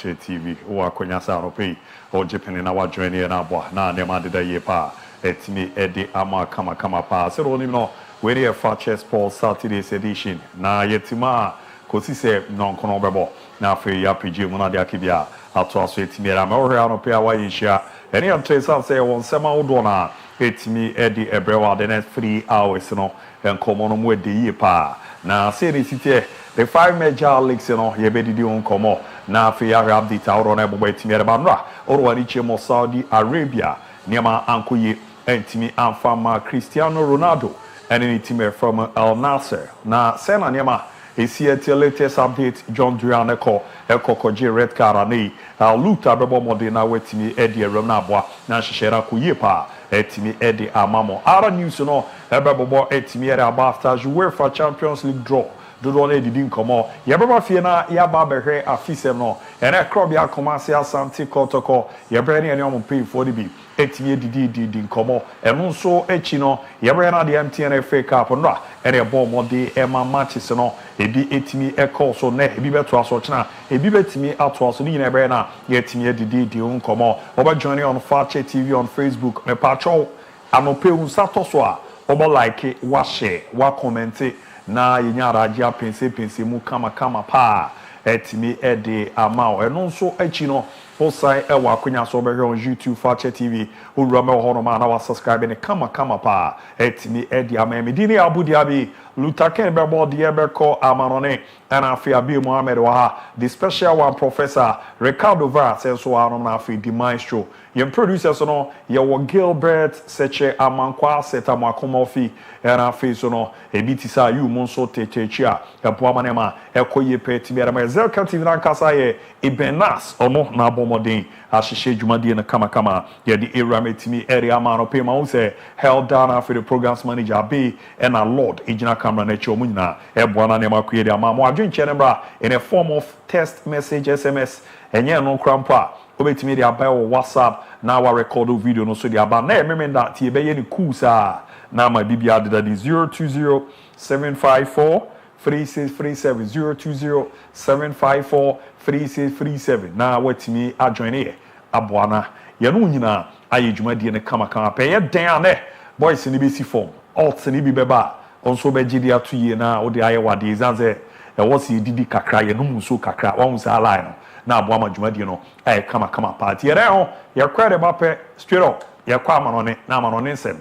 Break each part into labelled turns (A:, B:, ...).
A: Fakye TV o akonya sa no pay o jepene na wa join here na boa na ne ma de ye pa etimi edi ama kama pa se ro ni no we dey Fakye Sports Saturday's edition na yetima kosi se non kono bebo na afi ya pg mu na de akibia ato aso etimi era ma ohre no pay awa yishia eni antresa say won sema wodo na etimi edi ebrewa the next 3 hours no enkomo no mu edi ye pa na se ni sitie the 5 major leagues no ye be didi on komo na afi ya update awro na ebo etimi era ba nra oro wani chemo Saudi Arabia niama ankoye entimi amfama Cristiano Ronaldo and any team from Al Nasser na sena niama esi the latest update John Duraneko ekokoje red card ani luta bebo modena wetimi edi eram na aboa na hihera koye pa etimi edi amamo ara news no ebebo etimi era after UEFA Champions League draw do na edidi nkomo yebeba fie na yaba behwe afisem no ene krobia komase asante kotoko yebre ne ene ompay for the bi etimi edidi nkomo eno nso echi no yebre na de MTN FA Cup no ene ball mode ema matches no ebi etimi ekọ so na ebi beto aso chena ebi betimi ato aso ni yebre na yetimi edidi nkomo oba join on Fakye TV on Facebook me patrol anope unsato so a oba like wa share wa comment na yenya rajia pense mu kama pa etimi ede amao eno nso achi no osai ewa akonya so behwe on YouTube Fakye TV urama hono ma na wa subscribe ne kama pa etimi ede amame dini ABOU DIABY Lutaken bebo de ebeko amanone and afi abi Muhammad wa the special one Professor Ricardo Vaz so anom na afi the maestro yem producers no ye wo Gilbert Seche amankwa seta makomofi and afi so no ebitisa yu monso techechia epo amanema ekoye peti biara ma Zelka TV na kasa ye Ibenas ono na bomodin ahihye dwumade na kama ye the era metimi area amano pe ma say held down after the programs manager ABOU and a Lord ejina camera na echo munyina eboana ne makuye de amamo adwenche ne bra in a form of text message SMS enye no krampa obetimi de abai wo WhatsApp na wa record video no so de aba na ememenda tie be ye ni cool sa na ma bibia de 020 754 3637 020 754 na watimi adjoin here aboana ye no nyina aye dwumade ne kama pe ye den ane boys ni be si form alt ni bi beba onso be gidi atu ye na odi aye wade izanze e wosi didi kakra ye no muso kakra won sa line no na aboama dwumade no aye kama party ye ho ye kwere ba pe straight up ye kwa amanone na amanone nsem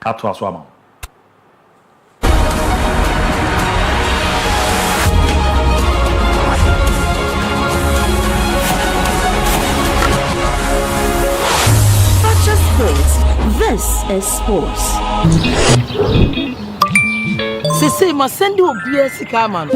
A: ato aso ama
B: This is sports.
C: Sisi masendi obia sika man.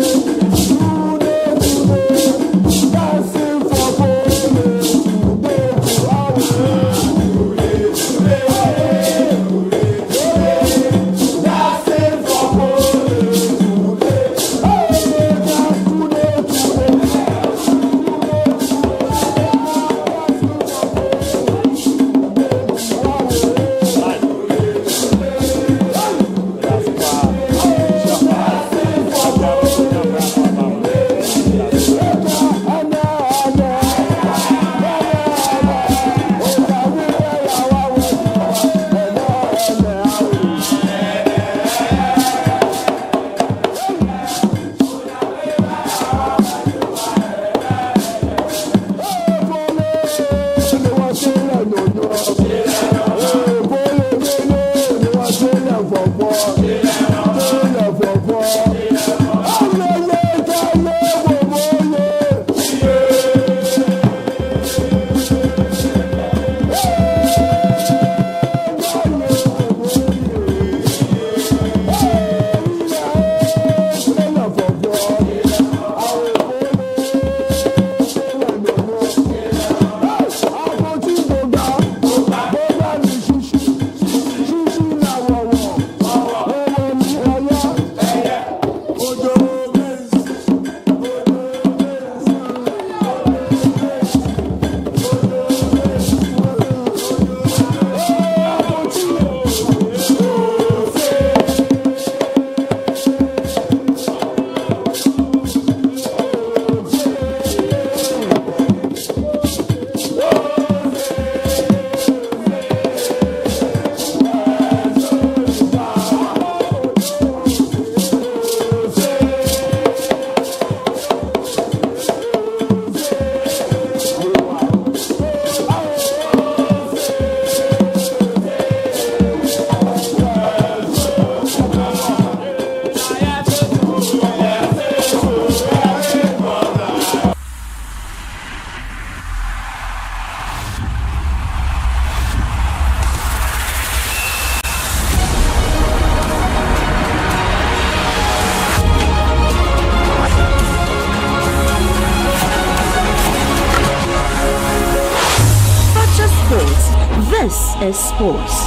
B: This is sports.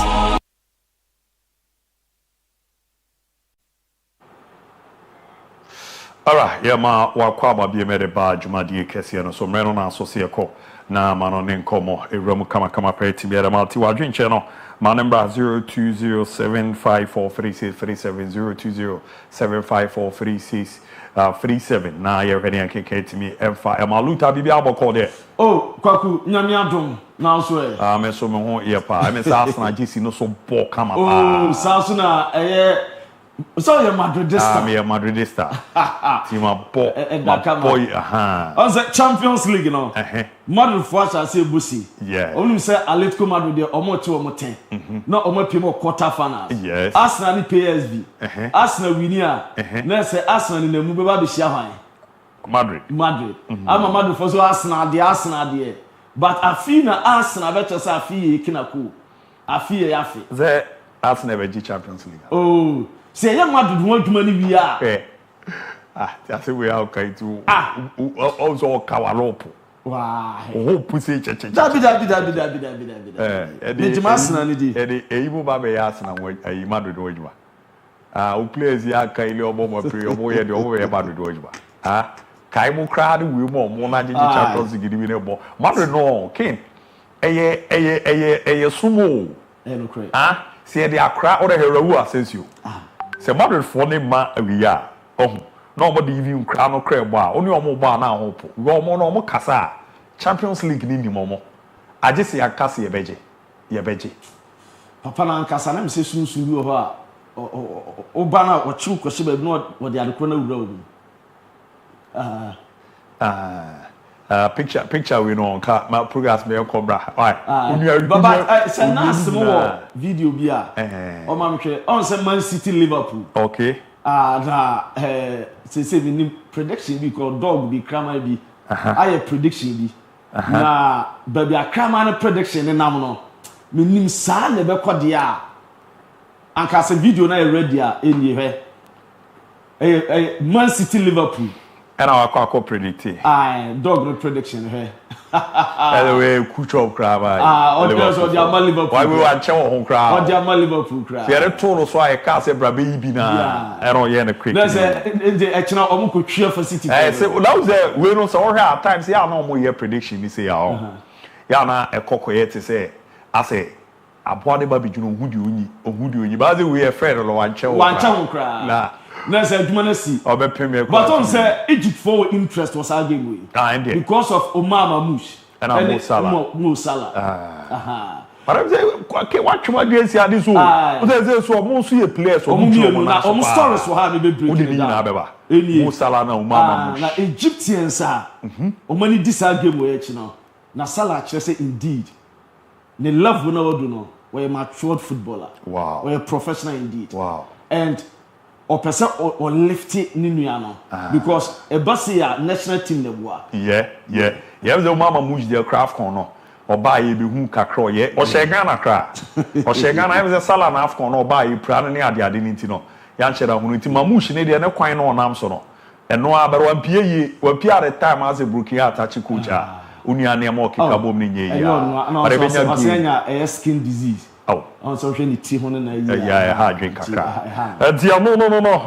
A: Alright, yeah, ma wakwaba bi emede ba dwumadie kese no so mreno na asose ko na mano ne nkomo ewramu kama peti bi era malti wadwenche no ma number 0207543637 na ye hwene ankeke timi emfa emaluta bibia aboko de
D: oh kwaku nyame adom na so e
A: me so me ho ye pa me sa asna gisi no so bo kama pa
D: oh sa so na so you're Madridista.
A: I'm a Madridista. Team of boy,
D: on the Champions League, you know. Madrid first, I say Busi.
A: Yeah.
D: Only say Atletico Madrid, they're almost 2 or 10. Not almost people quarter finals.
A: Yes.
D: Arsenal PSV. Arsenal Winia. Let's say Arsenal in the movie about the Shahai.
A: Madrid.
D: I'm a Madrid for so Arsenal, the Arsenal there. But I feel na Arsenal better say I feel Kinaku. I feel Yafi.
A: The Arsenal be Champions League.
D: Oh. Say young Madrid want to money we are.
A: That's we are okay to also Kawaropo.
D: Wow.
A: Oh, pussy.
D: Dabi. Did Arsenal need
A: it? Emu Babe Arsenal a Madrid Ojba. Who plays ya Kaili Obo pre or the over Madrid Ojba. Kaimu crowd will more than Champions League winner ball. Madrid no, King. A sumo. See the Accra or the hero says you. Se Madrid for ne ma awia nobody even crown no crab ba oni omo ba na hopo we omo no omo kasa Champions League ni ni momo age se akase ye beje
D: papa na kasa na me se sunsun bi ho a o ba na o chiw ko se ba no o de adekro na wura wo
A: picture we know ka ma progress me cobra why
D: baba say na asemo video bi a o ma mhwe on say Man City Liverpool
A: okay
D: na say we need prediction bi called dog bi krama bi aye prediction bi na baby akrama na prediction ne nam no me nim sa na be kode a anka say video na ready a eni Man City Liverpool.
A: And our quack predict.
D: Dog no prediction here.
A: Anyway, Kucho crab.
D: Liverpool.
A: Why we want Chow crowd?
D: Or the Liverpool crowd.
A: They are told us why I can't say Brabi na. I don't hear a quick.
D: There's a actual Omuko cheer for City.
A: I say, well, that was there. We don't so hard times. Yeah, no more year prediction. You say, yeah, na a cocoa to say. I say, a body baby, you know, who do you? By the way, a friend of one Chow crowd.
D: Let's say Jumanesi.
A: But
D: on say Egypt forward interest was our game because of Omar Mamouche
A: and
D: Mo Salah.
A: But I say, what you want to say? This one, there's so most players.
D: Almost stories for how they bring
A: Mo Salah na Omar
D: na Egyptians are. Omani disagree with you na Salah say indeed. They love when we do no. We're a matured footballer.
A: Wow.
D: We're a professional indeed.
A: Wow.
D: And or person or lift it ninuano because a basia national team the boa.
A: Yeah. The mama moves their craft corner or buy you be who kakro ye or Shagana craft or Shagana have the salon afcon or buy you prana near the Adinitino. Yanchera who to Mamush in the quine on Amsono. And no other one PA when Pia at time as a brookia tachikuja. Unia more kikabum ye. But
D: a skin disease.
A: Oh,
D: on social media,
A: yeah, I drink a no.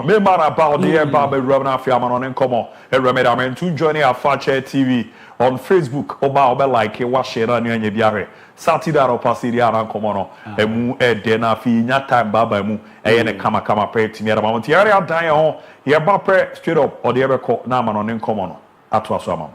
A: Me man about the Baba Robna Fiaman and Como, and Remedy to join our Fakye TV on Facebook. Oba like a wash it on your Biare. Saturday or Passidiana Comono, a moo a dinner fee, not time Baba moo, and a kama pay to me about the area down here, Bapre straight up or the ever call Naman on Incomono. At Wasama.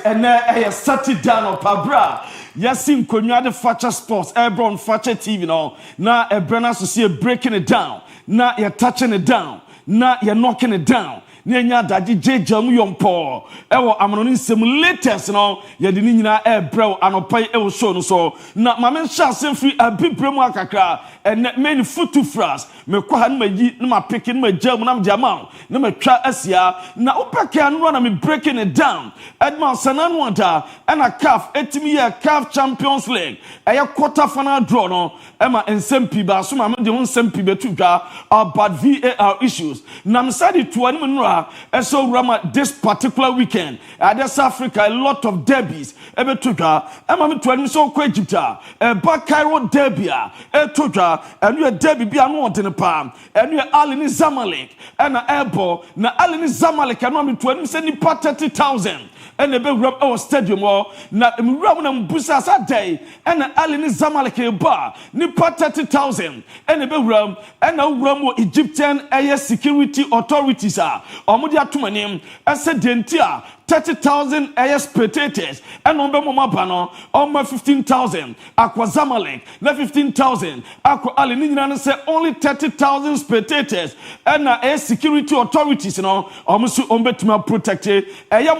D: And I sat it down on Pabra. Yes, in Konya the Fakye Sports, Airborne Fakye TV now. Now a brand to see breaking it down. Now you're touching it down. Now you're knocking it down. Nenya daji jejam yompo. Ewo amano nsem latest no ye de ni nyina ebrew anopai ewo show no so. Na mame sha semfri abibremu akakra ene many futu fras me kwa han mayi na ma pick na ma jam na ma jama na ma twa asia na opeke anu na me breaking it down. Edman Sanan wanta and a calf etimi ye calf Champions League. Eya quarter final draw no ema nsem ba so ma de nsem pi betudwa about VAR issues. Na me say to ani munra eso rama this particular weekend. South Africa a lot of derbies ebetudwa ema me to ani so kwa Egypt ba Cairo derby etudwa enu e derby bia no odene pa enu e Al ni Zamalek na airport na Al ni Zamalek enu me to ani say ni 30,000 and the big rub our stadium or na ram busa sa day and Al ni Zamalek bar ni 30,000 and the big ram and now ram Egyptian air security authorities are omudi atumani dentia 30,000 air spectators and on Bemoma Bano on 15,000 Aqua Zamalek na 15,000 Aqua Al ni say only 30,000 spectators and air security authorities almost ombetuma protected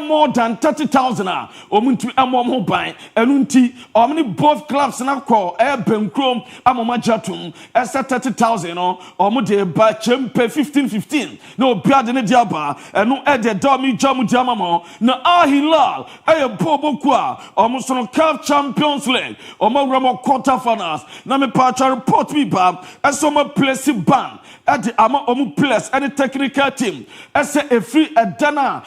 D: more than 30,000 omuntu amom ban enunti omni both clubs na call air benkrom amoma jatum esa 30,000 omude ba chempe 15 no biade ne diaba enu ede domi jamu diamamo na Ahilal boboku omusono CAF Champions League ramo quarter finals na me pacha report me ba esoma place ban at the ama omu place any technical team ese a free dana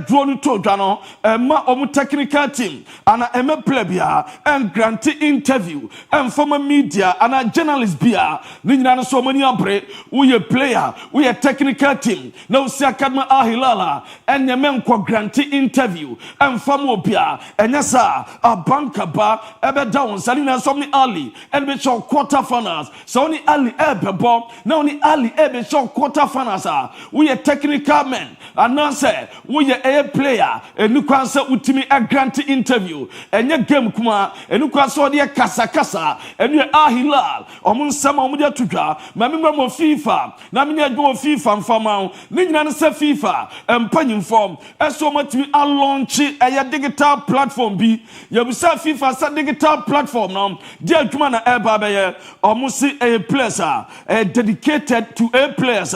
D: drone to dano ma omu technical team ana eme play bia and grant interview and former media and a journalist bia ni nyina so many abre we a player we a technical team no si akadma Ahilala and yemen ko grant interview and former bia enyasa a banka ba ebe down salina so ni Ali and be show quarter finals so ni Ali ebebo na ni Ali ebe show quarter finals we a technical men and say we a player enu kwan say utimi a grant interview enye game kuma enu kwan so de kasa enu Ahilal omun sama omu de tudwa ma memra mo FIFA na me adwo FIFA mfama ni nyina ne say FIFA empanyin form eso matimi a launch a digital platform bi you be say FIFA sa digital platform now de adwuma na eba be ye omu si a place dedicated to a players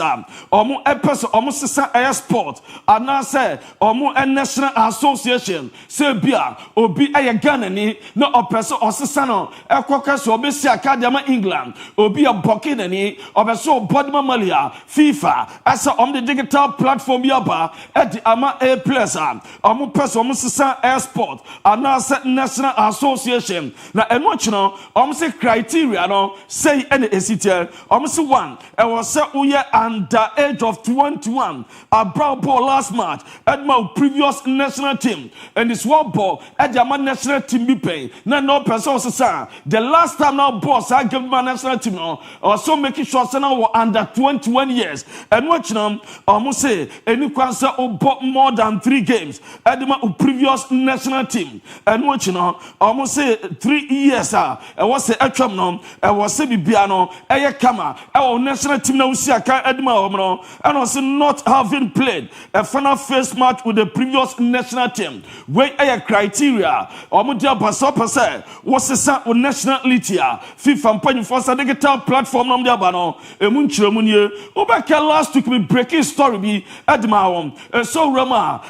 D: omu a person omu sisa a sport and say omu a national association say bia obi a Ghana ni no a person or sisa no e koka so obi si academy England obi a Burkina ni obeso bodima Malia FIFA asa the digital platform yaba at the ama a place omu person omu sisa a sport and say national association na eno no omu say criteria no say any esitia omu say one e was say uye under age of 21 a brown ball last match at my previous national team and this one ball at the national team be pay na no person say the last time now boss I give my national team no also making sure say now under 21 years and watch now almost say any kwan say more than 3 games at the previous national team and watch now almost say 3 years I was say atwam no I was say bibia no eye kama our national team na usi aka edma omno and also not having played a final first match with the previous national team where a criteria omudia basopa say was say national litia FIFA mpanyin for sa digital platform no dia ba no emunchiremu nie obeka last week me breaking story bi edma won so rama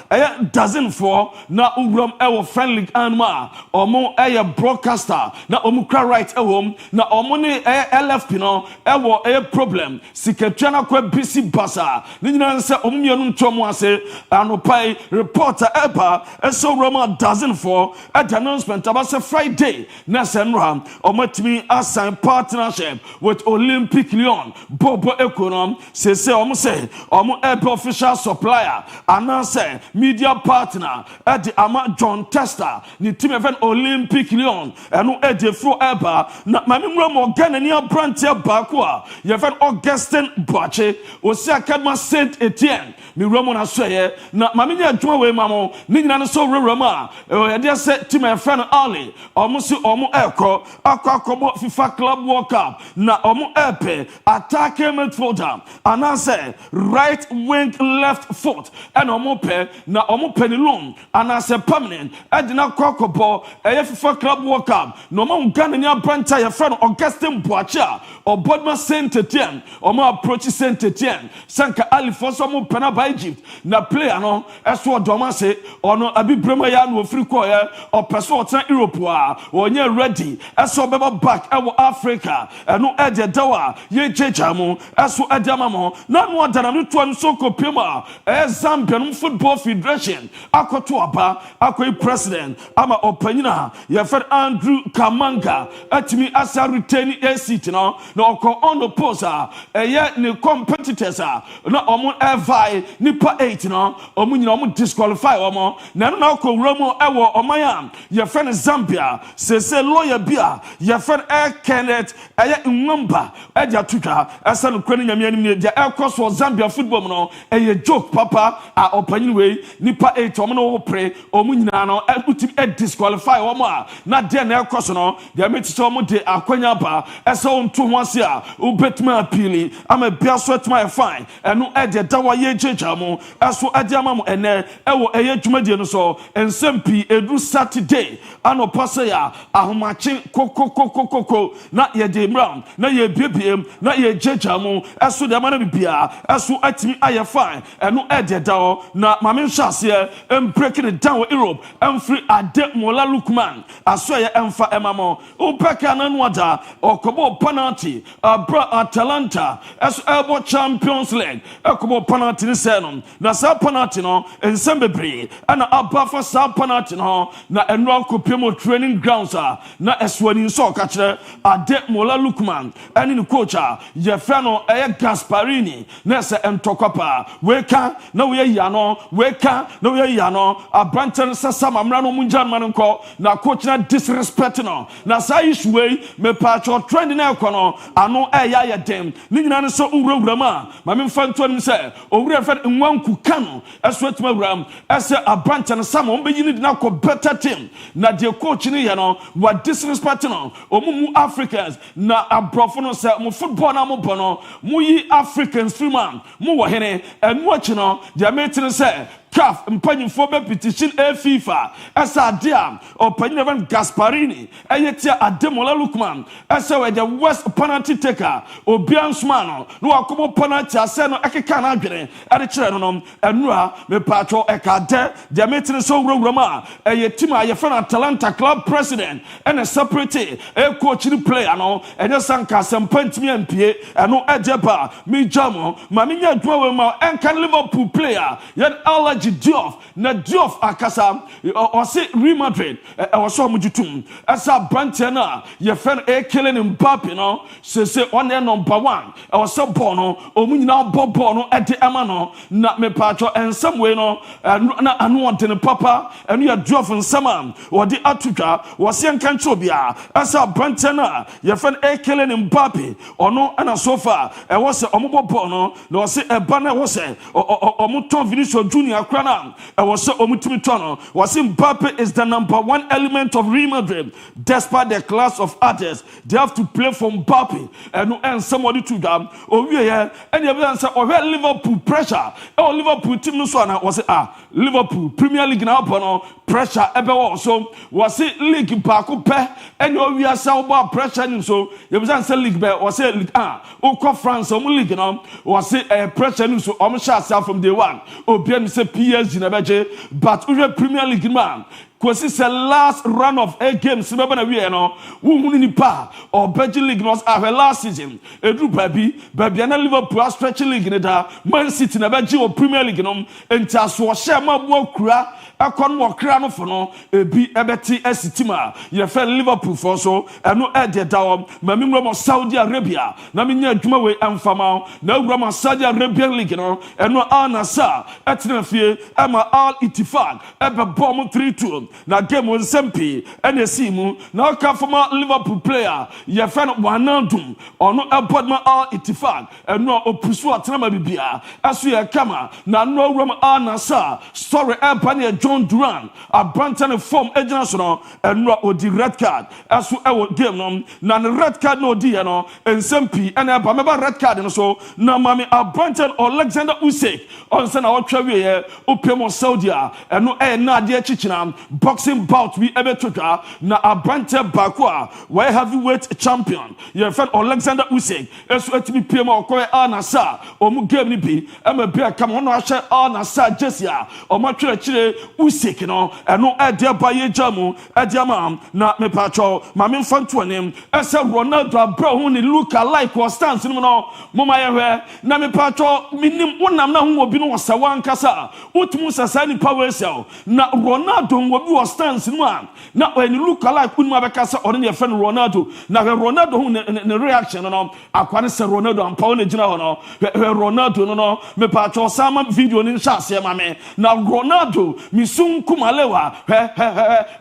D: dozen for na uram ewo friendly anma omo broadcaster na omukra right home na omo ne LFP no ewo problem siketwana kwa bisi basa ni nyina nse omumienu ntomo ase anopai reporter eba so rama dozen for at the announcement about Friday na senra omatimi assign partnership with Olympic Lyon Bobo Econom say omo ebe official supplier and say media senior partner at the Ama John Tester ni team event Olympic Lyon eno e de fro eba na mame mra mo Ghana ni abrantia baako a ye fen Augustin Boache osi Academy Saint Etienne mi Romo na soye na mame ni adwuma we mamo ni nyina no so roroma e de se team event Ali omo si omo ekọ akọ FIFA Club World Cup na omo epe attacking midfielder anase right wing left foot and omo pe na omo penilum anase permanent edina kokobo eye FIFA Club World Cup no mo Ghana ni abrancha ye friend Augustin Boache or Bodma Saint Etienne omo approach Saint Etienne sanka Ali Foso mo pena by Egypt na player no eso doma se ono abi brema ya no free ko ye o person o tan Europe a onye ready eso beba back e Africa eno eje dawa ye checha mo eso edama mo na no adana no to so kopema Zambian Football Federation akoto aba akoy president ama opanyina ye fer Andrew Kamanga atimi asa retain a seat no oko on the post eye ne competitors na omo evai nipa 8 no omo nyina omo disqualify omo na no na ko wramo ewo omaya ye fer Zambia se lawyer bia ye fer Kenneth eye nwamba eja tuka asa no kwani nyame anim ne dia ekoso Zambia football no eye joke papa a opanyin we nipa 8 omo no pre omo nyina no utim disqualify omo a na de na ekoso no dia meti omo de akwanya ba esa onto ho ase a ubetma apili ama bia so etma fine eno ede dawa ye jeja mo eso ede ama mo ene ewo eye dwumadie no so ensempi edu Saturday ano pase ya ahomache kokokokoko na ye de mram na ye biebiem na ye jeja mo eso de mana bibia eso atimi aye fine eno ede dawo na mame nhase breaking it down with Europe free Ademola Lookman aso ye emfa emamo upeka na nwada okobo penalty bra Atalanta as ebo Champions League ekobo penalty ni senom na sa penalty no ensembebre ana abafa sa penalty no na enro kopemo training grounds na eswani so ka kire Ademola Lookman ani ni coach ye fe no Gasparini na se entokopa weka na we ya no weka na we ya no abranten sasa mamra no munjan manko na coach na disrespect no na sa issue me patcho trend na ekono ano ya dem ni nyina no so nwurawura ma me mfanto nim se owura fa nwanku ka no eso atuma wuram ese abranten sama on be yini na ko better team na de coach ni ye no wa disrespect no omumu Africans na abrofo no se mo football na mo bono mo yi Africans free man mo wo hene enu achi no de metin se CAF mpanyimfo be petition FIFA esa dia opanyim Gasparini eyetia Ademola Lookman esa we the West penalty taker obiansman no wakobo penalty ase no ekeka na adwene ade kire no no enura me patro ekade dia metin so wurama eyetima ye fan Atalanta club president and a separate e coach ni player no enye sanka sempantimi ampie eno ejeba mi jamo ma me nya dwa we ma enkan Liverpool player yet allergy Diouf na Diouf akasa o se Real Madrid o so mujutum asa brante na ye fen Kylian Mbappe no se on number 1 o se ball no o mu nyina ball no ede ema no na me patcho en some way no na anu ontene papa enu ya Diouf nsama o de atudwa wo se nkanche obia asa brante na ye fen Kylian Mbappe ono ana sofa e wo se omo ball no na wo se eba na wo se omo ton Vinicius Junior krana e wo se omutimi tono wo se Mbappe is the number 1 element of Real Madrid despite the class of others they have to play for Mbappe and somebody to them o wie here and you say o Liverpool pressure o Liverpool team no so na wo se Liverpool Premier League na no pressure ebe wo so wo se league back pe and o wi asa wo pressure ni so you say league be wo se league o ko France o league no wo se pressure ni so o mo sha from day one obi am say PSG na beje but we Premier League man kwesi se last run of 8 games remember na we no wunhuni ni pa or Belgian league was our last season edu baby na Liverpool stretch league ni da Man City na beje o Premier League no enti aso hye ma bo kura akon mo kra no fo no ebi ebeti asitima ye fe Liverpool for so eno e de dawo mami mo Saudi Arabia na me nya adwuma we amfama na wura ma Saudi Arabia League no eno Al Nassr etina fie ama Al Ittifaq ebe bom 3-2 na game on sempi ene simu na ka former Liverpool player ye fe no Wijnaldum ono ebodma Al Ittifaq eno opusu atena ma bibia aso ye kama na no wura ma Al Nassr story eba ne John Duran abantane form agent so no eno odi red card aso e game no na red card no di no ensempi ene eba meba red card no so na mami abantane Alexander Usyk on se na otwa wie opemo Saudi eno na ade chichina boxing bout bi ebe twetwa na abantane bakwa why heavyweight champion ye fan Alexander Usyk esu etimi piem okoye Al Nassr omu game ni bi ema bia kam hono ahye Al Nassr jesia omatwere chire Usyk no eno ade ba ye jamu ade ama na me pacho ma me mfanto anem ese Ronaldo abra ho ni look alike or stance no no moma ye hwe na me pacho minim wonam na ho obi no wasawa nkasa utumu sasa ni power cell na Ronaldo obi was stance no a na when look alike kunma bekasa ore ne fan Ronaldo na Ronaldo ho ne reaction no akwane se Ronaldo ampa na gina ho no Ronaldo no me pacho sama video ni nshase ma me na Ronaldo misunkumalewa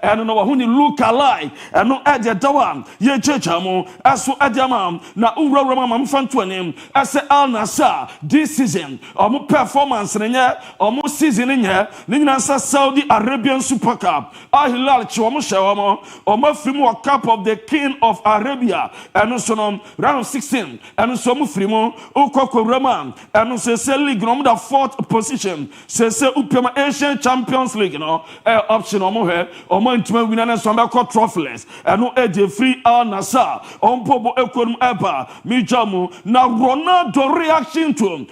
D: eno no ho ni look alike eno ade dawa ye chechamo aso ade ama na uwura ma mfanto anem ase Al Nassr this season omo performance nye omo season nye nyina sa Saudi Arabian Super Cup Al Hilal chi omo hye omo fimu Cup of the King of Arabia eno so no round of 16 eno so omo fimu ukokowrama eno se league no the 4th position se upema Asian Champions League no option omo hye omo ntuma winner na so be trophyless eno eje free Al Nassr ompobo ekonum eba mi jamu na Ronaldo reaction to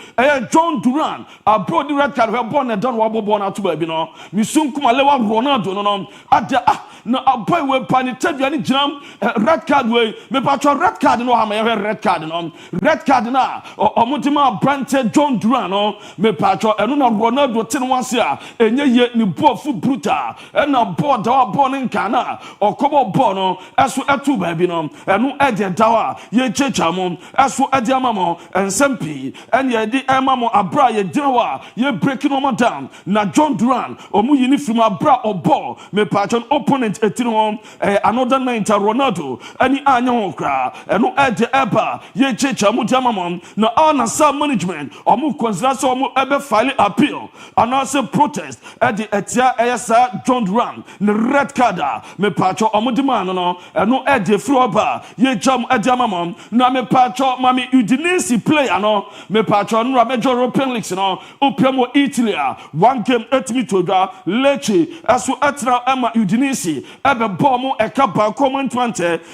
D: John Duran abroad the red card we born and done wabo na to baby no mi sunkum alewa Ronaldo no ada na boy we pani tadua ni ginam red card we me patcho red card no ha me red card no red card na omutima branded John Duran no me patcho eno na Ronaldo tin wanse a enye ye ni ball fu brutal na ball da ball nka na okobo ball no eso etu baby no eno ede dawa ye chechamo eso ede amamo ensempi ene de amamo abra ye dinawa ye breaking no down na John Duran omu yini from abra obo me patcho opponent etino another night Ronaldo ani anya hokra eno ede eba ye chechamo diamamo na Al Nassr management omu consider so omu ebe file appeal and also protest ede etia esa John Duran ne red card me patcho omu demand no eno ede free oba ye jam ede amamo na me patcho mami Udinese player no me patcho no major European leagues no opemo Italy 1 game 8 me to dwa Lecce aso atra ama Udinese ebe bomo ekaba comment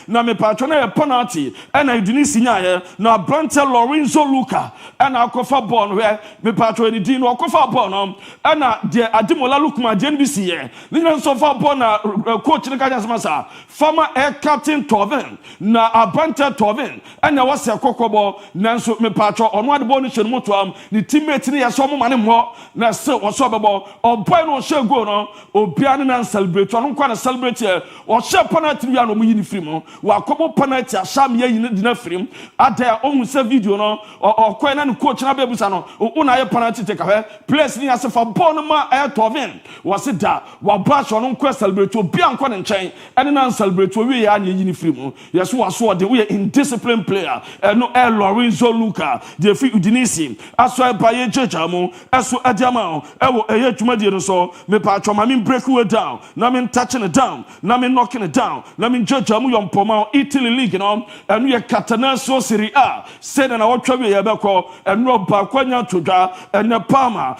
D: na me patcho na penalty na Udinese nyaye na Brante Lorenzo Luca na akofa ball we me patcho ni di no akofa ball no na de Ademola Lukman de NBC ye ni nso fa ball na coach ni kaja semasa former air captain Tovin na Abante Tovin na wase kokobo nanso me patcho ono ade ball ni hwe moto am ni teammate ni yaso mo mane mo na se woso bebo oboy no hwe go no obia ni na celebrate ono kwa na celebrate o hwe penalty bia no mo yini free mo wa kobo penalty asham ye yini dina free ada ohun se video no okwa na ni coach na bebusa no una ye penalty take away place ni ase fa ball no ma air Tovin wase da wa bash ono kwa celebrate obia nkwa ne nchen ene na celebrate we ya ni yini free mo yeso waso de we indisciplined player no Lorenzo Luca de fi Udinese aso ba ye jejamo aso adiama ewo eye dwumadie no so me pa atwa ma me break we down na me touching it down na me knocking it down na me jejamo yompoma Italy league no eno ye Catanaccio Serie A se na wotwa we ye beko eno ba kwanya todwa ene Parma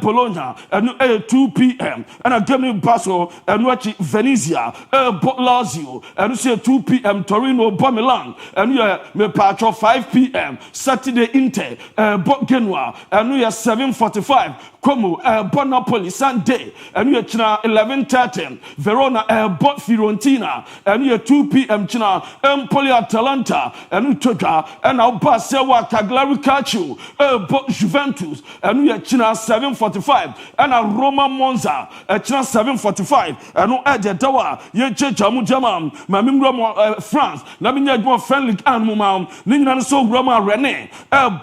D: Bologna eno 2 p.m. and a game Basso eno achi Venezia Lazio eno se 2 p.m. Torino Milan eno me patro 5 p.m. Saturday Inter Genoa eno ye 7:45 Como Napoli Sunday eno ye china 11:30 Verona Fiorentina eno ye 2 p.m. china Empoli Atalanta eno toga eno Cagliari Calcio Juventus eno ye china 7:45 eno Roma Monza china 7:45 eno eje dawa ye chechamu jama mamim Roma France na binya adwo friendly anmuma ni nyina no so Roma Rene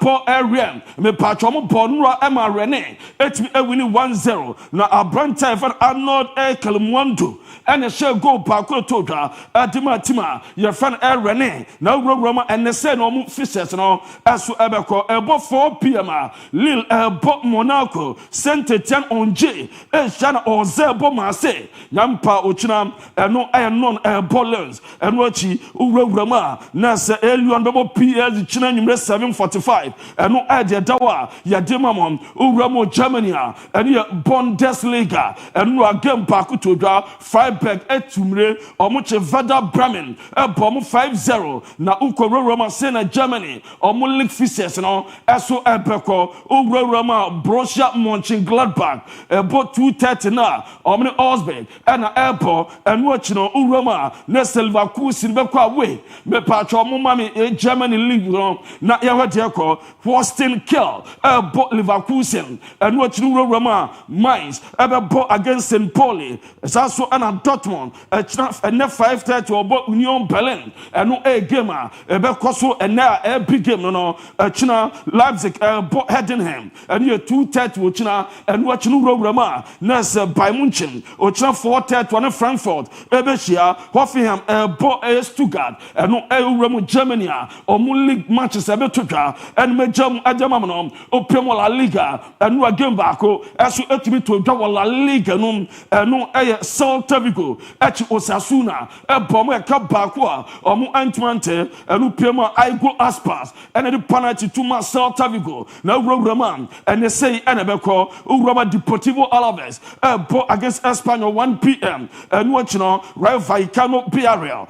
D: bo area me patcho mo bo nura ema Rene etimi ewini 1-0 na Abranta for Arnold Kelmwando ene she go pa ko todwa tima ye fan Rene na Roma ene se no mu fishes no aso ebeko ebo 4 p.m. Lille ebo Monaco Saint-Etienne onje Shana Ozebo Marseille Yampa Ochina eno non ebo Lens eno achi Roma na se Elion bebo PS china nyumre 7:45 eno ade dawa ya demamom Roma Germany eno Bundesliga eno game pa ko todwa Freiburg etumre omoche Werder Bremen ebo 5-0 na uko Roma Sena Germany omo league fixtures no eso ebeko Roma Borussia Mönchengladbach ebo 2:30 na omni Augsburg na ebo eno achino Roma na Leverkusen beko away me patcho mo mami Germany league no na ya hwede ko Holstein Kiel ebo Leverkusen eno achino Roma Mainz ebo against St. Pauli so na Dortmund achina 5:30 obo Union Berlin eno game ebeko so a big game no achina Leipzig ebo Heidenheim eno 2:30 ochina eno achino Roma na Bayern Munchen ochina 4:30 na Frankfurt ebeshia Hoffenheim ebo Stuttgart eno Roma Germany omo league matches ebetotwa eno majam adama no opemo La Liga eno game baako eso etimi to dwa La Liga no eno Celta Vigo echi Osasuna ebo mo ka baako a omo Antwerp eno pema Aigo Aspas eno the penalty to ma Celta Vigo na Roma eno say eno beko Roma Deportivo Alaves ebo against Espanyol 1 p.m. eno achino Rayo Vallecano Villarreal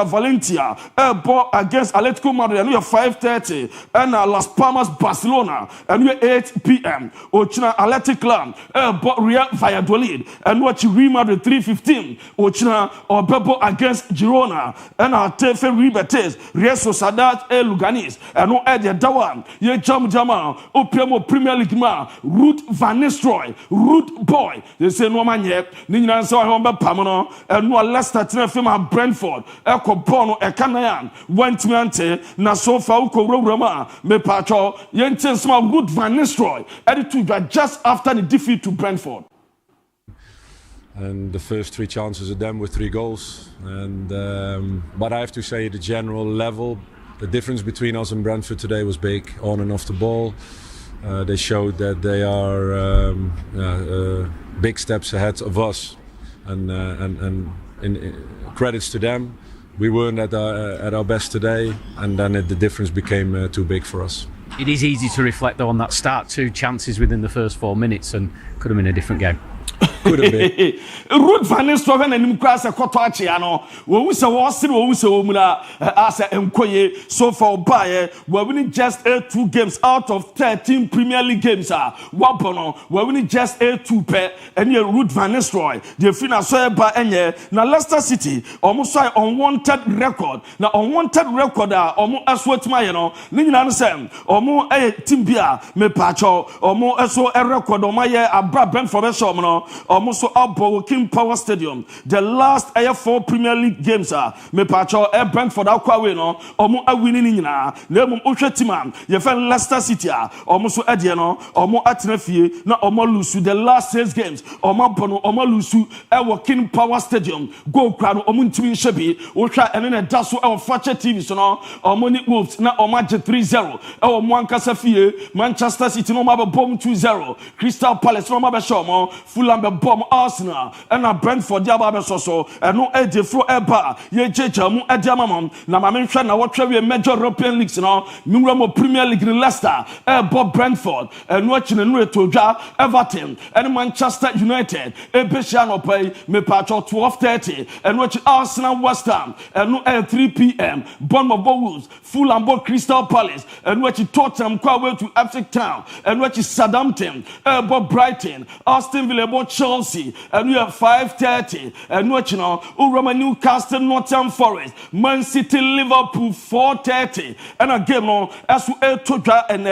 D: Valencia ebo against Atletico Madrid eno 5:30 and Las Palmas Barcelona eno 8 p.m. ochina Athletic Club ebo Real Valladolid eno achi Real Madrid 3:15 ochina obebo against Girona eno Atefe Ribetes Real Sociedad Luganis eno ede dawa ye jama opiamo Premier League ma Ruud van Nistelrooy Ruud boy they say no man yet ni nyina nsa ho be pam no eno Leicester tenafema Brentford ekopono ekanayan wentmente na sofa uko Roma me patcho yenten small Ruud van Nistelrooy attitude just after the defeat to Brentford.
E: And the first 3 chances of them were 3 goals. And but I have to say, the general level, the difference between us and Brentford today was big, on and off the ball. They showed that they are big steps ahead of us, and in credits to them. We weren't at our best today, and then the difference became too big for us.
F: It is easy to reflect though on that start, 2 chances within the first 4 minutes, and could have been a different game.
E: Could have been.
D: Ruud van Nistelrooy na nim kwasa koto achia no wo wu se wo sire wo wu se wo muna asa enkoye so far by we winning just 2 games out of 13 Premier League games wabono we winning just 2 pe ene Ruud van Nistelrooy the final so ba enye na Leicester City almost unwanted record na unwanted record omo aswetima ye no ni nyina no sem omo team bia me pacho omo eso record omo ye abra Brentford so no almost ABOU King Power Stadium. The last 4 Premier League games me pacho Brentford akwawe no omo winning na mum ohwetima ye fan Leicester City almost edie no omo atena fie na omo lose the last 6 games omo bono omo lose King Power Stadium go kra no omo ntimi hyebi ohwa ene na da so Fakye TV so no omo ni Wolves na omo age 3-0 omo ankasa fie Manchester City no ma bom 2-0 Crystal Palace no ma be show mo Fulham be bom Arsenal and Brentford diaba so no ede fro eba ye jejamu ede amam na ma menhwe na wotwe we major European leagues no minwura mo Premier League in Leicester ebo Brentford no achine no etodwa Everton and Manchester United ebehia no pay me patcho 12:30 and watch Arsenal West Ham no 3 p.m. Bournemouth Wolves Fulham Crystal Palace and watch Tottenham kwa way to Ipswich Town and watch Southampton ebo Brighton Aston Villa Chelsea Chelsea and we have 5:30 and watch now Newcastle Nottingham Forest Man City Liverpool 4:30 and a game no as we toja and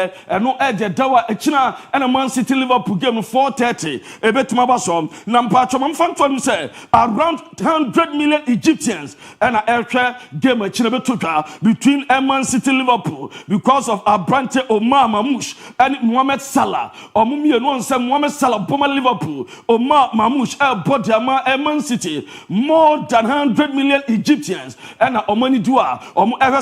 D: no edge dawa echina and a Man City Liverpool game 4:30 e betima basom na mpacho mamfanto say around 100 million Egyptians and a aircraft game echina betoja between Man City Liverpool because of Abrante Omar Mamouche and Mohamed Salah omumie no nsem Mohamed Salah boma Liverpool Omar Mamouche bodiama Man City more than 100 million Egyptians and omani dua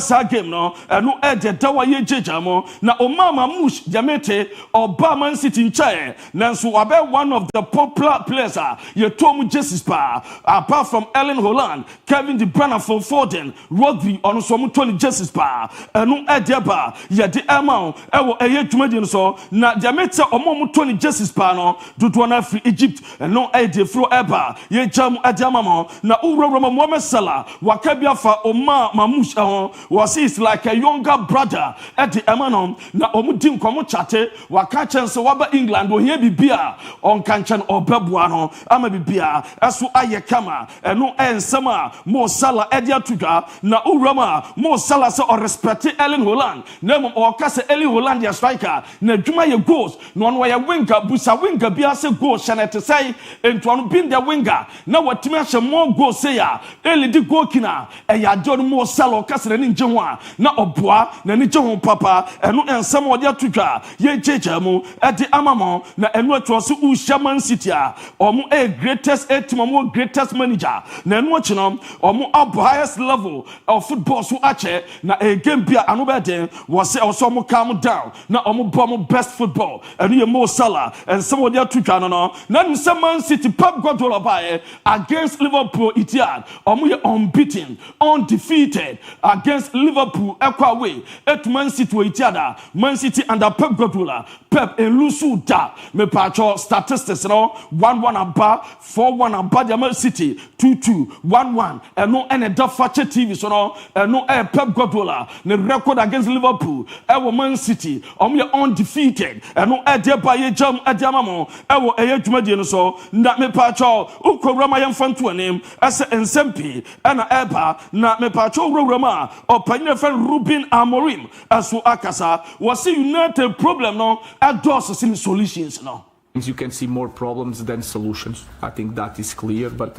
D: sa game no no edge dawa ye jejamo na Omar Mamouche jamete oba Man City nchae nanso abe one of the popular players ye tomu Jesus pa apart from Erling Haaland Kevin De Bruyne for Foden Rodri ono so mo Tony Jesus pa no edge ba ye de amount ewo eye dwumadi so na jamete mo Tony Jesus pa no dodo na free Egypt no edge fro eba ye jam adamamo na uroro Mohamed Salah wakabia fa Omar Mamouche was is like a younger brother at the Emanom na omudin komo chate waka chance waba England wo here bibia on kanchan obebuano ama bibia aso aye kama no ensema Mo Salah edia tuga na urama Mo Salah se o respect Erling Haaland na mo o ka se Erling Haaland ya striker na dwuma ye goals no no ya winger busa winger bia se goal shanete say ento no bin the winger na watimi ahye more goals say ya eli di goal kina e ya John Mo Salah ka se na nje ho a na oboa na ni je ho papa eno ensem o dia tudwa ye jeje mu e di amamo na eno atwo se Usha Man City a omo a greatest team omo greatest manager na eno chino omo up highest level of football so ache na a game bia ano be den was also omo calm down na omo bomb best football eno ye Mo Salah ensem o dia tudwa no na nsem Man City Pep Guardiola bae against Liverpool Etihad omo ye unbeaten undefeated against Liverpool away at Man City Etihad Man City under Pep Guardiola Pep elusu da me pacho statistics no 1-1 aba 4-1 aba the Man City 2-2 1-1 and no any da fache TV so no no Pep Guardiola the record against Liverpool Man City undefeated and no dey ba ye jam adiamamo dwumadi no so na me pacho ukowrama yemfanto anem ase ensempi na eba na me pacho urowrama opanyina fan Ruben Amorim aso akasa was United problem no adores sin solutions no.
G: You can see more problems than solutions. I think that is clear. But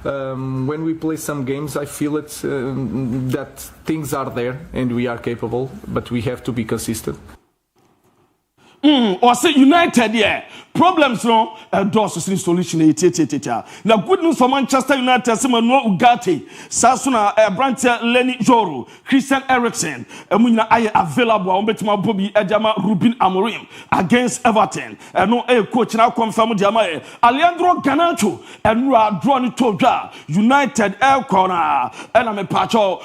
G: when we play some games, I feel it that things are there and we are capable, but we have to be consistent.
D: Or say United, yeah. Problems no doors to solution. Now good news for Manchester United. Someone no Ugarte, Sasuna, Brantia, Lenny Joro, Christian Eriksen, Muna Aye available. Betuma Bobby Edama Ruben Amorim against Everton. And no coach now confirmed Diamae. Alejandro Garnacho and we are drawn to Toja United air corner. And I'm a patch or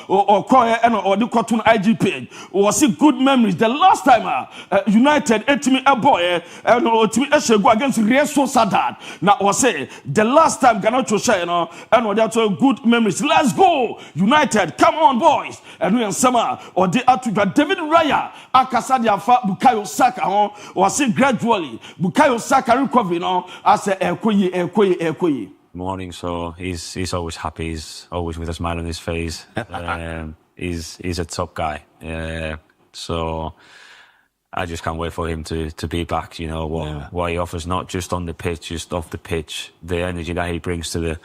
D: Koya and or the cartoon IG page. Was it good memories? The last time United me a boy and to go against Real Sociedad. Now was say the last time Garnacho share and that's good memories. Let's go United, come on boys. And we in summer or the Atuga David Raya Akasadia fa Bukayo Saka was say gradually Bukayo Saka recovery as a Ekoye.
H: Morning, so he's always happy. He's always with a smile on his face. He's a top guy. So I just can't wait for him to be back. You know what he offers, not just on the pitch, just off the pitch. The energy that he brings to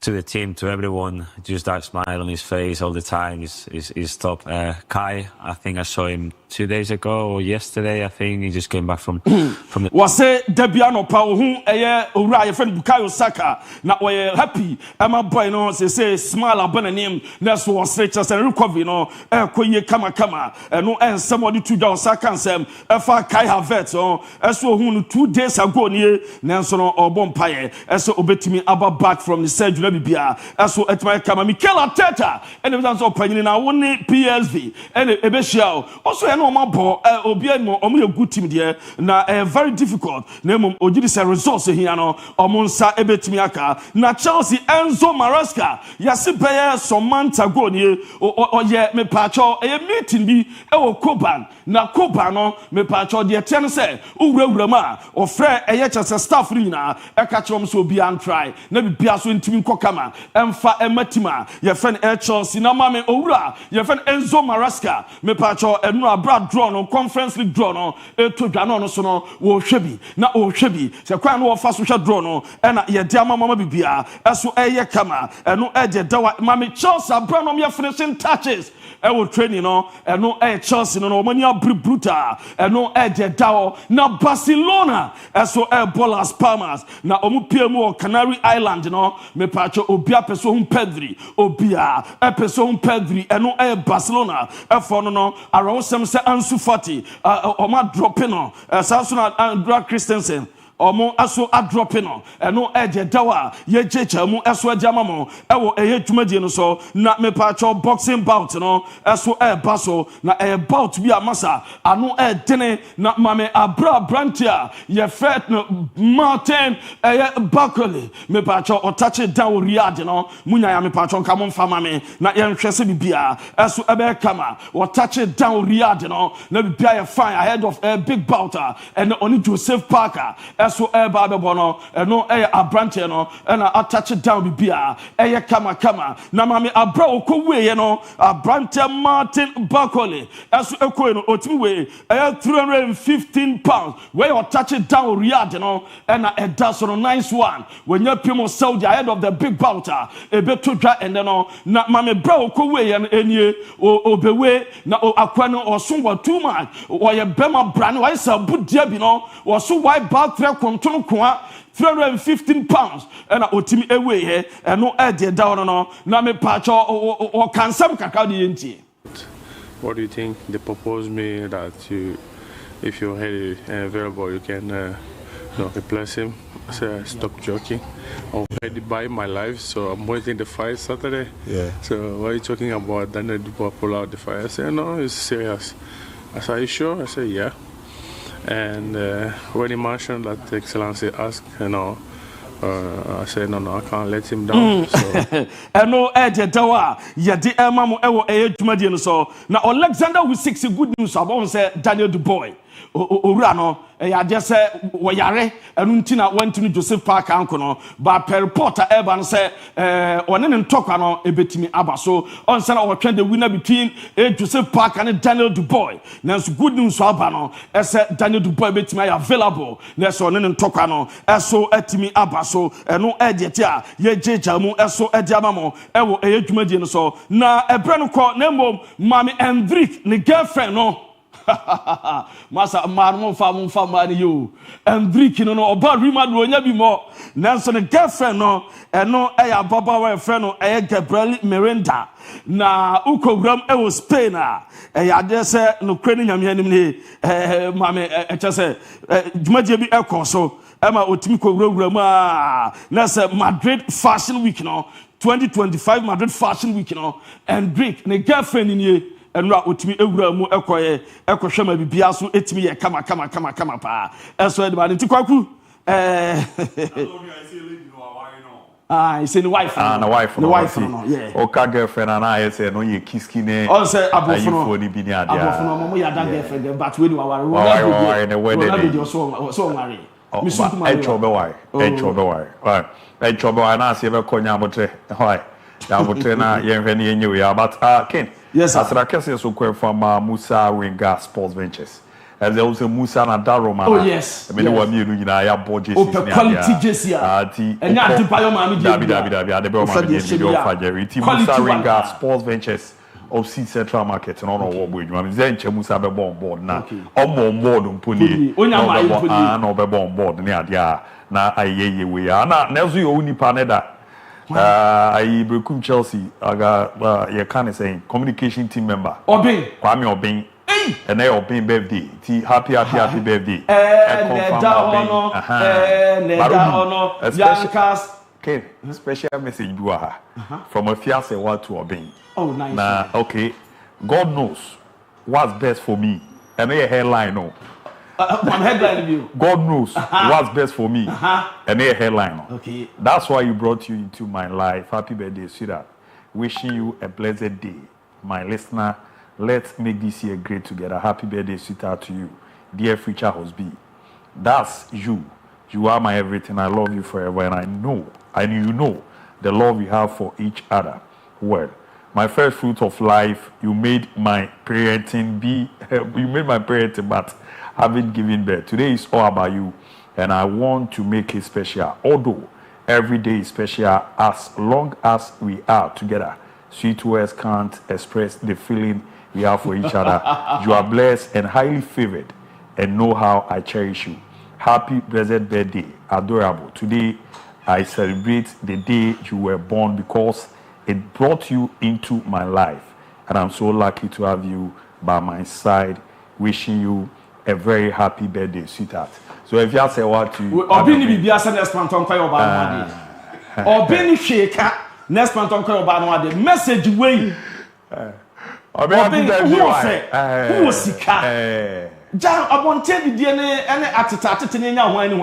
H: the team, to everyone, just that smile on his face all the time is top. Kai, I think I saw him 2 days ago or yesterday. I think he just came back from the.
D: Was say Debiano Pau who Uriah friend Bukayo Saka. Now we're happy. My boy no say smile upon name. That's what stretches and recovery Koye kama no and somebody to down Saka and Sam Kai Havertz as who 2 days ago near Nelson or Bompaye as obetimi aba back from the surgery na bibia eso etima kama Mikel Arteta ene bi so panyini na wo ne PSV ene ebehia also ene o mabo obi ene o mo good team there na very difficult na mum ogidi se resource here no o mo nsa ebetimi aka na Chelsea Enzo Maresca yase beye some months ago ni oye me pacho meeting bi wo Koban na Koban no me pacho de ten say owurawura ma ofre chese staff ni na eka chom so obi an try na bibia so ntimi nkokama emfa ematima ye fen Chelsea na mame owura ye fen Enzo Maresca me pacho enu abra draw no conference league draw no to dwa no so no wo hwebi na o hwebi se kwan no wo fa so hwe draw no na ye dia mama bibia eso eye kama enu eje dawa mame Chelsea abra no me finishing touches ewo training no eno Chelsea no omani abri brutal eno eje dawo na Barcelona eso Las Palmas na omu piemu Canary Island no me pacho obia peso Pedri obia peso Pedri eno Barcelona for no around some say Ansu Fati oma dropping no Samson Andrea Christensen omo aso adrope no eno eje dawa ye jecha mu aso ajamamo ewo eye dwumadie no so na me pacho boxing bout no aso baso na bout bi amasa ano dene na mame abra brantia ye fet no Martin Bakole me pacho otache down Riyadh no munya ya me pacho nka mo mfa mame na ye nhwese bibia aso ebe kama otache down Riyadh no na bibia ye fine ahead of a big bouter and oni Joseph Parker so babo no no abrante no na attach down bibia kama na mame abra okoweye no abrante Martin Bakole so ekoe no otimi we 315 pounds where you touch it down Riyadh no na that's no nice one when you pimo Saudi ahead of the big bouter ebeto dwa and no na mame bra okoweye no enie obewe na akwa no oso wa too much oye bema bra no why sabu diaby no oso why bad 315 pounds and otimi ewe he eno de down no na me pacho o kansam kakao de yenti.
I: What do you think? They proposed me that if you're available, you can replace him. I said, stop joking. I'm ready to buy my life, so I'm waiting the fight Saturday. Yeah. So what are you talking about? Daniel Dubois pull out the fight. I said, no, it's serious. I said, are you sure? I said, yeah. And when he mentioned that Excellency asked, I said, no, I can't let him down. So.
D: No, dawa yadi emamu ewo dwumadie no so na Alexander Usyk good news about say Daniel Dubois owura no ya je say wo yare enu ntina wantini Joseph Parker anko no ba per reporter eba no say one ne ntokwa no ebetimi aba so on say na wo twend the winner between Joseph Parker and Daniel Dubois na so good news aba no say Daniel Dubois betimi available na so one ne ntokwa no so atimi aba so eno edete a ye jeja mu so ede amamo ewo dwumadie no so na ebre no ko na mom mami Hendrik ne girlfriend no masa marmo fa mani yo Hendrik no oba rima do nya bi mo nanso ne girlfriend no eno ya baba wa friend no Gabriel Miranda na ukowram Spain ya de se no kwani nyame anim ne mame chese dwumadie bi ekoso ema otimi kowura mu na se Madrid Fashion Week no 2025 Madrid Fashion Week no Hendrik ne girlfriend ni enra otimi ewura mu ekohwema bibia so etimi ye kama pa eso e de ba ntikwaku I say the wife.
A: The wife.
D: The wife. No, yeah.
A: Okay, girlfriend and I say no ye kiskine.
D: Oh, say abofuno.
A: Abofuno
D: momo ya that girlfriend but we do our
A: in the wedding.
D: So marry.
A: Enchobe why? Right. Enchobe why na se be konya botre. Why? Ya botre na ye hwe ne enyu ya but Ken.
D: Yes, sir.
A: Asra kese so kwen from Musa Winga Sports Ventures. As there was a Musa na Daroma.
D: Oh yes.
A: I mean wa mienu nyina ya boje
D: sisi. O quality jesi a. Enya atipayo ma mi je.
A: Dabi ade be o ma mi je o fajeri. Ti Musa Winga Sports Ventures of Sea Central Market no wo bo edwuma. Zenche Musa be bon board na. Omo board mponi.
D: Onya ma mponi.
A: No be bon board ne ade a na ayeye we ya. Na nezo yo unipa ne da. I Brekum Chelsea, you can say communication team member.
D: Obin.
A: Kwame Obin. And they Obin birthday. Happy birthday. Okay, special message from a fiance what to obey.
D: Oh, nice.
A: Nah, okay. God knows what's best for me. And a hairline, no.
D: One headline view.
A: God knows what's best for me. And a hairline.
D: Okay.
A: That's why He brought you into my life. Happy birthday, sweetheart. Wishing you a blessed day. My listener, let's make this year great together. Happy birthday, sweetheart, to you. Dear future husband. That's you. You are my everything. I love you forever. And I know, you know, the love we have for each other. Well, my first fruit of life, you made my parenting but haven't given birth. Today is all about you, and I want to make it special. Although every day is special, as long as we are together, sweet words can't express the feeling we have for each other. You are blessed and highly favored, and know how I cherish you. Happy blessed birthday, adorable. Today, I celebrate the day you were born because it brought you into my life. And I'm so lucky to have you by my side. Wishing you a very happy birthday, sweetheart. So if you say what to you...
D: Obini bibiasa next month on Koyo Banwade. Obini sheka next month on Koyo Banwade. Message way. Obini who was sika. Jan abonte bi die ne ene atete ne nya ho ani.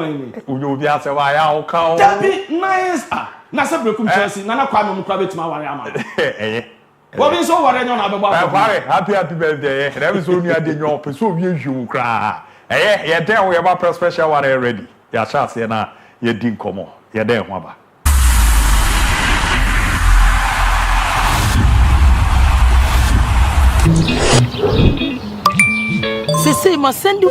A: Uyo bi ase wa ya o ka o.
D: Dabi nice. Na se brekum Chelsea na kwa me kwa betima ware ama. Obi so ware nyo na beba.
A: Happy birthday. That is only a day nyo person wi ehwu kra. Ye den we ba special ware ready. Ya chance ye na ye din komo. Ye den ho aba.
C: Sese ma send you.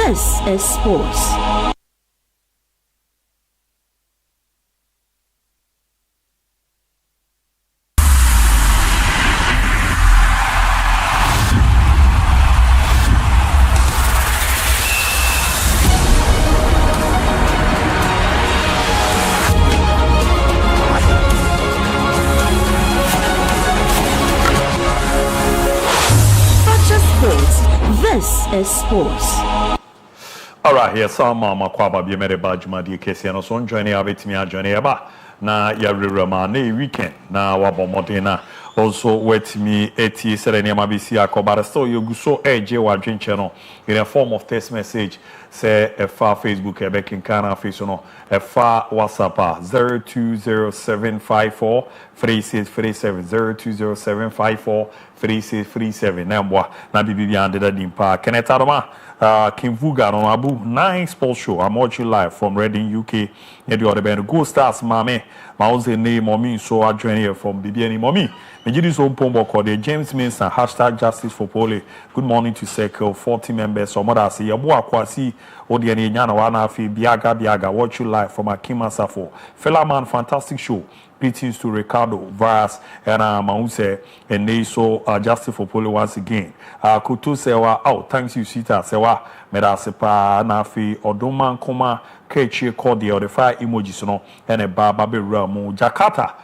B: This is sports. This is sports.
A: All right, here some makwaba bi mere ba juma di kese no so join ya betimi adwene ya ba na ya rerama na weekend na wabomode na also wetimi eti sere ne ma bi si akobara so yoguso eje wadwenche no in a form of text message say a far Facebook e bekin kana face no a far WhatsApp 0207543637 0207543637 nambwa na bibi ande da dimpa kenetaroma Kimvuga on ABOU 9 sports show. I'm watching live from Reading, UK. The other band Go Stars, mame. Mauze name mommy so I join here from BBN mommy. Mejidi so pombo called James Minson #Justice for Pole. Good morning to Circle 40 members. Some other say Yabu Akwasi Odiani Nyana Wana Fi Biaga. Watch you live from Akima Safo. Fella man, fantastic show. Greetings to Ricardo, Vaz, and Mause, and they so Justice for Pole once again. Kutu sewa out. Thanks you, Sita sewa. Medasepa Nafi Odoman Koma Kechi Kodi or the fire emojis no and a Babe Ramu Jakarta.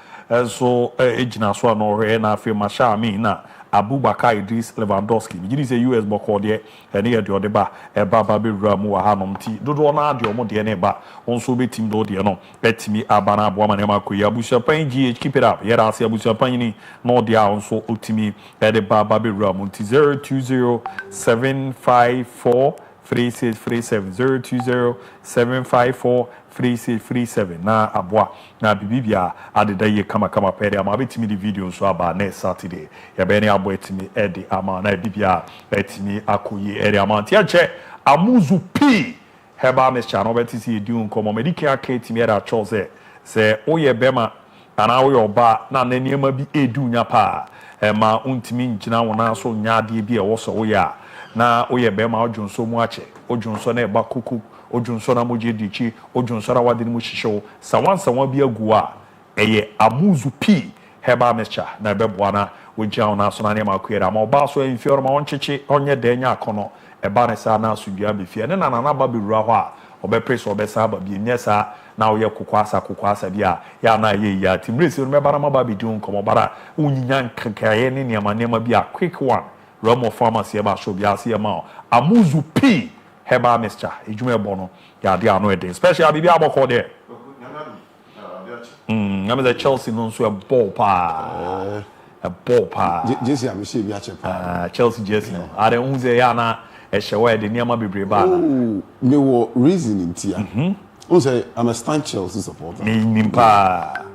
A: So ejina so no re na Nafi Masha mi na Abubakar Idris Lewandowski. Mjini se US boko de and here the ba e Babe Ramu hanom ti. Dodo na de omo de ne ba. Onso be team do de no. Etimi abana bo ma ne makoyi abusuapan GH keep it up. Yera ase abusuapan ni no dia onso otimi e de Babe Ramu ti 0207543637 0207543637 na aboa na bibibia adeda ye kama pere ama betimi di video so aba next Saturday ya be ne abo etimi edi ama na bibia etimi akoyi ere ama ntiache amuzu p heba mixture no betisi edi nkomo medike aketimi era chose se oye bema ana oye oba na neniema bi edu nya pa ma untimi ngina wona so nya ade bi e wo so oya na oye bema ojonso mu ache ojonso na eba kuku ojonso na moje dichi ojonso na wade mu hihyew sawansa wa bi agu a eye amuzu p heba mixture na beboa na wogya na so na ne makwera ma oba so enfior ma oncheche onye denya akono eba ne sa na asudua befie ne na ba bewura ho a obepress obesa ba bi nyesa na oye kokwasa bia ya na ye ya timresi no meba na ma ba bi dun komo bara unyinya nkakaye ne niama bia quick one Romo pharmacy eba show bia se ma amuzu p heba mixture ejuma ebo no ya de ano eden special bibi aboko there I'm the Chelsea no so a ball pa
J: Jesse am she bi a chepa
A: Chelsea Jesse no are unze ya na e hyewe de niama bebre ba na
J: me wo reasoning tia say I'm a stand Chelsea supporter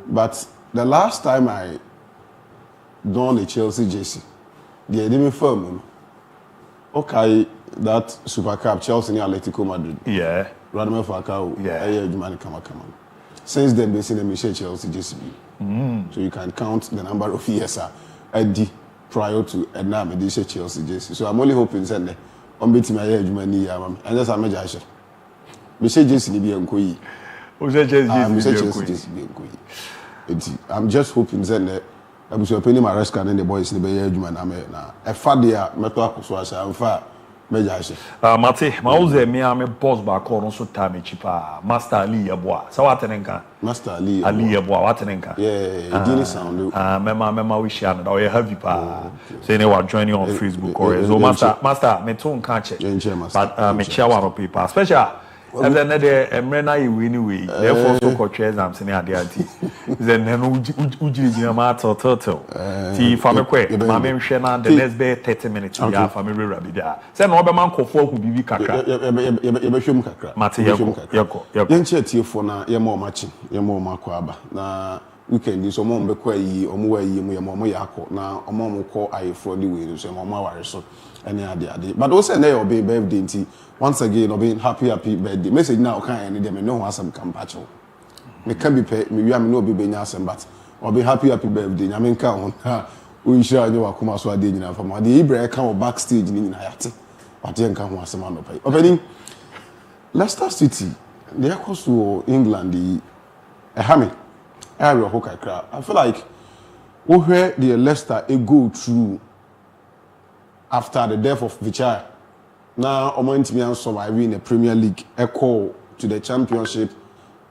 J: but the last time I donned a Chelsea jersey the enemy firm okay that Super Cup Chelsea and Atletico Madrid Radamel Falcao kama since then they say them Chelsea jersey so you can count the number of years prior to and now they say Chelsea jersey so I'm only hoping that on beti my head money and just am measure me say jersey ni bi enkoyi I'm just hoping that I was opening my rest and the boys in the Bay Edgeman. Na a fadia metal akusuasha and fa measure.
A: Mate, Mauze, me am a boss back on so time cheaper. Master Ali Aboa. So what an
J: Master Ali
A: Aboa, what an
J: yeah, Guinea sound.
A: Mema wish and or a heavy pa. Say they were joining on Facebook or so Master, me too catch it. But me share one of people. Special. And then Mrena you anyway. Therefore, so called exams in Adiati. Then Uji matter turtle. See, Famekwe, Mammy Shena, the next day 30 minutes. We have family rabida. Send Oberman Kofo who be Kaka.
J: Yabashum Kaka.
A: Mati Yako.
J: Yanchet you for na Yamo matching, Yamo Makwaba. Na weekend is Omon Bequay, Omwe, Yamo Yako. Now, Omon call I for the way, so Mama so any idea. But also, they obey birthday. Once again, being happy birthday. Message now can't any them no some compatcho. Me can be pay me no be benyasem but or be happy birthday. Nyamenka on we share you akuma so ade nyina fama. The Ibra kan backstage ni nyina yate. But yen kan ho asema no pay. Opening Leicester City, they are close to England, the Hammy. I feel like where the Leicester go through after the death of Vichai. Now, I'm surviving in the Premier League, echo to the Championship.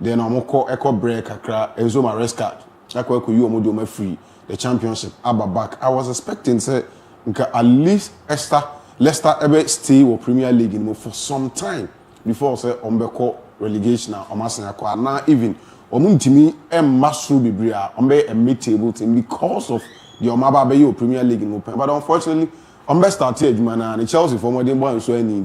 J: Then I'm echo break akra Ezoma Rescard. Echo you free the Championship. Abba back. I was expecting say at least Leicester ever stay with Premier League for some time before say ombeko relegation or now even Omuntimi Masu Bibria a mid-table team because of the Omaba Bayo Premier League in open. But unfortunately, started man the Chelsea for more than one so any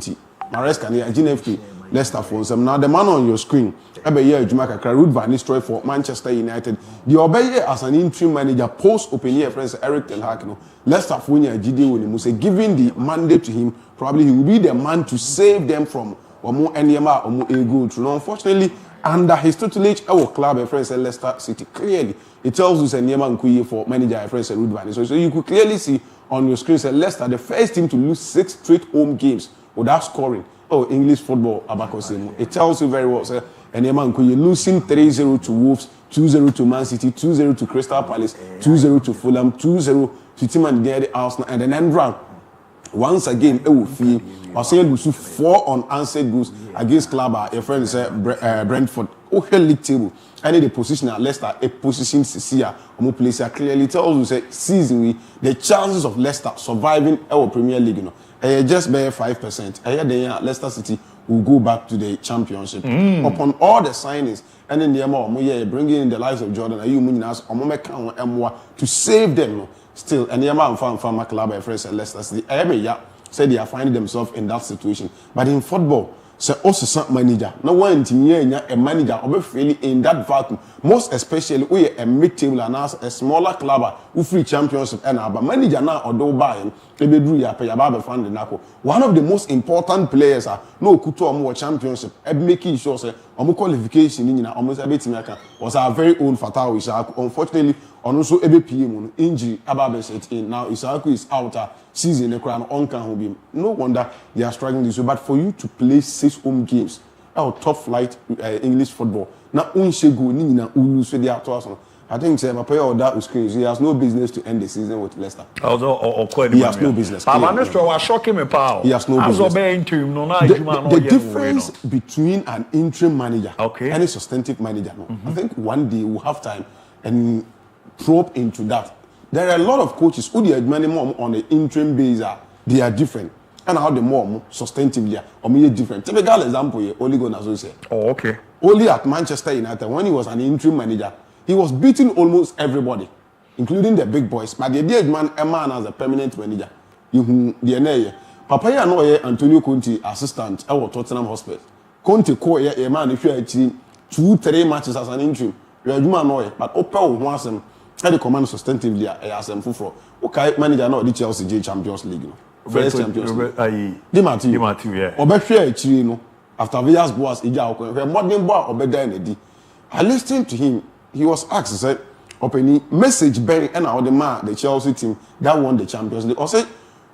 J: Maresca near GNFP Leicester for some. Now the man on your screen, Ebeye Jumaka Ruud van Nistelrooy for Manchester United. The Obeye as an interim manager post open year friends Eric Ten Hag. Leicester for GD when say giving the mandate to him, probably he will be the man to save them from Omo Enyema Omo Ego. Unfortunately, under his tutelage, our club friends Leicester City clearly it tells us Enyema Nkuye for manager friends Ruud van Nistelrooy. So you could clearly see on your screen, said Leicester, the first team to lose 6 straight home games without scoring. Oh, English football, Abakosemu. It tells you very well, sir. And you're losing 3-0 to Wolves, 2-0 to Man City, 2-0 to Crystal Palace, 2-0 to Fulham, 2-0 to Tim and Gary Arsenal, and then end round. Once again, it will feel. I say you 4 unanswered goals against Clubber. Your friend is Brentford. Okay, league table. Any the position at Leicester, a position Cecilia, place clearly tells you say season the chances of Leicester surviving our Premier League, just bare 5%. Leicester City will go back to the Championship. Upon all the signings, and then the bringing in the lives of Jordan, you to save them. Still, and the farmer club friends at Leicester City. Said they are finding themselves in that situation. But in football, so also some manager. No one team a manager or fairly in that vacuum. Most especially we a mid-table and as a smaller club who free championship and but manager now or do buying one of the most important players are no kuto more championship and making sure say qualification in almost a bit was our very own fatal. Unfortunately, on also ABOU injury set in now Isaku is out season the crown on can be no wonder they are struggling this way. But for you to play 6 home games our top flight English football now unshego ni na ulu so they are to I think say my player or that was crazy. He has no business to end the season with Leicester. He has no business.
A: I'm sure was shocking me power.
J: He has no business. The difference between an interim manager and a substantive manager, I think one day we'll have time and probe into that. There are a lot of coaches who they are more on the interim basis. They are different. And how the more substantively or more different. Typical example, Ole Gunnar Solskjaer.
A: Oh, okay.
J: Only at Manchester United, when he was an interim manager, he was beating almost everybody, including the big boys. But the dead man, a man as a permanent manager. Papa, I know Antonio Conte, assistant, at Tottenham Hotspur. Conte called a man if you are 2-3 matches as an interim. You are but Opel wants him. The command substantively as a full okay, manager no the Chelsea Champions League. First Champions League. Di Matthew, yeah. Obehwe achiri no. After Villas Boas ija okon. Modern boy obeda na di. I listened to him. He was asked, said, opening message bearing and the man, the Chelsea team that won the Champions League. Or say,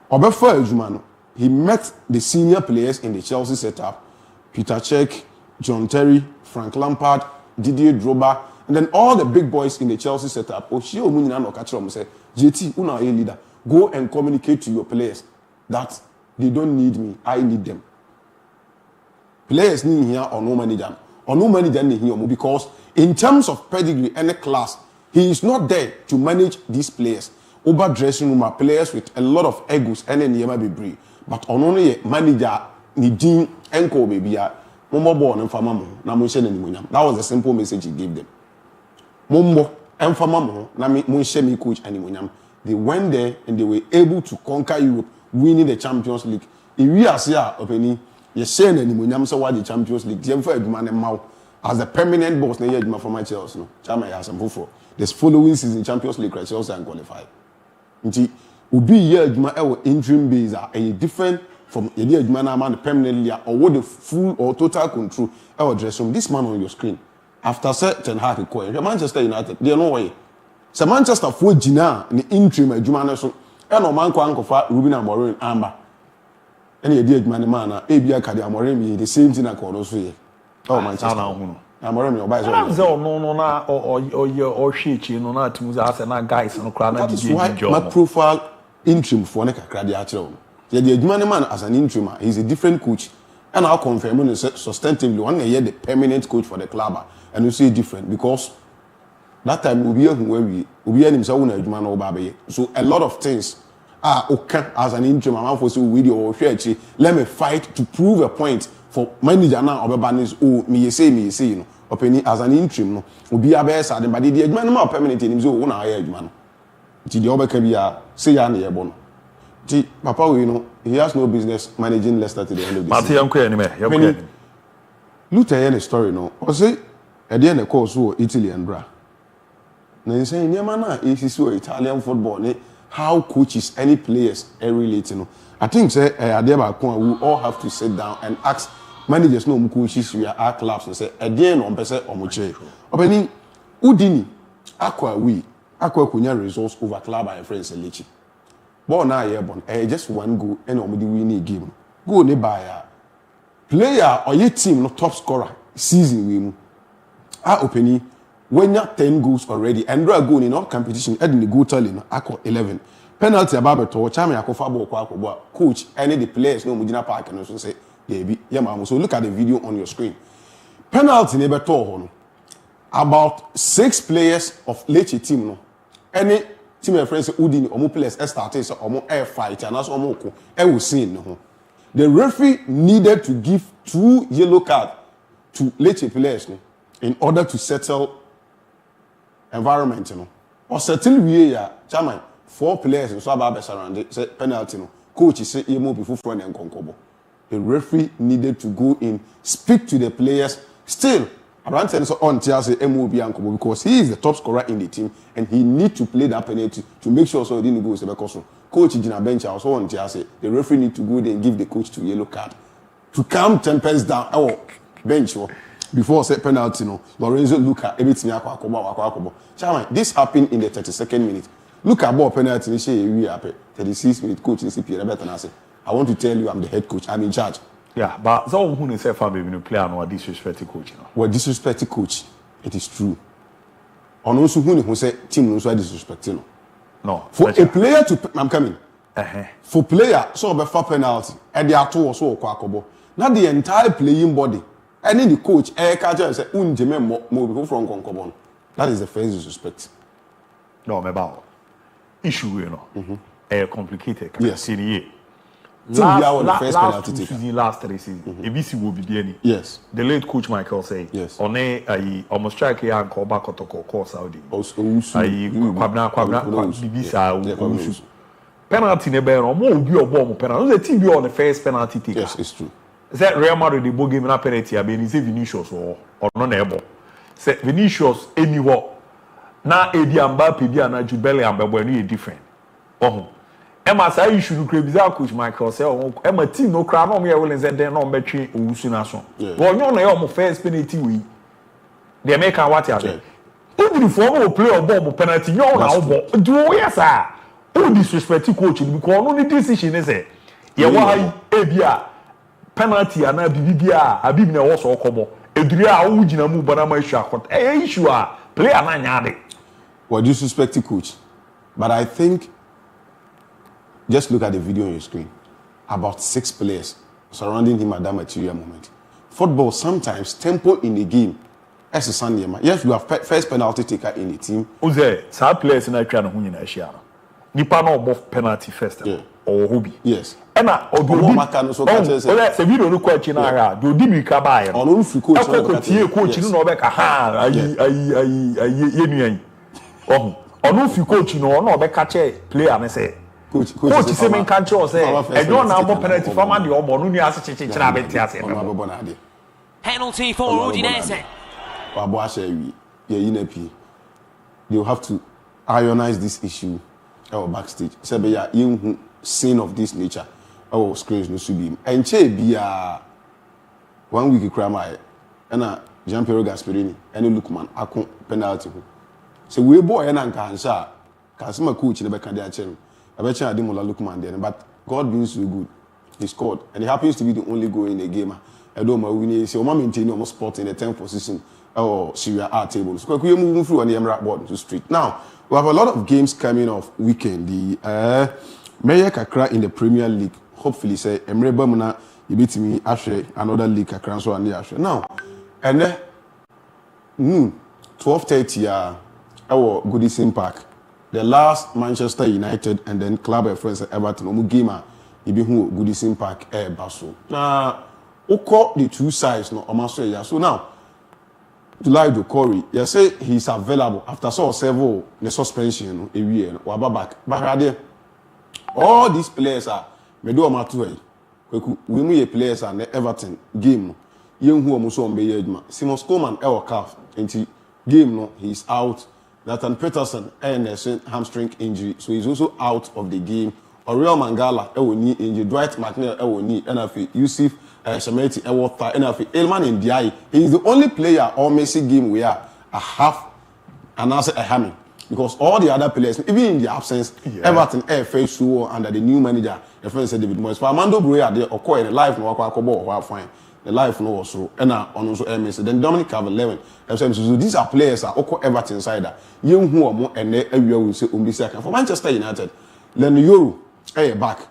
J: Obefo Ejumano, he met the senior players in the Chelsea setup. Peter Cech, John Terry, Frank Lampard, Didier Drogba, and then all the big boys in the Chelsea setup. Oshio Munina no catch them say, JT, una a leader. Go and communicate to your players that they don't need me, I need them. Players need here or no manager. Or no manager need here because in terms of pedigree and class, he is not there to manage these players. Over dressing room are players with a lot of egos and then be brave. But on only a manager needing enko baby Momo born and fama na munche na nimunyam. That was the simple message he gave them. Momo and fama na munche me coach and nimunyam. They went there and they were able to conquer Europe, winning the Champions League. If we are here, opening, you say na nimunyam so what the Champions League. Them for edman mau as the permanent boss na edman for my Chelsea. No, chama ya some for. This following season Champions League Chelsea and qualify. Nti ubi here edman e interim base a different from the edman na man permanently or what the full or total control our dress room. This man on your screen after certain Hag coin Manchester United they no way. So Manchester for Gina the interim edman so e no man ko ankofa Ruben Amorim amba Any idea man man ABI Kadi Amoremi the same thing I call also here. Oh Manchester. Amoremi oba
A: so no na or shit no na to as na guys no kra na
J: the job. My profile interim for na kakra dey actually. Yeah, the Edumane man as an interim, he's a different coach. And I'll confirm when sustainably one year the permanent coach for the club. And you see different because that time we'll be when we himself Edumane Obabe. So a lot of things are okay as an interim. I'm for so video or share. Let me fight to prove a point for manager now Obabanis. Oh, me say you know. Opening as an interim no. Will be a best at but the Edumane man permanent in him so one year Edumane. The Oba be a say ya na yebono. Papa, you know, he has no business managing Leicester to the end of the season. Look at the story, no. I say, at the end of the course, Italy and Bra. Now, you say, Yamana, is so Italian football, how coaches, any players, relate, you know. I think, say, we all have to sit down and ask managers, no coaches, we are our clubs, and say, at the end, on Pese or Moche. Opening, Udini, Aqua Kunya results over club and friends and Lechi. But now just one goal and we win a game. Go ne buy a player or your team no top scorer season win. Opening when you 10 goals already and draw goal in all competition and the goal tally ako 11. Penalty about to chame akofa ball coach any the players no mudina park and so say DIABY yeah so look at the video on your screen. Penalty never to about 6 players of Leche team no any team my friends Udini omo players started so omo air fight and also omo ko e will see no. The referee needed to give 2 yellow cards to Leche players no, in order to settle environment no. Or settle we ya chairman 4 players so about surround say penalty no. Coach say e mo before front and konkobo. The referee needed to go in, speak to the players. Still Abraham so on say MOB Ankobo because he is the top scorer in the team and he need to play that penalty to make sure so he didn't go because coach Gina bench also on say the referee need to go there and give the coach 2 yellow card to calm tempers down bench before say penalty no. Lorenzo Luca everything akwa. Chairman, this happened in the 32nd minute. Look at ball penalty say we happy 36 minute coach in CPR better than say I want to tell you I'm the head coach, I'm in charge.
A: Yeah, but so who say Fabio no player no disrespect coach no.
J: Well, disrespect coach, it is true. On also who say team no so disrespect no.
A: No.
J: For a player to I'm coming. For player so be for penalty and they are two so kwakobo. Now the entire playing body and the coach catch say unjeme mo from konkobo. That is the first disrespect.
A: No, me about issue you know. Complicated.
J: Yes.
A: Last 3 seasons, ABC will be there.
J: Yes.
A: The late coach Michael say,
J: yes.
A: On almost strike here and call back to call Saudi. Kwabna BBC. Penalty never or more be a bomb penalty. The team be on the first penalty taker.
J: Yes, it's true.
A: Is that Real Madrid the ball game na penalty? I mean, is it Vinicius or non able? Say Vinicius anywhere. Now Eddie Mbappe be and Jubele and Bellerin different. Emma say you should create bizarre coach Michael say Emma team no cry no me willing say then no betwe owusu na so. Well you know your first penalty we. The American what ya say. Who the form will play a ball penalty you na ball. Do yes sir. Who disrespect coach because no need decision is say. Ye wa ebia penalty ana bibia abi na wo so okobo. Eduri a wo gina mu bana ma issue akot. Issue a player na nyaade.
J: Well disrespect coach. But I think just look at the video on your screen. About 6 players surrounding him at that material moment. Football sometimes tempo in the game. As a Sunday, yes, you have first penalty taker in the team.
A: Who's there? Some players in that kind of winning a share. Nipa no both penalty first or hobby.
J: Yes.
A: Emma or do
J: so
A: that's a video no question. Do DIABY kabaye.
J: On no free coach.
A: Coach no be ka ha ayi. Oh, on no free coach no be catch player me say. Coach say men kan cho say e don na mo penalty for man the omo no ni ase chichichira abeti ase e
K: penalty for Udinese.
J: Wabo ase wi ye yinapi. They will have to ionize this issue backstage. Say be ya yin scene of this nature. Screens no should be. Enche bia 1 week kra mai na Jean-Pierre Gasperini any Lukman akon penalty ho. So we boy na nka hansa kasema coach ne be kan dey ache. But God being so good. he scored, and he happens to be the only goal in the game. I don't know when he say, "Oma maintain almost spot in the 10th position or Syria R table." So we are moving through on the Emirate board to street. Now we have a lot of games coming off weekend. The Mayor Kakra in the Premier League. Hopefully, say Emre Bamuna, you beat me. Ashe another league Kakra so and the Ashe. Now, and then 12:30 our Goodison Park. The last Manchester United and then club of friends Everton Omugima ibi hu Goodison Park baso. Now, oko the two sides no omaso ya. So now, July do Corey, you say he's available after several the suspension a year or back. But all these players are medo amatu we mu players are the Everton game. Yen hu omuso ombe yedma. Simon Coleman calf into game no he's out. Nathan Peterson and hamstring injury, so he's also out of the game. Oriol Mangala knee injury, Dwight McNeil knee, NFA Yusuf Shemeti thigh, NFA Elman in DIABY. He's the only player or Messi game where a half and also a hammy. Because all the other players, even in the absence, Everton face through under the new manager, the friend said David Moyes. For Armando Broja, they occur in the life no ball fine. The life no also and also MS. Then Dominic Calvert-Lewin. So these are players that occur Everton side. Young who are more and everywhere will say Umbisaka. For Manchester United, Len Euro back.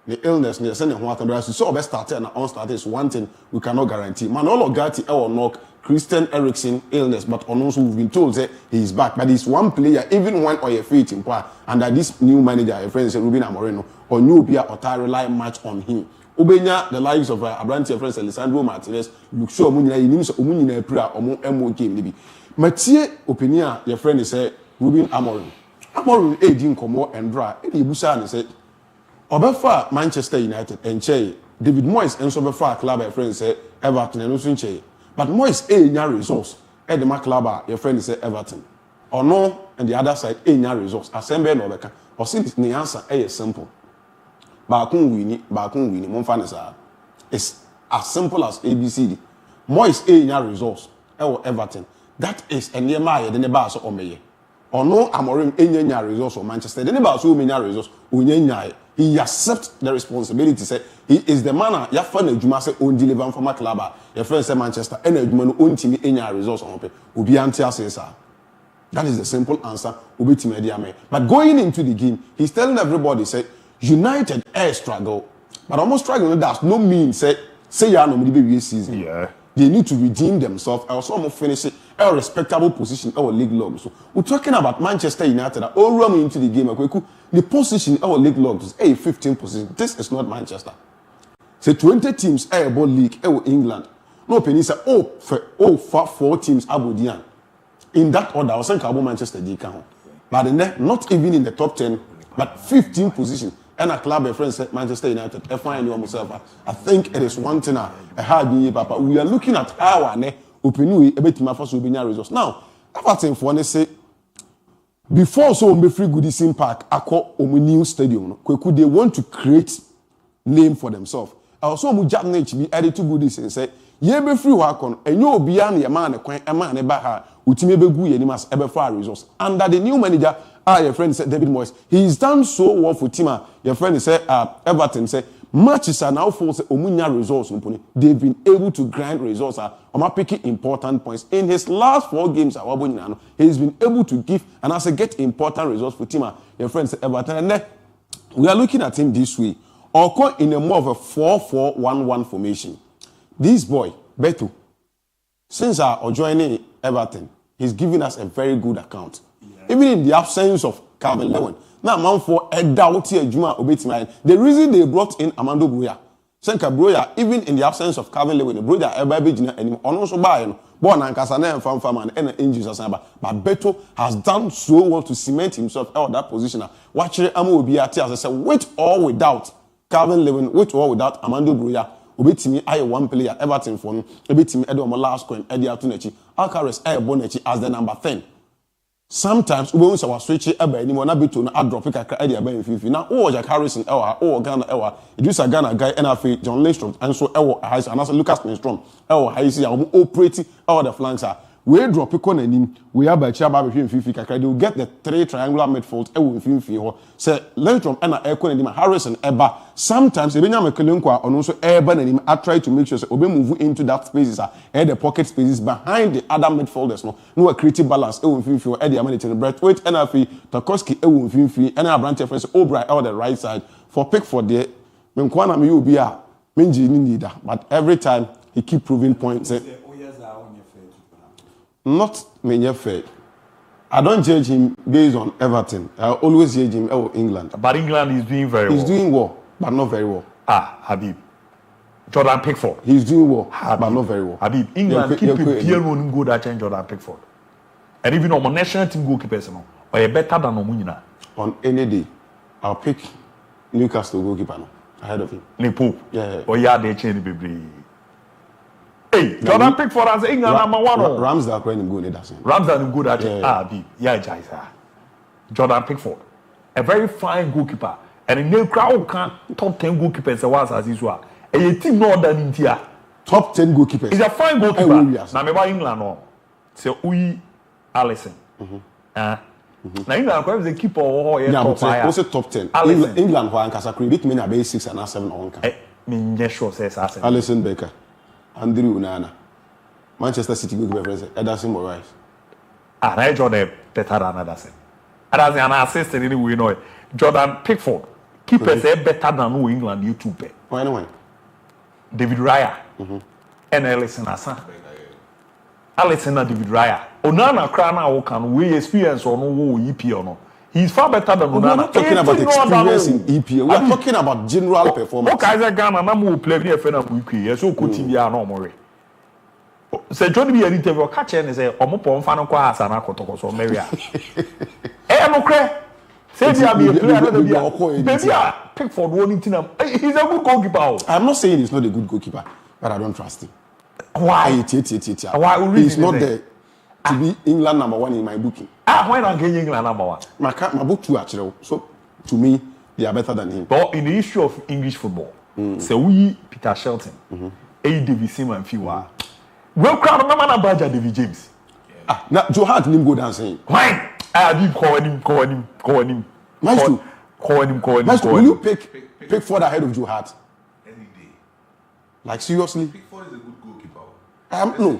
J: The illness near sending water. So best started and on started is one thing we cannot guarantee. Manolo Gatti or knock Christian Eriksen illness, but on also we've been told that he is back. But he's one player, even one or a feet in part, under this new manager, a friend said Ruben Amorim, or new Pia or rely much on him. Ubenya, the lives of Abrantia friends Alessandro Martinez, look so Munina, you need Munina prayer or MO game. Maybe. Mathieu opinion, your friend is Ruben Amorim. Amorim aging Como and Dra, and Busan said, Obefa Manchester United and Che, David Moyes and Sobefa club, your friend said Everton and Usun Che. But Moyes a resource, Edema club, your friend is Everton. Or no, and the other side, a resource, assemble no better. Or since the answer is simple. Bakun winnie, MON-FRI it's as simple as ABCD. Moyes a resource, Everton. That is a near my than a bass or me. Or no, Amorim a resource or Manchester. Then about so many resource, he accepts the responsibility. Say he is the man. Ya friend Juma say own deliver from a club. Your friend say Manchester. And Juma own team a resource on pay. Ubi antia says that is the simple answer. Ubi team But going into the game, he's telling everybody say. United struggle, but almost struggling. That's no means say ya no maybe season. Yeah, they need to redeem themselves. Also, almost finish a respectable position our league log. So we're talking about Manchester United. All running into the game. The position our league log is a 15 position. This is not Manchester. Say 20 teams ball league England. No penny say for 4 teams Aberdeen. In that order, I was saying about Manchester but not even in the top 10, but 15 position. And a club of friends Manchester United, I think it is one thing a hard year, Papa. We are looking at our opinion a bit more for results. Now, Everton for say before so MON-FRI Goodison Park, I call new stadium. They want to create name for themselves. Also, Mujab be added to Goodison and say, ye be free work on, and you be an a man a baha, Utime Begu Yenimas ever for resource. Under the new manager. Your friend said David Moyes. He's done so well for Tima. Your friend said Everton said matches are now for Omunya results. They've been able to grind results. Picking important points in his last 4 games. He's been able to give and also get important results for Tima. Your friend said Everton, and then we are looking at him this way. Or in a more of a 4-4-1-1 formation. This boy Beto, since joining Everton, he's giving us a very good account. Even in the absence of Calvert-Lewin. Now, man for a doubt here, Juma Obetimai. The reason they brought in Armando Broja, Senka Broja, even in the absence of Calvert-Lewin, the Broja Ebabijina and also by born and Casana and Farm and injuries. But Beto has done so well to cement himself out of that position. Watch it, Amu Obiati, as I said, with or without Calvert-Lewin, with or without Armando Broja. Obetimi I one player Everton for Obetimi Edo last coin Eddie Atunechi, Alcaraz Bonechi as the number 10. Sometimes we want to switch it about anyone a bit to drop it idea by 50. Now, Jack Harrison, Ghana, it is a Ghana guy, NFA, John Lindstrom, and so Hayes, and also Lucas Lindstrom, Hayes, operating over the flanks. we drop it on him, we have by Chaba between Fifi Kakra, they will get the 3 triangular midfield, and Fifi or say, learn from Anna Econ and Harris and Eba. Sometimes, even I'm a Kalunkwa, and also Urban and him, I try to make sure that we move into that spaces, and the pocket spaces behind the other midfielders. No, a creative balance, Ewan Fifi or Eddie Amanit and Brett, wait, NFE, Tarkowski, Ewan Fifi, and our branch of friends, O'Brien, on the right side, for Pickford there. When Kwana may be a Minji neither, but every time he keep proving points. Not many fair. I don't judge him based on Everton. I always judge him England.
A: But England is doing very well.
J: He's doing well, but not very well.
A: Habib. Jordan Pickford.
J: He's doing well, but not very well.
A: Habib, England keep Pierre good at Jordan Pickford. And even on my national team goalkeepers, or a better than Omunina.
J: On any day, I'll pick Newcastle goalkeeper ahead of him.
A: Nepo.
J: Yeah.
A: Or yeah, they change the baby. Hey, Jordan Pickford as England number 1.
J: Ramsdale going good, doesn't.
A: Ramsdale good at yeah, Jordan Pickford, a very fine goalkeeper, and in the crowd can top 10 goalkeepers as usual. And you team more than India.
J: Top 10 goalkeepers.
A: He's a fine goalkeeper. Now me about England no. So we Alisson. Now England is the keeper or
J: also top 10. England who Ankasa create many about 6 and 7 on can.
A: Me sure says
J: Alisson Becker. Andrew Unana, Manchester City goalkeeper president Ederson Moraes.
A: I Jordan better than Ederson. Ederson an assistant anyway. No, Jordan Pickford keeper say better than New England YouTube.
J: Why?
A: David Raya and Alisson Asa. Alisson and David Raya. Onana Krana Okan we experience or no EP or no. He's far better than Onana.
J: We're not talking about experience in EPL. We're talking about general performance.
A: Okay, I Ghana na mu play here for na week. So continue no more. Say Johnny be an interview catch and say omo fa no kwa asa na kotoko so Maria. No cre. Say be a player no be. Baby Pickford won team. He's a good goalkeeper.
J: I'm not saying he's not a good goalkeeper, but I don't trust him.
A: Why?
J: Why he's not there to be England number 1 in my booking.
A: Why not get England number 1?
J: My book 2 actually. So to me, they are better than him.
A: But in the issue of English football, so we Peter Shelton, David Seaman Fiwa. Well, crowd no man badger David James.
J: Now Joe Hart didn't go dancing.
A: Why? I did calling him.
J: Will you pick Pickford ahead of Joe Hart?
L: Any day.
J: Like seriously?
L: Pickford is a good goalkeeper.
J: No.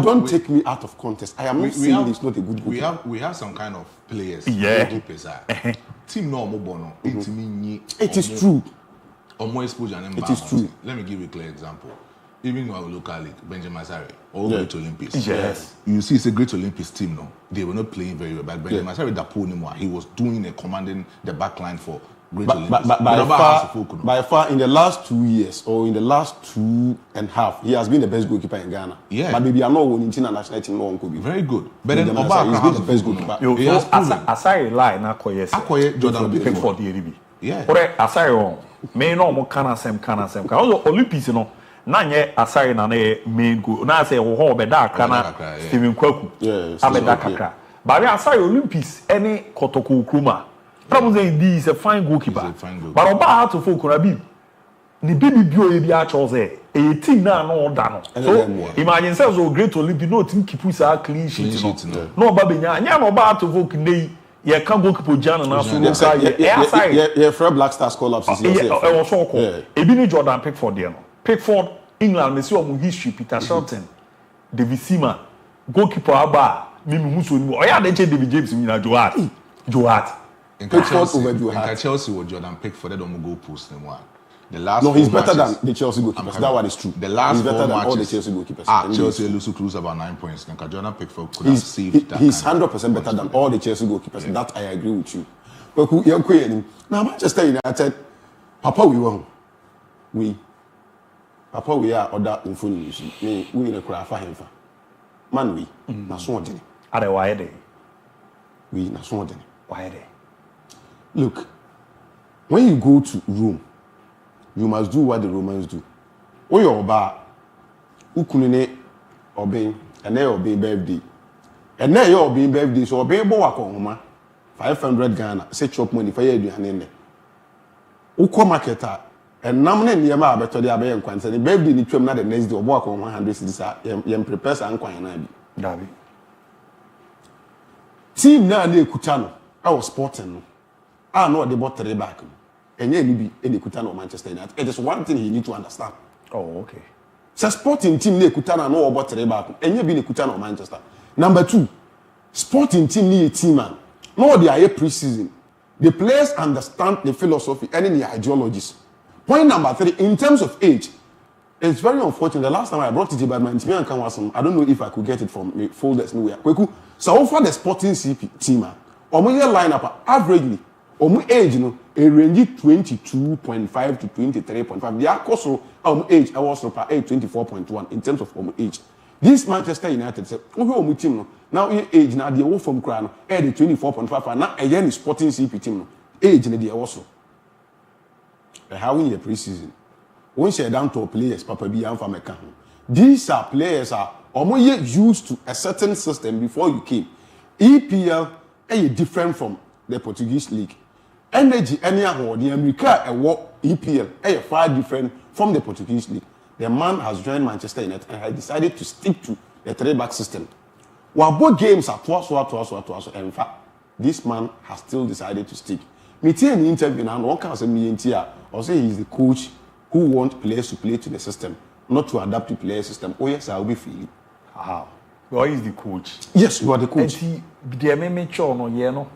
J: Don't take me out of context. I am not saying he's not a good goalkeeper.
L: We have some kind of players.
A: Yeah.
L: Team no more.
J: It is true.
L: It is true. Let me give you a clear example. Even in our local league, Benjamin Sarri, all Great Olympics.
A: Yes.
L: You see, it's a Great Olympics team now. They were not playing very well, but Benjamin Sarri, that pulled him. He was doing and commanding the back line for Great Olympics.
J: By far, in the last 2 years or in the last 2.5, he has been the best goalkeeper in Ghana.
L: Yeah.
J: But maybe I'm not winning national team. No, could be
L: very good. But then
J: Obama has been the best goalkeeper.
A: Asari lie na koyese.
L: Jordan
A: Pickford DIABY.
L: Yeah.
A: Ore Asari on. Me no mo kana sem. Also Olympics no. Na nye Asari na main goal. Na say wo ho be da kana Steven Kwaku.
J: Yes.
A: Abeda kakra. But Asari Olympics any Kotoko Nkrumah. He is a fine goalkeeper. But Oba had to focus on him. The baby bio ye bi chose. A team na no dano. So imagine say so Great Olympic no team keep us clean sheet no. No Oba benya anya no Oba to focus nei ye kan goalkeeper Jan na so no say
J: ye for Black Stars call up since
A: e was so call. E bi ni Jordan Pickford there no. Pickford England me see omo history Peter Shelton, David Seaman, goalkeeper Aba, me hu so ni. Oya dey David James ni na Joe Hart.
L: In Chelsea with Jordan Pickford, they don't go post them one. The last
J: he's better than the Chelsea goalkeepers. That one is true.
L: The last
J: he's better than
L: matches,
J: all the Chelsea goalkeepers.
L: Chelsea lose to close about 9 points. Jordan Pickford could have saved that.
J: He's 100% better than all the Chelsea goalkeepers. Yeah. That I agree with you. But now Manchester United, Papa we are other information. We in a cry for him. Man, we na so ordinary.
A: Are they why
J: We na so ordinary.
A: Why they?
J: Look, when you go to Rome, you must do what the Romans do. When you're about, ukunine obey, and they obey birthday, and then you obey birthday. So obey boa home, 500 Ghana. Say chop money for you and in there. Uko marketer, and namne niyama beto de abe and kwanse. The birthday ni chop na the next day. Obo 100 cities. Yem prepares and kwanya na bi.
A: Dabi.
J: team na ekuta no our Sporting no no they bought 3 back and yeah be ekuta no Manchester United. It is one thing you need to understand.
A: Oh, okay.
J: So Sporting team na ekuta no about 3 back and yeah be ekuta no Manchester. Number 2, Sporting team ni a team man. No they are pre-season. The players understand the philosophy and the ideologies. Point number 3, in terms of age, it's very unfortunate. The last time I brought it by my team, I don't know if I could get it from my folders nowhere. So far the Sporting CP team, your lineup averagely, age a range 22.5 to 23.5. The cost age I was per age 24.1 in terms of age. This Manchester United say, team now age now the old from crown the 24.5 and now again Sporting CP team age in the also. How in the pre-season? Once you're down to players, Papa B and Fameka. These are players are almost used to a certain system before you came. EPL is different from the Portuguese league. Energy anyhow the America EPL is far different from the Portuguese league. The man has joined Manchester United and has decided to stick to the 3-back system. While both games are twice, in fact, this man has still decided to stick. Me tell an interview now, one can say me or say he's the coach who wants players to play to the system, not to adapt to player system. Oh yes, I'll be feeling.
A: How? Well, he's the coach.
J: Yes, you are the coach.
A: The MMA no, yeah, no.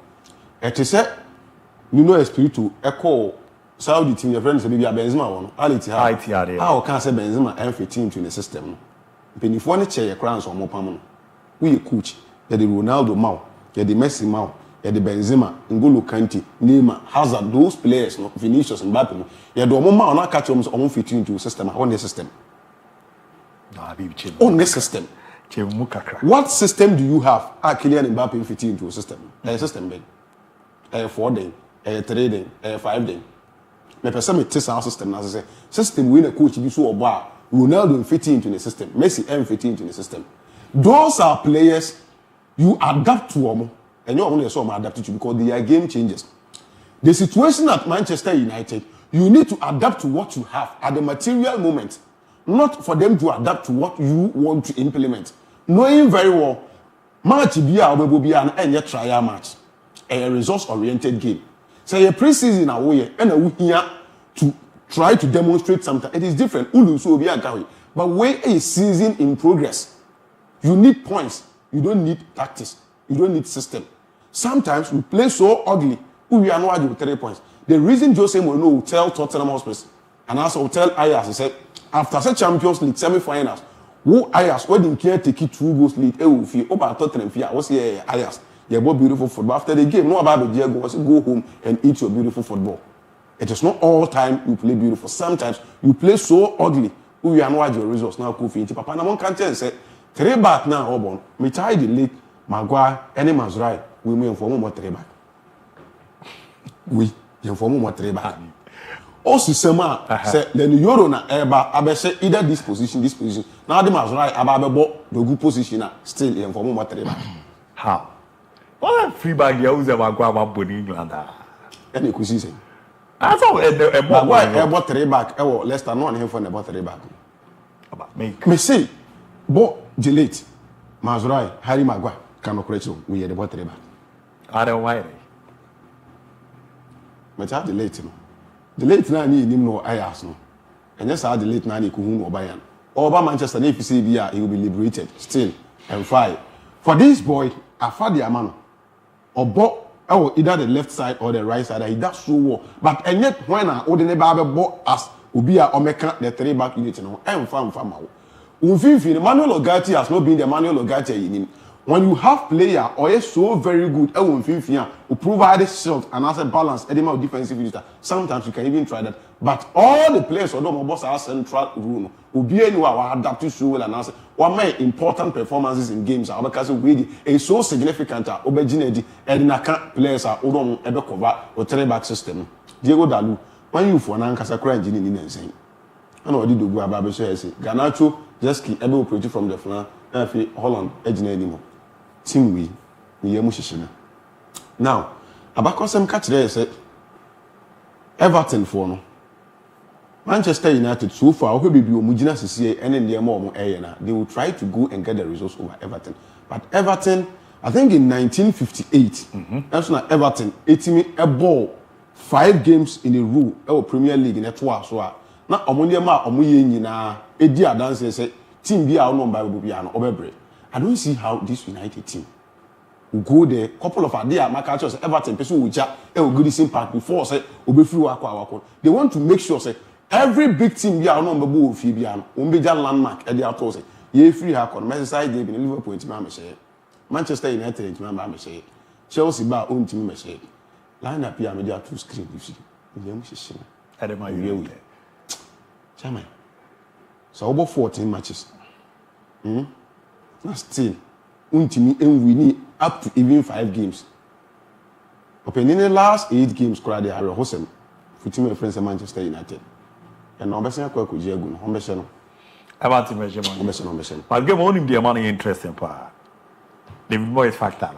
J: It is a spirit to echo Saudi team. Your friends say maybe a Benzema one.
A: ITR.
J: How can say Benzema and fit team to the system? When if one chair your crowns or more permanent, we a coach. You're the Ronaldo Mao, you're the Messi Mao. The Benzema, N'Golo Kante, Neymar, Hazard, those players, no, Vinicius and Mbappe, you do more not catch them on fit into the system, on the system. On the system. What system do you have? Kylian Mbappe fit into a system. A system, a 4 day, a 3 day, a 5 day. Me person me test our system as I say. System we a coach be so oba. Ronaldo fit into the system. Messi fit into the system. Those are players you adapt to them. And you're only so adapted to because they are game changers. The situation at Manchester United, you need to adapt to what you have at the material moment, not for them to adapt to what you want to implement. Knowing very well, match be a trial match, a results-oriented game. So a pre-season away and we here to try to demonstrate something. It is different. But when a season in progress, you need points. You don't need tactics. You don't need system. Sometimes we play so ugly, we are not with 3 points. The reason Jose Mourinho will tell Tottenham Hotspur and also will tell Ajax, he said, after the Champions League semi-finals, who Ajax, who didn't care to keep 2 goals lead, will feel over Tottenham, what's here, Ajax, you have beautiful football. After the game, no about the Diego, go home and eat your beautiful football. It is not all time you play beautiful. Sometimes you play so ugly, we are not your results now. Kofi, Papa, no one can tell, say, 3 back now, Obon, me tie the league. Maguire, any man's right. We may inform more 3 back. We inform more 3 back. Also, Sema say the Euro na eba abese either this position. Now the man's right ababo the good position still inform more 3 back.
A: How? Well, free back there was a Maguire in England.
J: Any question?
A: I thought
J: Maguire about 3 back. Leicester no one for about 3 back. Me say, but delete. Mazrai, Harry Maguire. Cannot correct you. We are the bottom back.
A: I don't why.
J: But I have the late. The late now need him no Ajax no. And yes, I have the late now need Kuhun or Bayern. Over Manchester, if you see here, he will be liberated still and fight. For this boy, I found the man. Or either the left side or the right side. He does so well. But and yet when I ordinary Bible bought us, Ubia Omeka the 3 back unit no. And farm. Manuel Ugarte has not been the Manuel Ugarte in him. When you have player or is so very good, who provide a shot and as a balance, edema defensive unit, sometimes you can even try that. But all the players, although my boss are central rule, will be anywhere adapted so well and answer. One my important performances in games are because is so significant. Obejinedi and Naka players are Odom Ebekova or 3-back system. Diego Dalu, when you for an Ankasa cry engineer in insane. I know what did go about say Garnacho just keep able to from the flank. Holland engineer anymore. Team we now about some catch there said Everton for no Manchester United so far will be Mujina CCA and in the more they will try to go and get the results over Everton. But Everton I think in 1958, that's when Everton, a ball 5 games in a row, our Premier League in a twice. Now, Omondiama, Omuyina, Edia Dance, say, team be our number by Bubiano, Obebre. I don't see how this United team will go there. Couple of ideas, my cultures, Everton, person will chat, will go this impact before, say, Obefu. They want to make sure, say, every big team be our number, Bubiano, Umbeja landmark, at the outdoors, ye free Hakon, Merseyside, they in Liverpool, Manchester United, Chelsea, bar own team, line up here, media 2 screen, you see. Chairman. So over 14 matches. Still, and we need up to even 5 games. Opening the last 8 games, they are a Hosem, for team friends of Manchester United. And no better could you go home?
A: About to measure money. But give only the money interesting part. The boy is factor.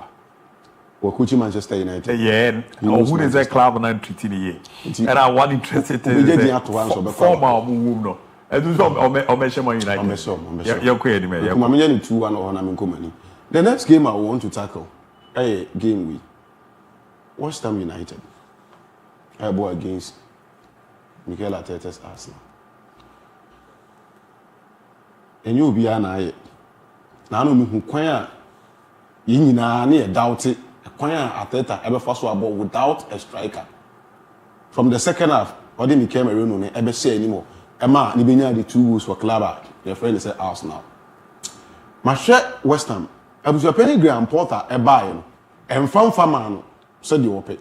J: Coaching Manchester United.
A: Yeah, who is a club and treating ye? And I want interested in former move. And do some measure United. You're creating me.
J: I'm 2-1 The next game I want to tackle, game week. West Ham United. ABOU against Mikel Arteta's Arsenal. And you'll be an eye. Now, no, who quite you doubt it. Arteta ever first ball without a striker. From the second half, or didn't become a run ever say anymore. Emma, Nibina the 2 goals for Club. Your friend is Arsenal. My share West Ham. I was a penny Graham Porter a buy and found Famano said you pay.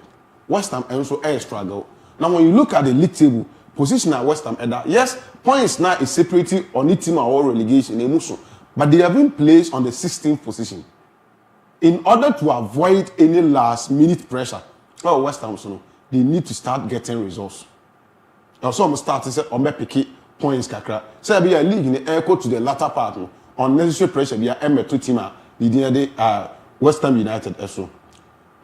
J: West Ham also a struggle. Now when you look at the league table, position at West Ham yes, points now is separating on the team or relegation emotion, but they have been placed on the 16th position. In order to avoid any last-minute pressure, West Ham, they need to start getting results. Also, I'm starting to say, I'm pick points, kakra. Say, be a league in the echo to the latter part. Unnecessary pressure, be a M2 team, the West Ham United. Also,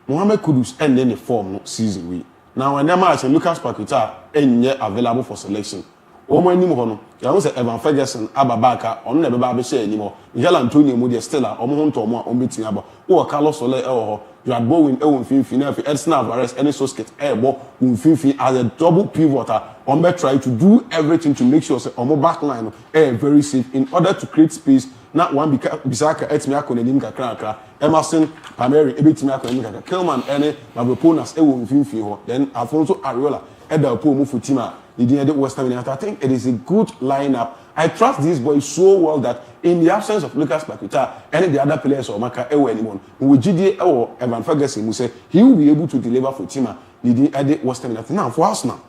J: Mohamed Kudus end in the form season week. Now, when I'm at Lucas Paqueta, ain't yet available for selection. Omo ni mo no ya wo se Evan Ferguson ababaka on na be ba be share ni mo Miguel Antonio Mudi Stella omo ho nto mo a ombetimi aba wo Carlos Soler e wo ho Brad Bowen e wo mfimfini na fi Edson Alvarez any so skit e bo mfimfini as a double pivoter on be try to do everything to make sure say omo back line very safe in order to create space na one Bisaka etimi akonanim kakra Emerson Palmieri ebetimi akonanim kakra Kelman ene Mavropanos e wo mfimfini ho then Alfonso Areola e da po mu futima the West Ham United. I think it is a good lineup. I trust these boys so well that in the absence of Lucas Paqueta and the other players or Maka Ewo anyone, with GDA or Evan Ferguson, who say he will be able to deliver for Tima leading at West Ham United. Now for us now,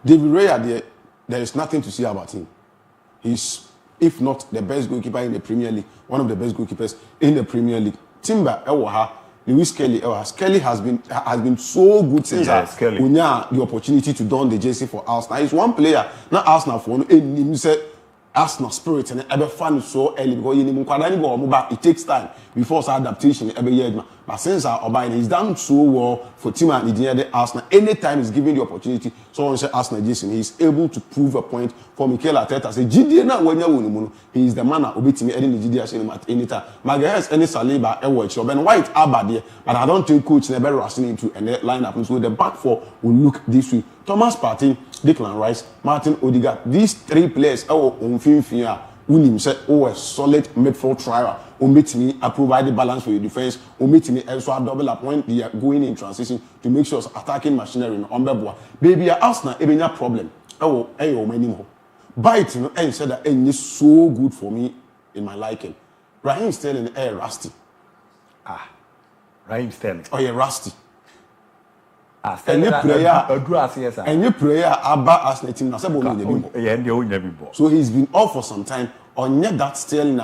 J: David Raya, there is nothing to say about him. He's, if not the best goalkeeper in the Premier League, one of the best goalkeepers in the Premier League. Timber Ewaha. Lewis Kelly, Kelly has been so good since we had the opportunity to don the jersey for Arsenal. He's one player, not Arsenal for him said Arsenal spirit and ever fun so early because it takes time before adaptation every year. But since he's done so well for team and the Arsenal. Anytime he's given the opportunity, so on say Arsenal Jason, he's able to prove a point for Mikel Arteta. Say GDA na when you he is the man that obey me any GDA at any time. Magalhaes any Saliba watch Ben White are there, but I don't think coach never rushing into and lineup. So the back four will look this way. Thomas Partey, Declan Rice, Martin Odegaard. These 3 players on William said, a solid midfield trial. Me provide the balance for your defense. Me also double up when they are going in transition to make sure attacking machinery on Beboa. Baby, Arsenal, even a problem. Many more. Bite, and said that is so good for me in my liking. Raheem Sterling, rusty.
A: Raheem Sterling.
J: Oh, yeah, rusty.
A: And
J: your prayer about Arsenal team. So he's been off for some time. On that Sterling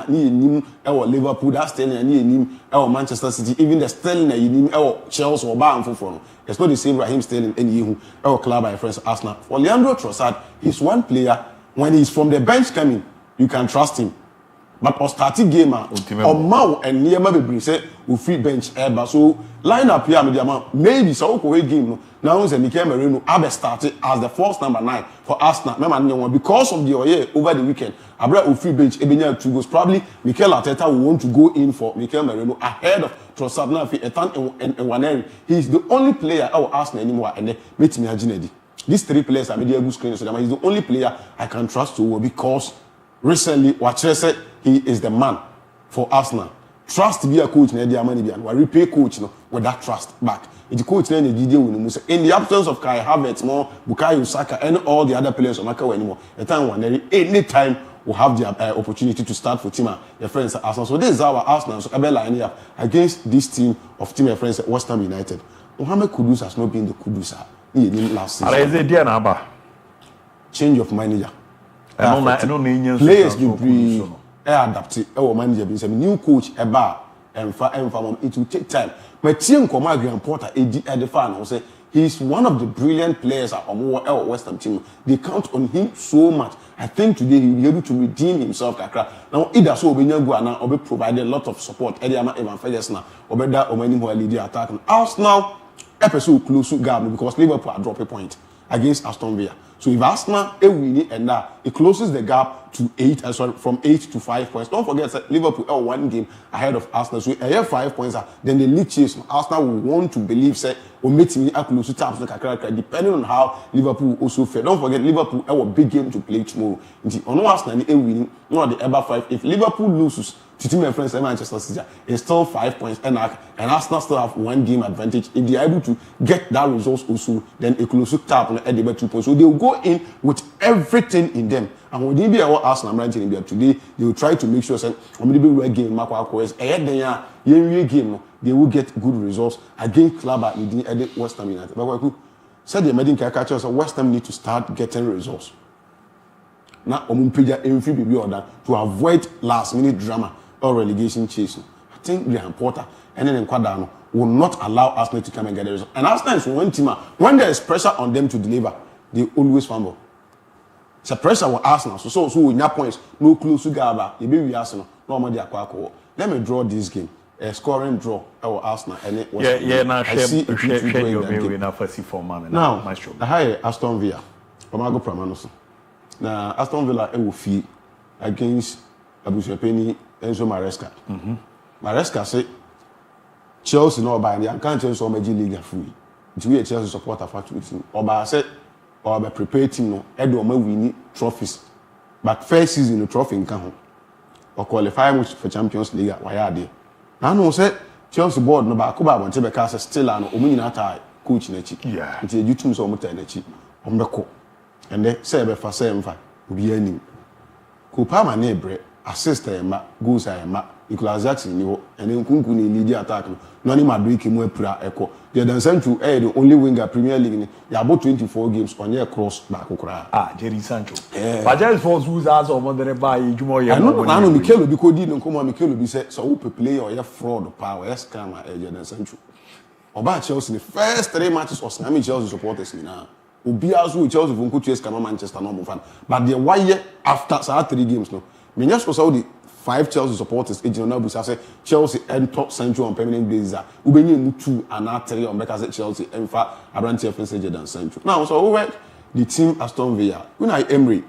J: Liverpool, that Sterling Manchester City, even the Sterling Chelsea or Bayern for it's not the same Raheem Sterling and club by friends Arsenal. For Leandro Trossard, he's one player when he's from the bench coming, you can trust him. but or starting game or mau and near maybe say we free bench ever so line up here maybe so okay game now say Mikel Merino have started as the first number 9 for Arsenal remember because of the over the weekend Abra we free bench Ebenya 2 goals probably Mikel Arteta will want to go in for Mikel Merino ahead of Trossard now if and Waneri he is the only player our Arsenal anymore and meet me Ajinedi. These 3 players are media good screen so he's the only player I can trust to because recently Wachere said he is the man for Arsenal. Trust be a coach na dia money we repay coach no with that trust back. The coach na dey deal with him in the absence of Kai Havertz more Bukayo Saka and all the other players of Maka anymore. The time when any time will have the opportunity to start for team your friends at Arsenal. So this is our Arsenal so Abel line here against this team of team friends at West Ham United. Mohamed Kudus has not been the Kudus last season.
A: Is it there now?
J: Change of manager.
A: Players
J: be adapted. Our manager be new coach it will take time. But Tien Koma Graham Porter at the fan say he's one of the brilliant players at our West Ham team. They count on him so much. I think today he'll be able to redeem himself. Now either so or be provided a lot of support. Ediama Evan Ferguson or better or many more leading attack. Arsenal episode close to Gab because Liverpool are drop a point against Aston Villa. So if Arsenal win and it closes the gap to 8 from 8 to 5 points. Don't forget that Liverpool are 1 game ahead of Arsenal. So if they have 5 points, then the league chase. Arsenal will want to believe say or meet me close to taps depending on how Liverpool also fair. Don't forget Liverpool have a big game to play tomorrow. On Arsenal winning, not the ever 5. If Liverpool loses to team and friends Manchester City, it's still 5 points and Arsenal still have 1 game advantage. If they are able to get that result also, then a close tap on the 2 points. So they will go in with everything in them. And when they be our Arsenal ranking today, they will try to make sure that when they be game game, they will get good results against club at West Ham United. But I said the medical catchers West Ham need to start getting results. Now, to avoid last minute drama or relegation chase. I think Graham Porter and then Quadano will not allow Arsenal to come and get a result. And Arsenal is one team. When there is pressure on them to deliver, they always fumble. It's a pressure on Arsenal. So in that points, no close to Gaba. You be Arsenal. No more let me draw this game. A scoring draw our Arsenal and it was I see now I hire Aston Villa. Omago Pramanoso. Now Aston Villa will fee against Abu Penny Enzo Maresca. Maresca say Chelsea no buy and can't change so much league free. To be a Chelsea supporter for team. Oba said or be prepared team no Edo may win trophies. But first season the trophy in can or qualify for Champions League why are they? Now no say Chelsea board no ba ko ba won tebe ka say still an omunyina ta coach na chi. Yeah. Nti ejutum so omta na chi. Ombeko. And then say be fa say mfa obi anim. Ko pa ma na ebre assist ma goals ma Nicolas Jackson ni ho ene nkunku ni lead attack no ni Madrid mu apura eko. The dan Sancho the only winger Premier League ni ya about 24 games on your cross back okra. Jerry Sancho.
A: But just for who's as of under by Jumo ya.
J: No Mikel Obi ko di no nkomo Mikel Obi say so who play or ya fraud power ya scam dan Sancho. Oba Chelsea the first 3 matches of Snami Chelsea supporters ni na. Obi azu Chelsea for nkotu scam Manchester no mo fan. But the why after 3 games no. Me just for Saudi 5 Chelsea supporters agent na busa say Chelsea enter Sancho on permanent basis ubenya mu 2 and 3 on because Chelsea emfa Abrante offense agent than Sancho. Now so over the team Aston Villa Unai Emery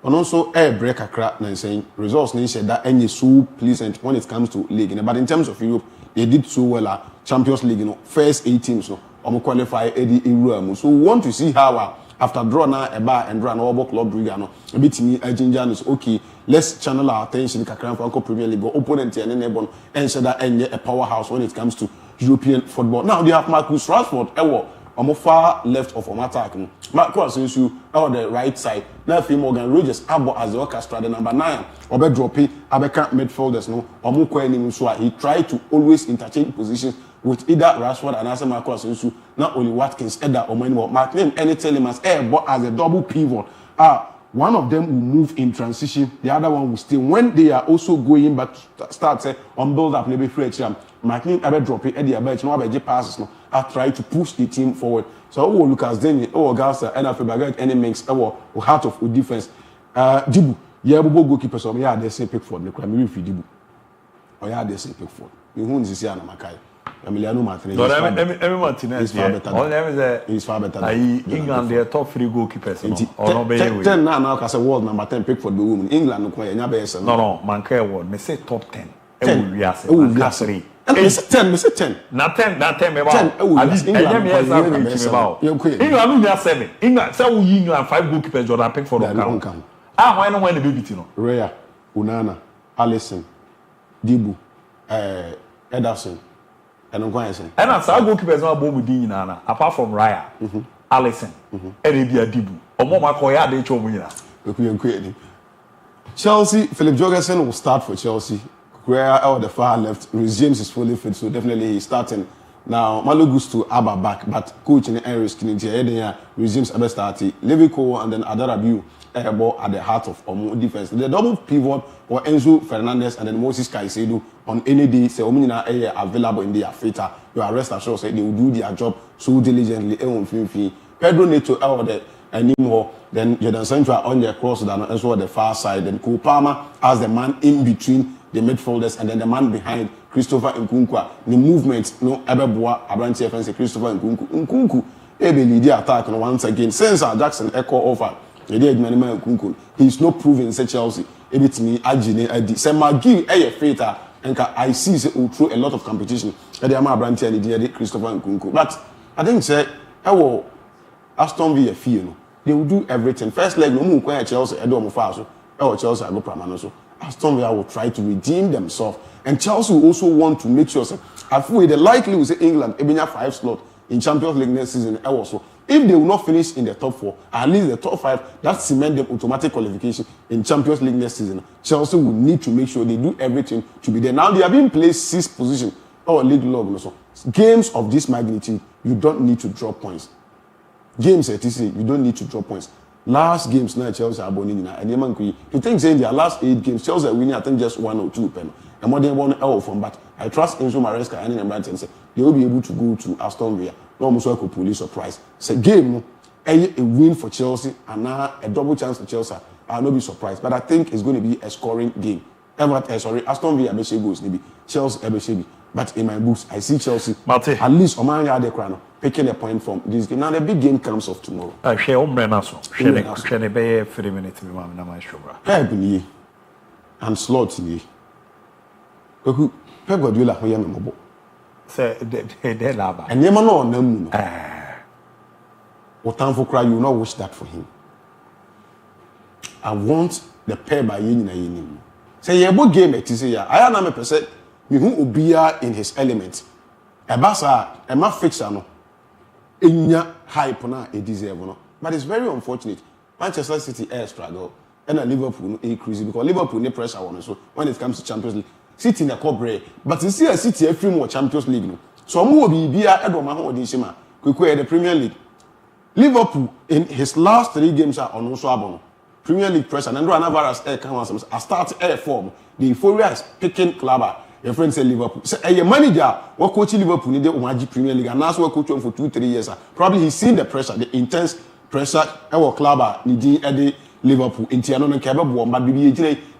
J: and also break akra na saying results ni said that any so pleasant when it comes to league but in terms of Europe they did so well Champions League first 8 teams qualify Eddie Iruamu. So we want to see how after draw now a bar and run over club brigano a bit me Argentina is okay. Let's channel our attention to Kakran Premier League opponent and enable and say that a powerhouse when it comes to European football. Now they have Marcus Rashford on far left of attack. Marcus Rashford on the right side. Now Morgan Rogers Abo as the orchestra the number 9 or dropping Abeka midfielders no he tried to always interchange positions with either Rashford and Asa Marcus Rashford, not only Watkins, Edda or Manuel Martin, any Telemans, but as a double pivot. One of them will move in transition, the other one will stay. When they are also going back to start on build up, maybe free Martin Abba drop it, Eddie Abba, no Abba passes, no, I try to push the team forward. So, Lucas Denny, Garza, and Alpha any mix, or heart of defense. Dibu, Yeah, goalkeeper so yeah they say Pickford the crime if you or yeah they say Pickford. You who is here na Makai. Emiliano Martinez.
A: No, Emi Martinez is far better. All them is
J: far better.
A: England their top 3 goalkeepers. Or no be
J: 10 now cause world number 10 Pickford be woman. England no kwanya nya be yes.
A: No, man care word. Me say top 10. We are 3.
J: Me say 10.
A: Na 10 me about. England no 7. England say we England 5 goalkeepers Jordan Pickford on count. Why no when the baby no?
J: Raya, Onana, Alisson, Dibu, Ederson. And
A: as our goalkeepers are both with Dinana, apart from Raya, Alisson, Arabia Dibu, or Moma Koya de Chomina.
J: Chelsea, Philip Jorgensen will start for Chelsea. Where out the far left, Rhys James is fully fit, so definitely he's starting. Now, Malo Gusto Abba back, but coach in the area is Kiniti, Rhys James Abba starting, Levico and then ABOU ball at the heart of defense. The double pivot or Enzo Fernandez and then Moses Caicedo on any day, say Omina available in their theater. You are rest assured say they will do their job so diligently. Pedro Neto out there anymore. Then Jadon Sancho on the cross down and so the far side. Then Cole Palmer as the man in between the midfielders and then the man behind Christopher Nkunku. The movement no Ebeboa Abranche fence Christopher Nkunku. Lead the attack once again. Since Jackson echo over. He's not proven say Chelsea. It's me Ajine Adi. Say Magi Feta and I see through a lot of competition. The Ama Branty and the Christopher Nkunku. But I think say Aston Villa feel they will do everything. First leg no more Chelsea Edo Mufaso. Chelsea I go Pramanoso. Aston Villa will try to redeem themselves. And Chelsea will also want to make sure say I feel the likely will say England Ebenya 5 slot in Champions League next season also. If they will not finish in the top 4, at least the top 5, that cement them automatic qualification in Champions League next season. Chelsea will need to make sure they do everything to be there. Now they have been placed 6th position or league log also. Games of this magnitude, you don't need to drop points. Games at TC, you don't need to drop points. Last games now Chelsea are winning and you think saying their last 8 games Chelsea are winning I think just 1 or 2 pen. And more than 1 L from but I trust Enzo Maresca and Brighton say they will be able to go to Aston Villa. No almost like a police surprise. It's a game, a win for Chelsea and now a double chance for Chelsea. I'll not be surprised, but I think it's going to be a scoring game. Aston Villa Ebeshe goes maybe Chelsea Ebeshe. But in my books, I see Chelsea at least Omanya Adekrano picking a point from this game. Now the big game comes off tomorrow.
A: I share Omrenaso. Share be 3 minutes.
J: Pep and slot ni. Pep Guardiola ho yam mobo.
A: Say de laba.
J: And yema no onam no. What time for cry you not wish that for him. I want the pair by yin na yin. Say yebo game et say ya. I na me person me hu obia in his element. Ebasa e ma fixer no. Enya hype na e deserve no. But it's very unfortunate. Manchester City air struggle and Liverpool no e crazy because Liverpool need pressure on so when it comes to Champions League. City na cobre but you see a City every more Champions League no. So mo bi bia edo ma ho odin shima. Kwekwe the Premier League. Liverpool in his last 3 games are on also abono. Premier League pressure and Navarro's air can once I start air form. The euphoria is picking clubber. Your friend say Liverpool. Say a manager what coach Liverpool need the Premier League and that's what coach him for 2-3 years. Probably he's seen the pressure, the intense pressure our clubber need Eddie Liverpool in Tiano and Kebab but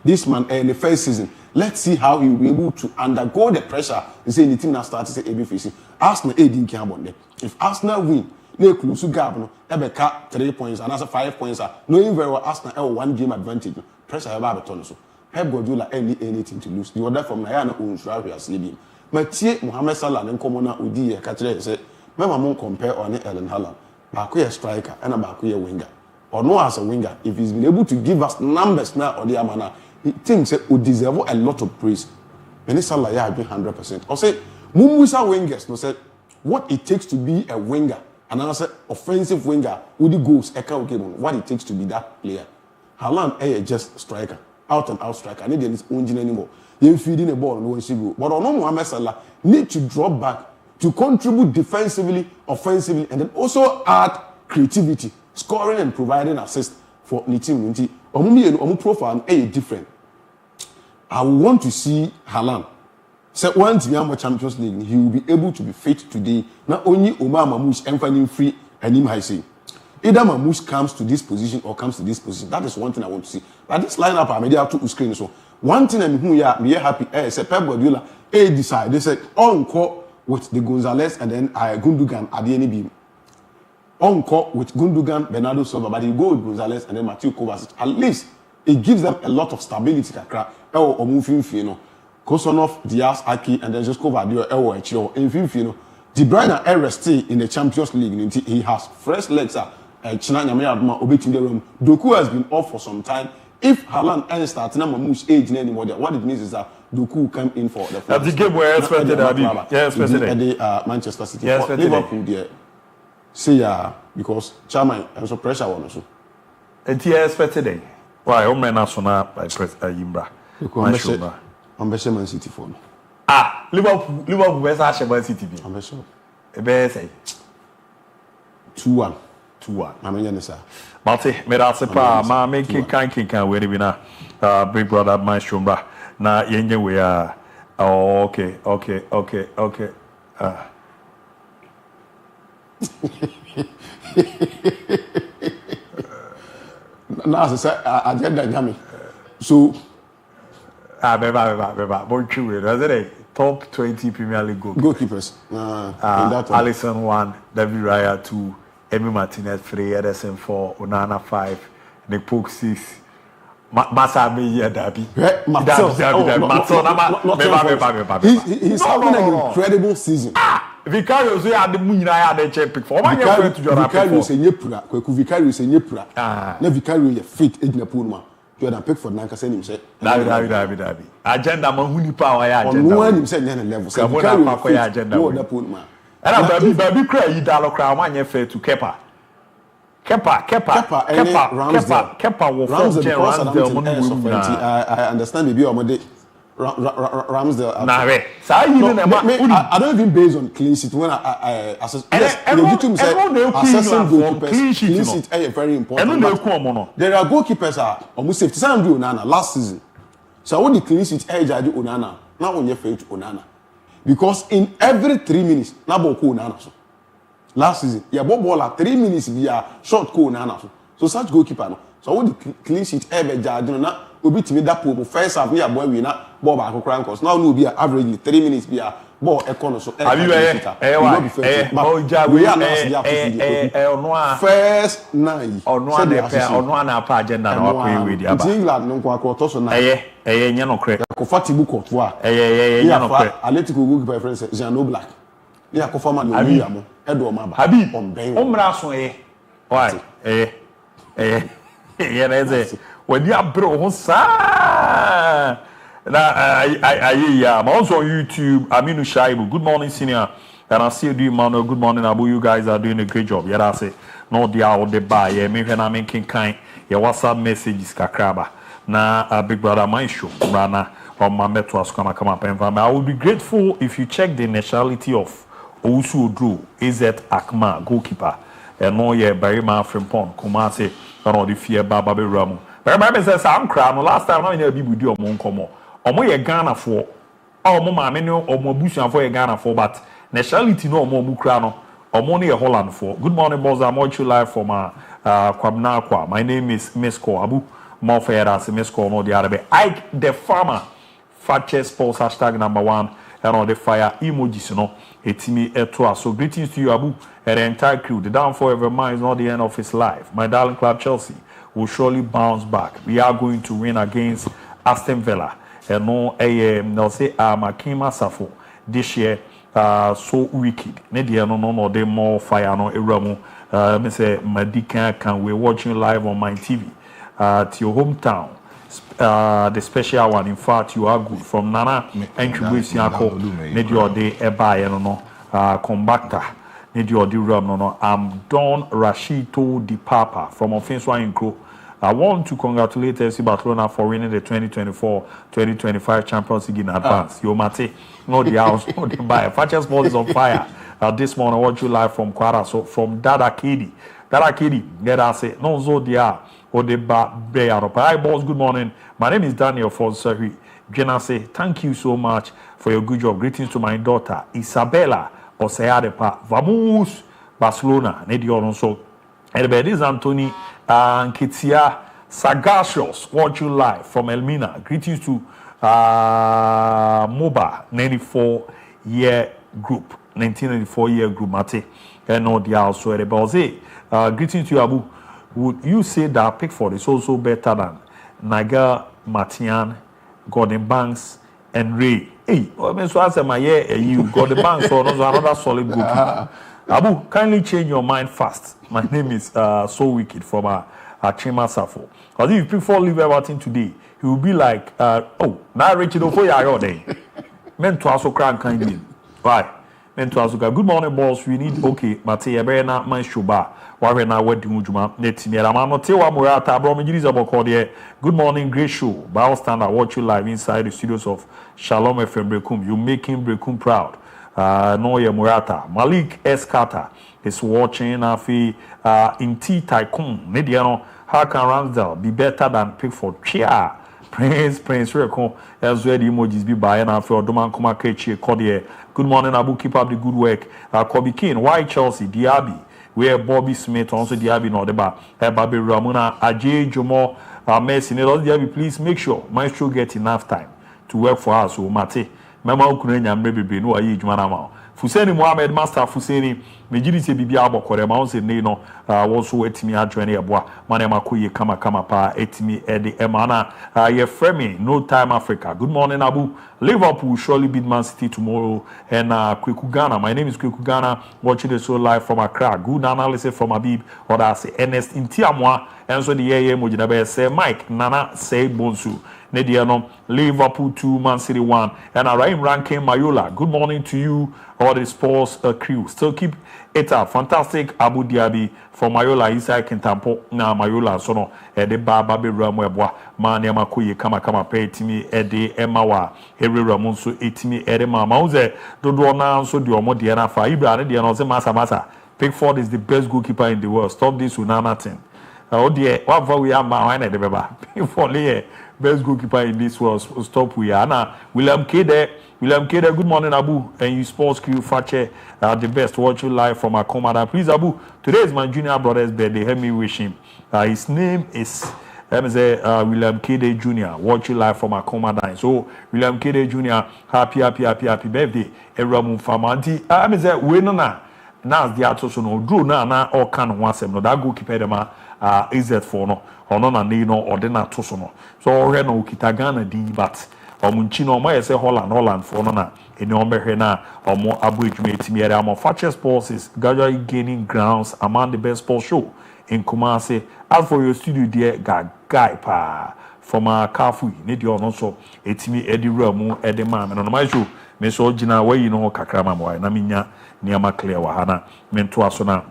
J: this man in the first season. Let's see how he will be able to undergo the pressure and say the team now starts to say AB facing. Arsenal didn't care about them. If Arsenal win, they close to gap no Ebeka 3 points and that's 5 points knowing very well Arsenal 1 game advantage. Pressure about beton so. Pep Guardiola anything to lose. The order from Nayana Unsura we are sleeping. Mathieu Mohamed Salah and Komona Udi Katre say, Mama won't compare on Ellen Haaland. Bakuya striker and a Bakuya winger. Or no as a winger, if he's been able to give us numbers now or the Amana, he thinks it would deserve a lot of praise. When it's Salah, yeah, 100%. Or say, Mumusa wingers, no say, what it takes to be a winger, and I say, offensive winger, with the goals, what it takes to be that player. Haaland, just striker. Out and out striker. I need his own gene anymore. You're feeding a ball and when she go. But on Mohamed Salah need to drop back to contribute defensively, offensively, and then also add creativity, scoring and providing assist for the team. Omu profile is different. I want to see Haaland. So once we have Champions League, he will be able to be fit today. Not only Omar Mamouche and finding free and him I say. either Mamouche comes to this position or comes to this position. That is one thing I want to see. But this lineup, I mean, to screen. So one thing I'm happy. Say Pep Guardiola, decide. They said on with the Gonzalez and then Gundogan at the NB. On with Gundogan, Bernardo Silva, but you go with Gonzalez and then Matthew Kovacic. At least it gives them a lot of stability. Or moving, Kosonov, Diaz, Aki, and then just Kovadio, in De Bruyne RST in the Champions League. He has fresh legs. Doku has been off for some time. If Haaland ain't starting Mamouche age anymore, what it means is that Doku come in for the.
A: That's the game where expected
J: the Manchester City.
A: Yes,
J: Liverpool there. See because Chairman and so pressure one also.
A: And he expected why Omre National by press Yimbra.
J: I'm Man City for no.
A: Liverpool versus Man City.
J: I'm sure.
A: Say
J: 2-1.
A: 2-1.
J: I'm in sir.
A: Mate, me that's pa ma making can we be na big brother my shumbra. Na yenye we are. Oh, okay.
J: Now as I said, agenda jami. So
A: beba bon true was it top 20 Premier League
J: goalkeepers.
A: Alisson 1, David Raya 2, Emi Martinez 3, Ederson 4, Onana 5, Nick Pope 6. Massa me Derby.
J: He's having an incredible season.
A: Vicarious we had the moon I had a check for.
J: Vicarious and Yepura, Vicarious and Yepura. Na Vicarious fit in the Puma. Jordan Pickford Nanka send him say
A: David. Agenda man power agenda.
J: On one him said level. So Vicarious agenda. No Puma.
A: And baby cry you dollar cry man you fair to Kepa will Ramsdale.
J: I understand maybe on Ramsdale. I don't even base on clean sheet when I assess. Yes, legitimate assessing goalkeepers. Clean sheet is very important. There are goalkeepers are almost safety. Some do Onana last season. So when the clean sheet edge I do Onana. Now when you fail to Onana, because in every 3 minutes, na ball ko Onana so. Last season, yeah, ball at 3 minutes via short ko Onana so such goalkeeper no. So when the clean sheet ever judge na. Obi timi that pool first half we are boy winner ball back crank cause now no be averagely 3 minutes be a ball econo so first 9
A: ono pa agenda na wa we di aba
J: England no kwa to so na
A: nya no kre
J: ko fatibu courtois
A: nya no kre
J: Atletico goalkeeper friend say Jean Oblak ya ko former no wi am edo ma ba
A: omra so why when you are bro sa I'm also on YouTube. Aminu Shaibu. Good morning, senior. And I see you, Manuel. Good morning, Abu. You guys are doing a great job. Yeah, that's it. No, they are all the buy. Yeah, maybe I'm making kind. Yeah, WhatsApp messages kakraba. Na big brother, my show. Rana or my metro come up and I would be grateful if you check the nationality of Owusu Odro, AZ Akma, goalkeeper. And no, yeah, Barry Man from Pond. Kumase, and all the fear Baba Ramu. Remember, says I'm crying. Last time I be with you on Moncomo. Omo ye Ghana for. Omo maame no omo busuan for ye Ghana for, but nationality no omo bukra no. Omo ne ye Holland for. Good morning, boss. I'm watching you live from Kwabna. My name is Mesko Abu. MON-FRI as Mesko no the Arabe. Ike the farmer. Fakye Sports #1 and on the fire emojis no. Etimi etwa. So greetings to you, Abu, and the entire crew. The downfall of a man is not the end of his life. My darling club Chelsea will surely bounce back. We are going to win against Aston Villa. And no, they'll say, Makima Safo this year, so wicked. No, they more fire, no, Eramu. Me say, Madika, can we watching live on my TV to your hometown? The special one, in fact, you are good. From Nana, Entribusiako, Nedio de Eba, no, Combactor. I'm Don Rashito Di Papa from Offensive Incro. I want to congratulate FC Barcelona for winning the 2024-2025 Champions League in advance. Yo mate, no the house, no the buy. Fakye Sports is on fire. This morning I watch you live from Kwara, so from Dada Kedi. Get I say no Zodia or the Bayaro. Hi boss, good morning. My name is Daniel Fonsehi. Gena say thank you so much for your good job. Greetings to my daughter Isabella Oseadepa. Vamos Barcelona. Nedi also This Anthony Nketia Sagacious, watch you live from Elmina. Greetings to MOBA 94-year group, 1994-year group, Mate. And all the also about greetings to you, Abu. Would you say that Pickford is also better than Naga, Martian, Gordon Banks, and Ray? Hey, so I said, my you Gordon Banks or another solid goalkeeper. Abu, kindly change your mind fast. My name is So Wicked from Chima Safo. Because if Pickford leave everything today, he will be like, oh, now Richard Ofoya day. Men to also crank kindly. Why? Men to also good morning, boss. We need okay, Mattia Berna, my Shuba. Why na wedding Ujuma, Netini, Amano Tewa Murata, Bromidis about good morning, great show. Bow standard, watch you live inside the studios of Shalom FM Brekum. You making Brekum proud. Noya Murata, Malik S. Carter is watching Afi in T Tycoon. Mediano, how can Ramsdale be better than Pickford? Chia. Prince Reco, as well the emojis be buying after Doman Kumakechi Kodie. Good morning, Abu. Keep up the good work. Kobe King, why Chelsea, Diaby, where Bobby Smith, also Diaby, no deba, Babi Ramuna, Ajay Jomo, Messi, Diaby, please make sure Maestro get enough time to work for us. So, Mate, Mama Ukraine, maybe no age, Manama. Fuseni Mohamed Master Fuseni, Mejiri se bibi abo kore ma onse ne no also etimi adwene eboa manema koye kama pa etimi ede emana ye frame no time Africa. Good morning, Abu. Liverpool will surely beat Man City tomorrow. And Kweku Ghana, my name is Kweku Ghana, watching the show live from Accra. Good analysis from Abib, or I say Ernest Intiamwa, and so the Mojinabe say Mike Nana say Bonsu. Nediano, Liverpool 2, Man City 1, and Araim Rankin Mayola. Good morning to you, all the sports crew. Still keep it up. Fantastic Abu Dhabi for Mayola inside Kintampo. Na Mayola sono ede baba be ramwebwa mani amakuye kama pe etimi ede emawa ere ramunso etimi ede mama uze dodo na nso de omo de na fa Ibra ne de na say masa Pickford is the best goalkeeper in the world. Stop this Unana thing. Oh dear, what we are ma de beba Pickford best goalkeeper in this world. Stop we are now. William Kede, good morning, Abu, and you sports crew, Fakye, the best. Watch you live from Akomada. Please, Abu, today is my junior brother's birthday. Help me wish him. His name is William Kede Jr. Watch you live from Akomada. So, William Kede Jr., happy birthday. Everyone from Auntie. We know now. Now, the atos no draw na all can one sem no that goalkeeper dem is that for no ono na ne no or na to so no so ore no Kitagana di but omunchi no mo yese Holland for no na eni ombe na omo Abu Ejuma etimi ere am Fakye Sports is gradually gaining grounds among the best sports show in Kumasi. As for your studio there guy pa from Kafu ne di ono so etimi edi ramu edi ma me no my show me so gina we yi no kakrama mo na minya niama clear wa hana mento aso na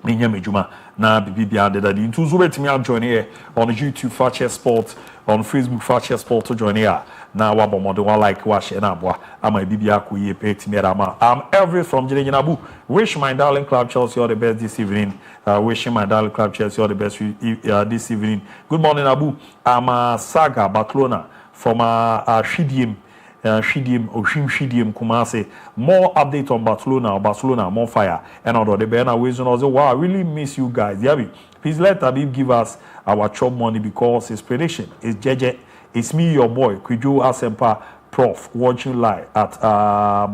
A: minya mejuma na bibia de dadi ntu so betimi a join here on YouTube Fakye Sport, on Facebook Fakye Sport to join here na wa bomodo wa like wa share na boa ama bibia ko ye petimi ama every from Abu. Wish my darling club Chelsea all the best this evening. Wishing my darling club Chelsea all the best this evening. Good morning, Abu. I'm Saga Barcelona from Shidim Kumasi. More update on Barcelona, more fire. And although the banner ways and wow, I really miss you guys. Diaby, please let Abib give us our chop money because his prediction is JJ. It's me, your boy, Kwijo Asempa Prof, watching live at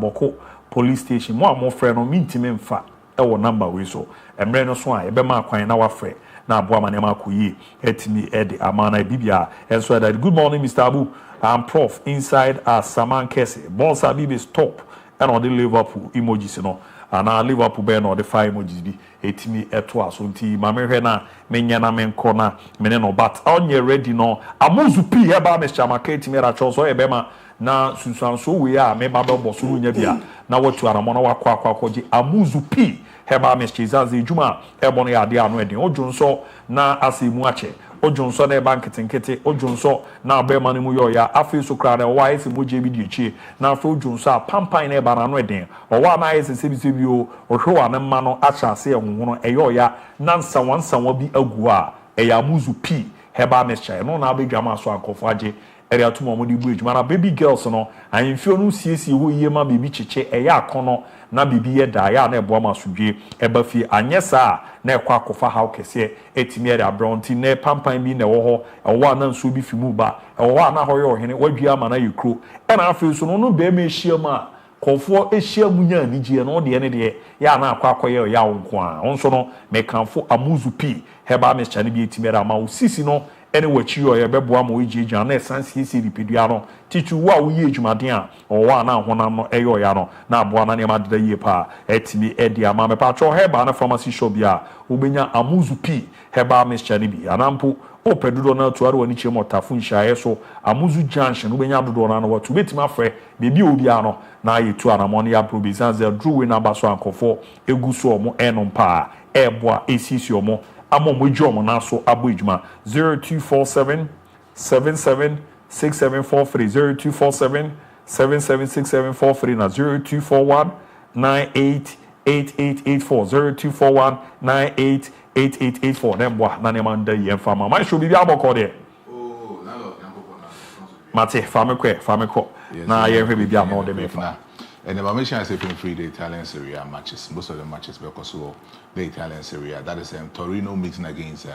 A: Boko Police Station. More friend on me fa. Our number we so. And Breno Swan, Ebema Quine, our friend. Now, Boamanema Kuyi, Etimi Edi Amana Bibia. And so that good morning, Mr. Abu. I'm Prof inside Saman Kese. Boss Abib is top. And on the Liverpool emojis, you know. And our Liverpool Ben or the 5 emojis be etimi etwa so nti mame hwe na menyana menko na mene no but onye ready no amuzu pi eba me chamaka etimi ra cho so ebema na susanso we a me ba bo so nya bia na watu aramono wakwa amuzu pi heba me chizaze juma ebono ya de anu edin ojonso na asimu ache ojonso na eba nketenkete ojonso na abema ne mu yo ya afi so kra na wa ese moje bi dichi na afi ojonso a pampan na eba na anu edin owa na ese sebi o ohwe na mma no acha se ehunhunu eyo ya nansa wansa wa bi agu a eya muzu pi herbal mixture no na be dwama so ankofo age area to mo di bu edwuma na baby girls no ahemfio no siesie ho yie ma baby chiche eya akono na bibi ye da ya na ebo ma sudwe eba fi anyesa na ekwa akofa haw kese etimi area bronti na pampan bi na wo ho ewo na nso bi fi mu ba ewo na ho ye ohene wadua ma na yekro e na afi so no be ma ehia ma kofo ehia mu nya anigye no de ne de ya na akwa akoye ya wonko a onso no mekanfo amuzu p heba mixture ne bi etimi area ma usisi no ene wachi yo ye beboa ma ojeja na esansi esi ripedua no tichu wa wo ye adwumaden a owa na honam no eyo ya no na aboa na ne ma deda yie pa etimi edi ama me pa cho heba na pharmacy shop bia obenya amuzu p heba mixture ne bi anampo opedudo na tuaro wani chemo tafu nshaye so amuzu junction obenya dodo na no watu betima afre bebi obi ano na yetu anamoni ya probizanze drew we number so ankofo eguso omo enom pa eboa esisi omo amo mojo omo na so abo ejuma 0247 776743 0247 776743 na 0241 988884 0241 988884 nembwa na nemanda yemfama ma show bibia aboko de oh na lo yankopona mate famekwe na yehwe bibia ma de mefa.
L: And the information I say free the Italian Serie A matches, most of the matches because of the Italian Serie A. That is Torino meeting against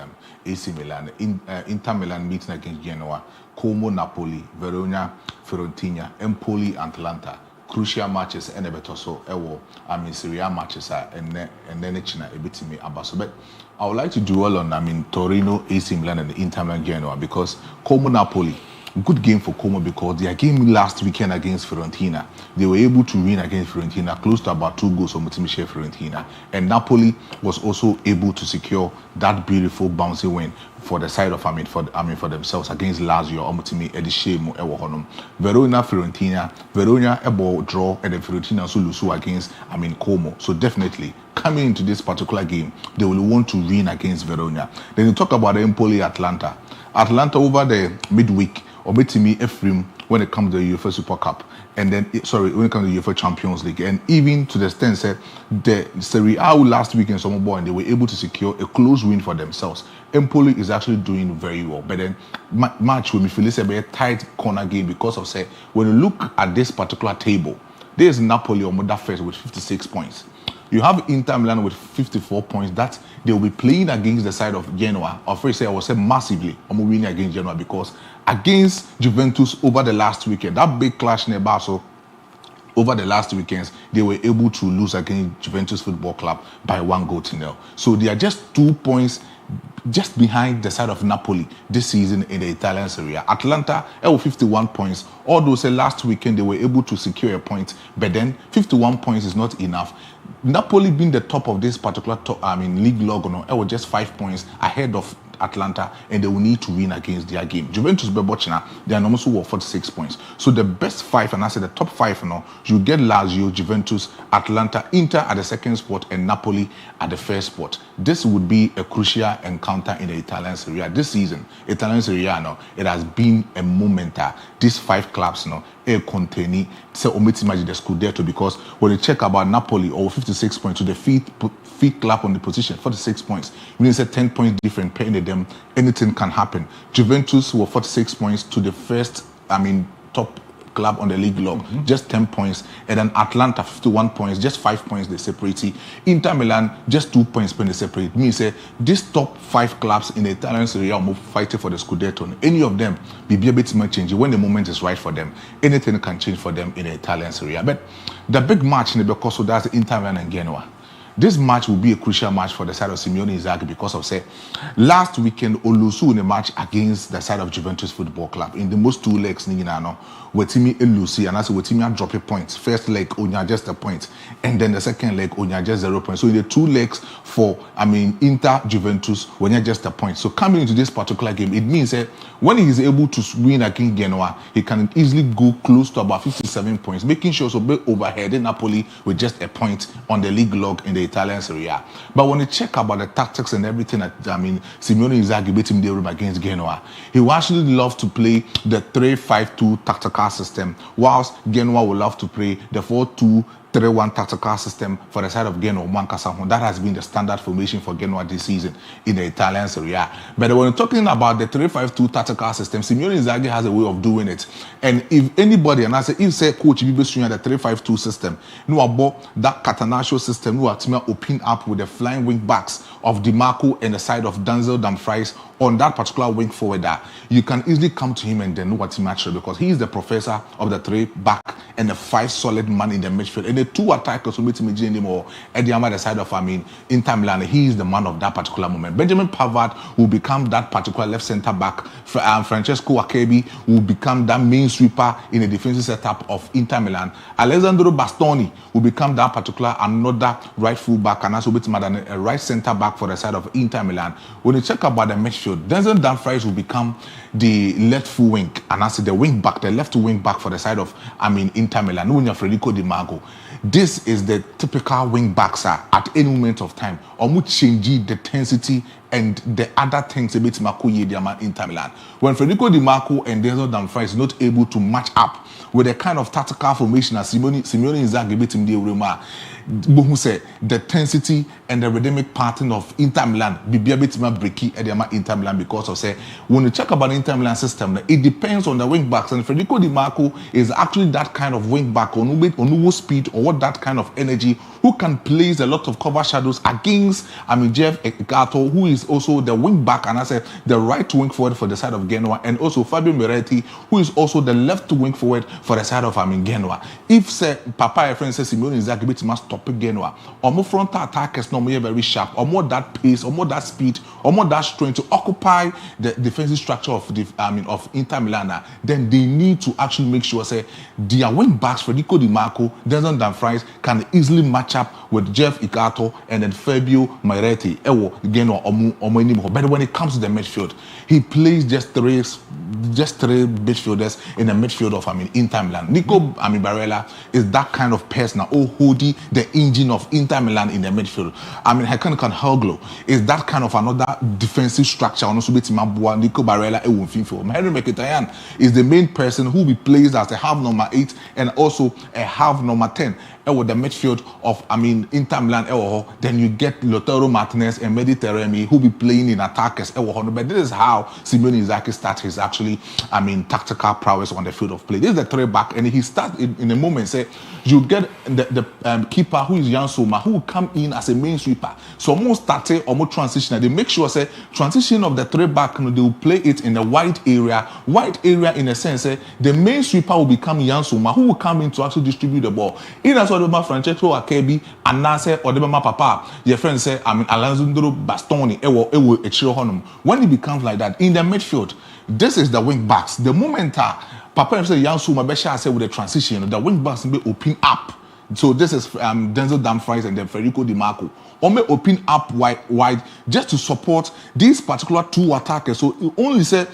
L: AC Milan, Inter Milan meeting against Genoa, Como Napoli, Verona, Fiorentina, Empoli, Atalanta. Crucial matches and a better so Serie A matches and then it's a bit to me about so. But I would like to dwell on Torino, AC Milan, and Inter Milan Genoa because Como Napoli. Good game for Como because their game last weekend against Fiorentina, they were able to win against Fiorentina, close to about 2 goals from Mutimishe Fiorentina. And Napoli was also able to secure that beautiful bouncy win for the side of for themselves against Lazio or Mutimi Edishemu Ewohonum. Verona Fiorentina, Verona a ball draw and then Fiorentina also lose against Como. So definitely coming into this particular game, they will want to win against Verona. Then you talk about Empoli Atlanta. Atlanta over the midweek or betimi Ephraim when it comes to the UEFA Super Cup and then when it comes to the UEFA Champions League and even to the extent that the Serie A last week in Somobo and they were able to secure a close win for themselves. Empoli is actually doing very well, but then match when we feel it's a very tight corner game because of when you look at this particular table, there is Napoli or Moda first with 56 points. You have Inter Milan with 54 points that they will be playing against the side of Genoa. I will say massively winning against Genoa because against Juventus over the last weekend, that big clash in Barca over the last weekends, they were able to lose against Juventus Football Club by 1-0. So they are just 2 points just behind the side of Napoli this season in the Italian Serie A. Atlanta with 51 points. Although last weekend they were able to secure a point, but then 51 points is not enough. Napoli being the top of this particular league log, was just 5 points ahead of Atlanta, and they will need to win against their game. Juventus Bebochina, they are also 46 points. So the best 5, and I said the top 5 you get Lazio, Juventus, Atlanta, Inter at the second spot, and Napoli at the first spot. This would be a crucial encounter in the Italian Serie A. This season, Italian Serie A, it has been a momenta. These 5 clubs, containing the Scudetto because when you check about Napoli or 56 points to the fifth club on the position, 46 points. You need to say 10 points different paying them. Anything can happen. Juventus were 46 points to the first, top club on the league log, just 10 points. And then Atlanta, 51 points, just 5 points they separate. Inter Milan, just 2 points when they separate. Means these top 5 clubs in the Italian Serie A are fighting for the Scudetto. Any of them be a bit more changing when the moment is right for them. Anything can change for them in the Italian Serie A. But the big match in the because that's the Inter Milan and Genoa. This match will be a crucial match for the side of Simeone Inzaghi because of last weekend Olusu in a match against the side of Juventus Football Club in the most 2 legs Wetimi Elusi and also Wetimi drop a point. First leg Onya just a point and then the second leg Onya just 0 points. So in the 2 legs for Inter Juventus Onya just a point. So coming into this particular game, it means when he is able to win against Genoa, he can easily go close to about 57 points, making sure so overhead in Napoli with just a point on the league log in the Italian Serie A. But when you check about the tactics and everything that Simeone Inzaghi beat him the room against Genoa, he will actually love to play the 3-5-2 tactical system, whilst Genoa will love to play the 4-2 3-1 tactical system for the side of Genoa. That has been the standard formation for Genoa this season in the Italian Serie A. But when we're talking about the 3-5-2 tactical system, Simeone Inzaghi has a way of doing it. And if anybody, and I say, if say coach Bibi Sunya the 3-5-2 system, no about that Catenaccio system, no attempt open up with the flying wing backs of DiMarco and the side of Denzel Dumfries on that particular wing forward, you can easily come to him and then know what he matches because he is the professor of the 3 back and the 5 solid man in the midfield. And the 2 attackers who meet him anymore at the other side of Inter Milan, he is the man of that particular moment. Benjamin Pavard will become that particular left centre back. Francesco Akebi will become that main sweeper in the defensive setup of Inter Milan. Alessandro Bastoni will become that particular another right full back and also a right centre back for the side of Inter Milan. When you check about the midfield, Denzel Dumfries will become the left full wing and also the wing back, the left wing back for the side of Inter Milan. Federico Di Marco. This is the typical wing backs at any moment of time. Or change the intensity and the other things a bit Inter Milan. When Federico Di Marco and Denzel Dumfries is not able to match up with the kind of tactical formation as Simeone Inzaghi beat him the intensity and the rhythmic pattern of Inter Milan be a bit more breaky at Inter Milan because of say when you check about the Inter Milan system, it depends on the wing backs, and Federico Di Marco is actually that kind of wing back on who speed or what that kind of energy who can place a lot of cover shadows against Jeff Gato, who is also the wing back and I said the right wing forward for the side of Genoa, and also Fabio Miretti, who is also the left wing forward for the side of Genoa. If say Papa friend says Simeone Inzaghi bit must stop Genoa, or more frontal attackers normally very sharp, or more that pace, or more that speed, or more that strength to occupy the defensive structure of the of Inter Milan, then they need to actually make sure say their wing backs Federico Di Marco, Denzel Dumfries can easily match up with Jeff Igato and then Fabio Miretti. But when it comes to the midfield, he plays just three midfielders in the midfield of Inter Milan. Nico Barella is that kind of person who holding the engine of Inter Milan in the midfield. Hakan Hoglo is that kind of another defensive structure. Nico Barella Henry Mkhitaryan is the main person who will be placed as a half number 8 and also a half number 10. With the midfield of Inter Milan, then you get Lautaro Martinez and Mediterranean who be playing in attackers. But this is how Simeone Inzaghi starts his actually tactical prowess on the field of play. This is the 3 back, and he starts in a moment. Say you get the keeper who is Jan Soma who will come in as a main sweeper. So almost starting or more transition. They make sure say transition of the 3 back, they will play it in the wide area. Wide area in a sense, the main sweeper will become Jan Soma who will come in to actually distribute the ball. In as well, Francesco Akebi and Nase or Debama Papa, your friend say Alessandro Bastoni when he becomes like that in the midfield, this is the wing backs. The moment Papa say Yansuma Besha say with the transition, the wing backs will be open up. So this is Denzel Dumfries and then Federico Di Marco. Or may open up wide just to support these particular 2 attackers. So you only say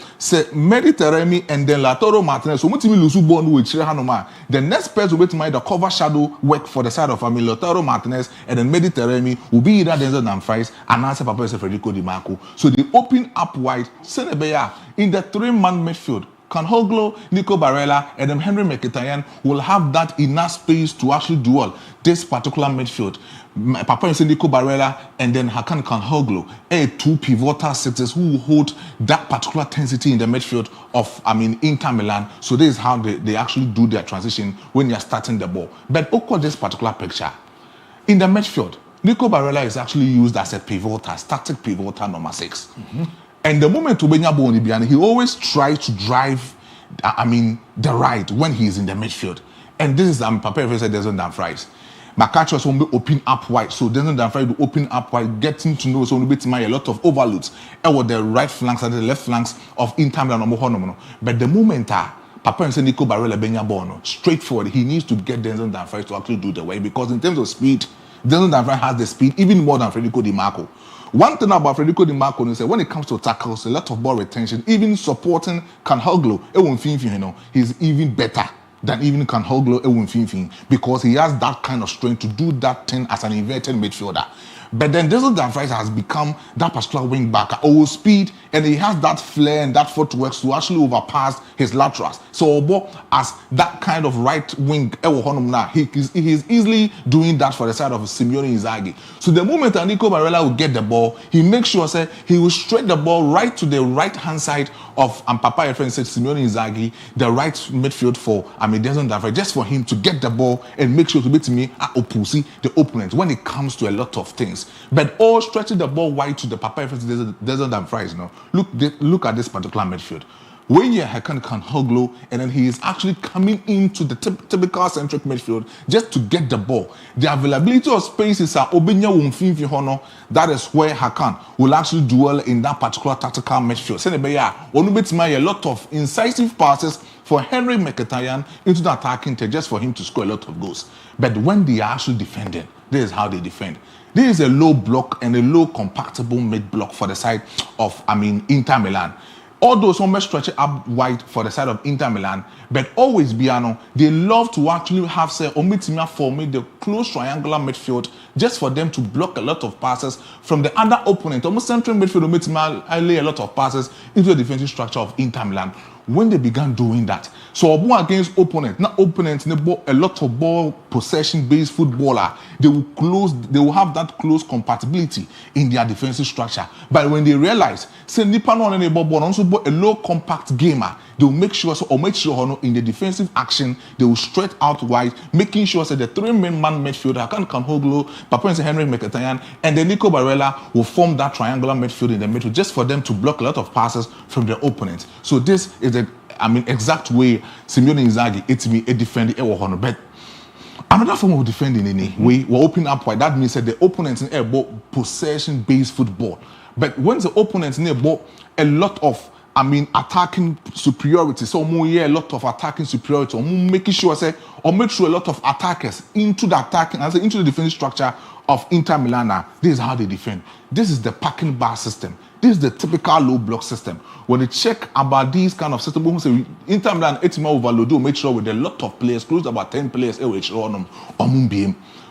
L: Mediterranean and then Lautaro Martinez. So the next person will be to make the cover shadow work for the side of Lautaro Martinez and then Mediterranean will be either Denzel Dumfries and answer Papa Federico Di Marco. So they open up wide. Senebeya in the 3-man midfield. Canhoglo, Nico Barella, and then Henry Mkhitaryan will have that enough space to actually duel this particular midfield. Papa and Nico Barella and then Hakan Canhoglo, 2 pivotal sixes who will hold that particular intensity in the midfield of Inter Milan. So this is how they actually do their transition when you're starting the ball. But look at this particular picture. In the midfield, Nico Barella is actually used as a pivotal, static pivotal number 6. Mm-hmm. And the moment he always tries to drive, the right when he is in the midfield. And this is Papa said Denzel Dumfries. Makacho will open up wide, so Denzel Dumfries will open up wide, getting to know so a lot of overloads. And the right flanks and the left flanks of Inter Milan. But the moment Papa and Nico Barella Benya straightforward, he needs to get Denzel Dumfries to actually do the way, because in terms of speed, Denzel Dumfries has the speed even more than Federico Di Marco. One thing about Federico Di Marco is that when it comes to tackles, a lot of ball retention, even supporting Canhoglo, he's even better than even Canhoglo, because he has that kind of strength to do that thing as an inverted midfielder. But then Denzel Dumfries has become that particular wing back, all speed, and he has that flair and that footwork to actually overpass his laterals. So Obo, as that kind of right wing, he is easily doing that for the side of Simeone Inzaghi. So the moment Nico Barella will get the ball, he makes sure he will straight the ball right to the right hand side of Papa Efren said Simeone Inzaghi, the right midfield for Denzel Dumfries, just for him to get the ball and make sure to beat me opposite the opponent when it comes to a lot of things. But all stretching the ball wide to the Papa Efren Denzel Dumfries. Look at this particular midfield. When you can Hoglo, and then he is actually coming into the typical centric midfield just to get the ball. The availability of spaces are Obenya Wumfinfi Hono. That is where Hakan will actually dwell in that particular tactical midfield. A lot of incisive passes for Henry Mkhitaryan into the attacking third just for him to score a lot of goals. But when they are actually defending, this is how they defend. This is a low block and a low compactable mid block for the side of Inter Milan. Although some may stretch it up wide for the side of Inter Milan, but always Biano, they love to actually have Omitimia form the close triangular midfield just for them to block a lot of passes from the other opponent. Almost central midfield Omitimia lay a lot of passes into the defensive structure of Inter Milan. When they began doing that, so against opponent, not opponents, they ball a lot of ball possession-based footballer. They will have that close compatibility in their defensive structure. But when they realize, say Nipano and ball also a low compact gamer, they will make sure in the defensive action they will stretch out wide, making sure the three-man midfielder Hakan Kanhoglu, Papa Henry Mkhitaryan, and then Nico Barella will form that triangular midfield in the middle just for them to block a lot of passes from their opponents. So this is the exact way Simeone Inzaghi it's me a defending but another form of defending in a way we're opening up wide. That means that the opponents in a possession based football. But when the opponents in a lot of attacking superiority, so a lot of attacking superiority, making sure or make sure a lot of attackers into the defensive structure of Inter Milan. This is how they defend. This is the packing bar system. This is the typical low block system. When they check about these kind of systems, we say Inter Milan, it's more overload, make sure with a lot of players, close to about 10 players,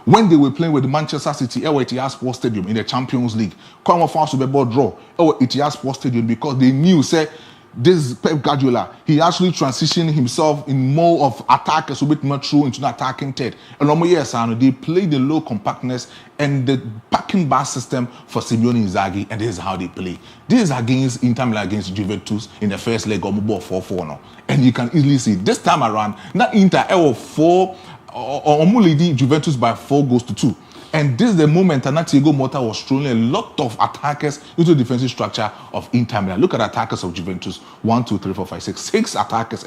L: when they were playing with Manchester City, Etihad Sports Stadium in the Champions League, come off a Super Bowl draw, Etihad Sports Stadium because they knew, this Pep Guardiola, he actually transitioned himself in more of attackers a bit more true into the attacking third. And they play the low compactness and the packing bar system for Simeone Inzaghi, and this is how they play. This is against Inter Milan against Juventus in the first leg of 4-4 now. And you can easily see this time around, now Inter 4 or leading Juventus by 4-2. And this is the moment Thiago Motta was strolling a lot of attackers into the defensive structure of Inter Milan. Look at attackers of Juventus. 1, 2, 3, 4, 5, 6. 6 attackers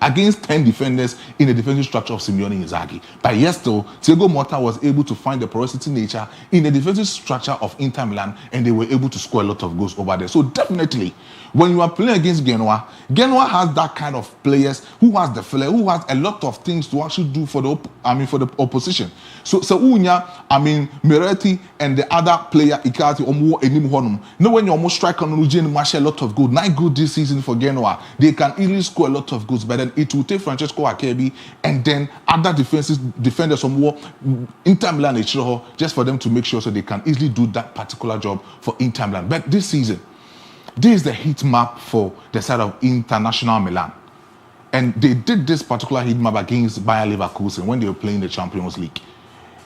L: against 10 defenders in the defensive structure of Simeone Inzaghi. But yes, though, Thiago Motta was able to find the porosity nature in the defensive structure of Inter Milan, and they were able to score a lot of goals over there. So definitely, when you are playing against Genoa has that kind of players who has the flair, who has a lot of things to actually do for the opposition. So Unya, Miretti and the other player Ikati Omo Enim Honum. No, when you almost strike on Eugene Marshall a lot of goals. 9 goals this season for Genoa. They can easily score a lot of goals, but then it will take Francesco Akebi and then other defenders from Inter Milan just for them to make sure so they can easily do that particular job for Inter Milan. But this season, this is the heat map for the side of International Milan. And they did this particular heat map against Bayer Leverkusen when they were playing the Champions League.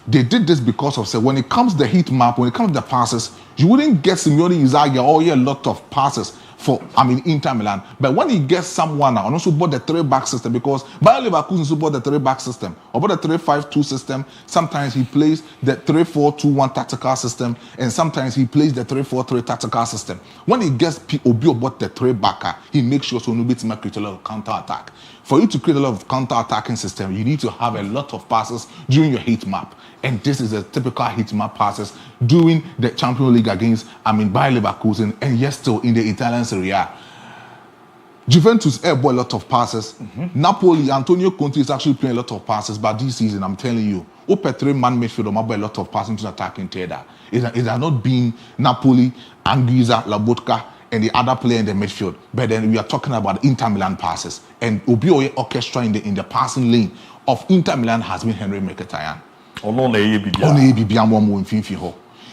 L: They did this because of, when it comes to the heat map, when it comes to the passes, you wouldn't get Simeone Inzaghi a lot of passes for, Inter Milan. But when he gets someone and also bought the 3-back system, because Bayer Leverkusen also bought the 3-back system, or bought the 3-5-2 system, sometimes he plays the 3-4-2-1 tactical system, and sometimes he plays the 3-4-3 tactical system. When he gets Obi about the 3-backer, he makes sure so nobody can create a lot of counter-attack. For you to create a lot of counter-attacking system, you need to have a lot of passes during your heat map. And this is a typical heat map passes during the Champions League against, Bayer Leverkusen, and yes, still in the Italian Serie A. Juventus airball a lot of passes. Napoli, Antonio Conte is actually playing a lot of passes, but this season, I'm telling you, man midfield a lot of passing to the attacking theater. It has not been Napoli, Anguissa, Lobotka, and the other player in the midfield. But then we are talking about Inter Milan passes. And Obioye orchestra in the passing lane of Inter Milan has been Henry Mkhitaryan.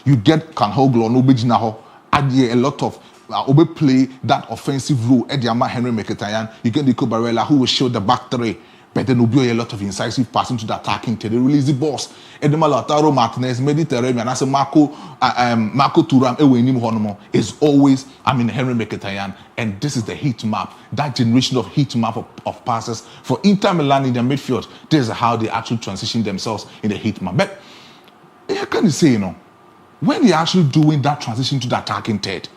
L: you get Canhoglo, no Bejinaho, add a lot of Obe play that offensive role. Ediama Henry Mkhitaryan, you get Nico Barella who will show the back three, but then will be a lot of incisive passing to the attacking team. They release the boss. Edema Lautaro Martinez, Mediterranean, and I say Marco Thuram, Ewenim Honomo is always, Henry Mkhitaryan, and this is the heat map, that generation of heat map of passes for Inter Milan in the midfield. This is how they actually transition themselves in the heat map. But I can say, when they're actually doing that transition to the attacking third,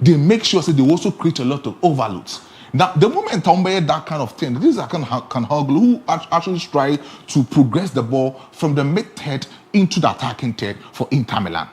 L: they make sure that they also create a lot of overloads. Now, the moment Tombe that kind of thing, this is Canhoglu who actually try to progress the ball from the mid-third into the attacking third for Inter Milan.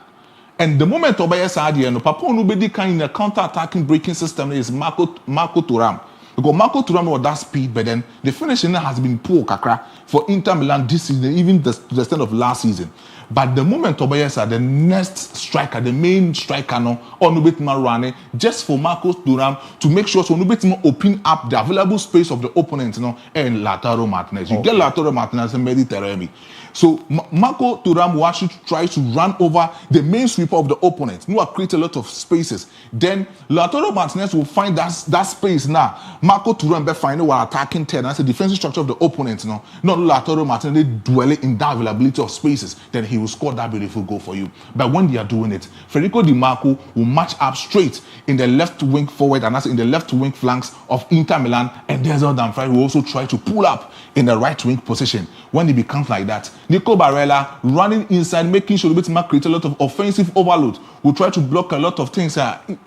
L: And the moment Tombe said, Papa Nubedi kind in a counter-attacking breaking system is Marco Thuram. Because Marco Thuram was that speed, but then the finishing has been poor, Kakra, for Inter Milan this season, even the extent of last season. But the moment Tobias the next striker, the main striker, no, or Nubetima running just for Marco Thuram to make sure so Nubetima open up the available space of the opponent, and Lautaro Martinez. You get Lautaro Martinez and Mediterranean. So Marco Thuram will actually try to run over the main sweeper of the opponent. Who will create a lot of spaces. Then Lautaro Martinez will find that space now. Marco Thuram will find while attacking 10. That's the defensive structure of the opponent. Not Lautaro Martinez dwelling in that availability of spaces. Then he will score that beautiful goal for you. But when they are doing it, Federico Di Marco will match up straight in the left wing forward and that's in the left wing flanks of Inter Milan. And Denzel Dumfries will also try to pull up in the right wing position. When it becomes like that, Nico Barella running inside, making sure Lubetima create a lot of offensive overload. Will try to block a lot of things.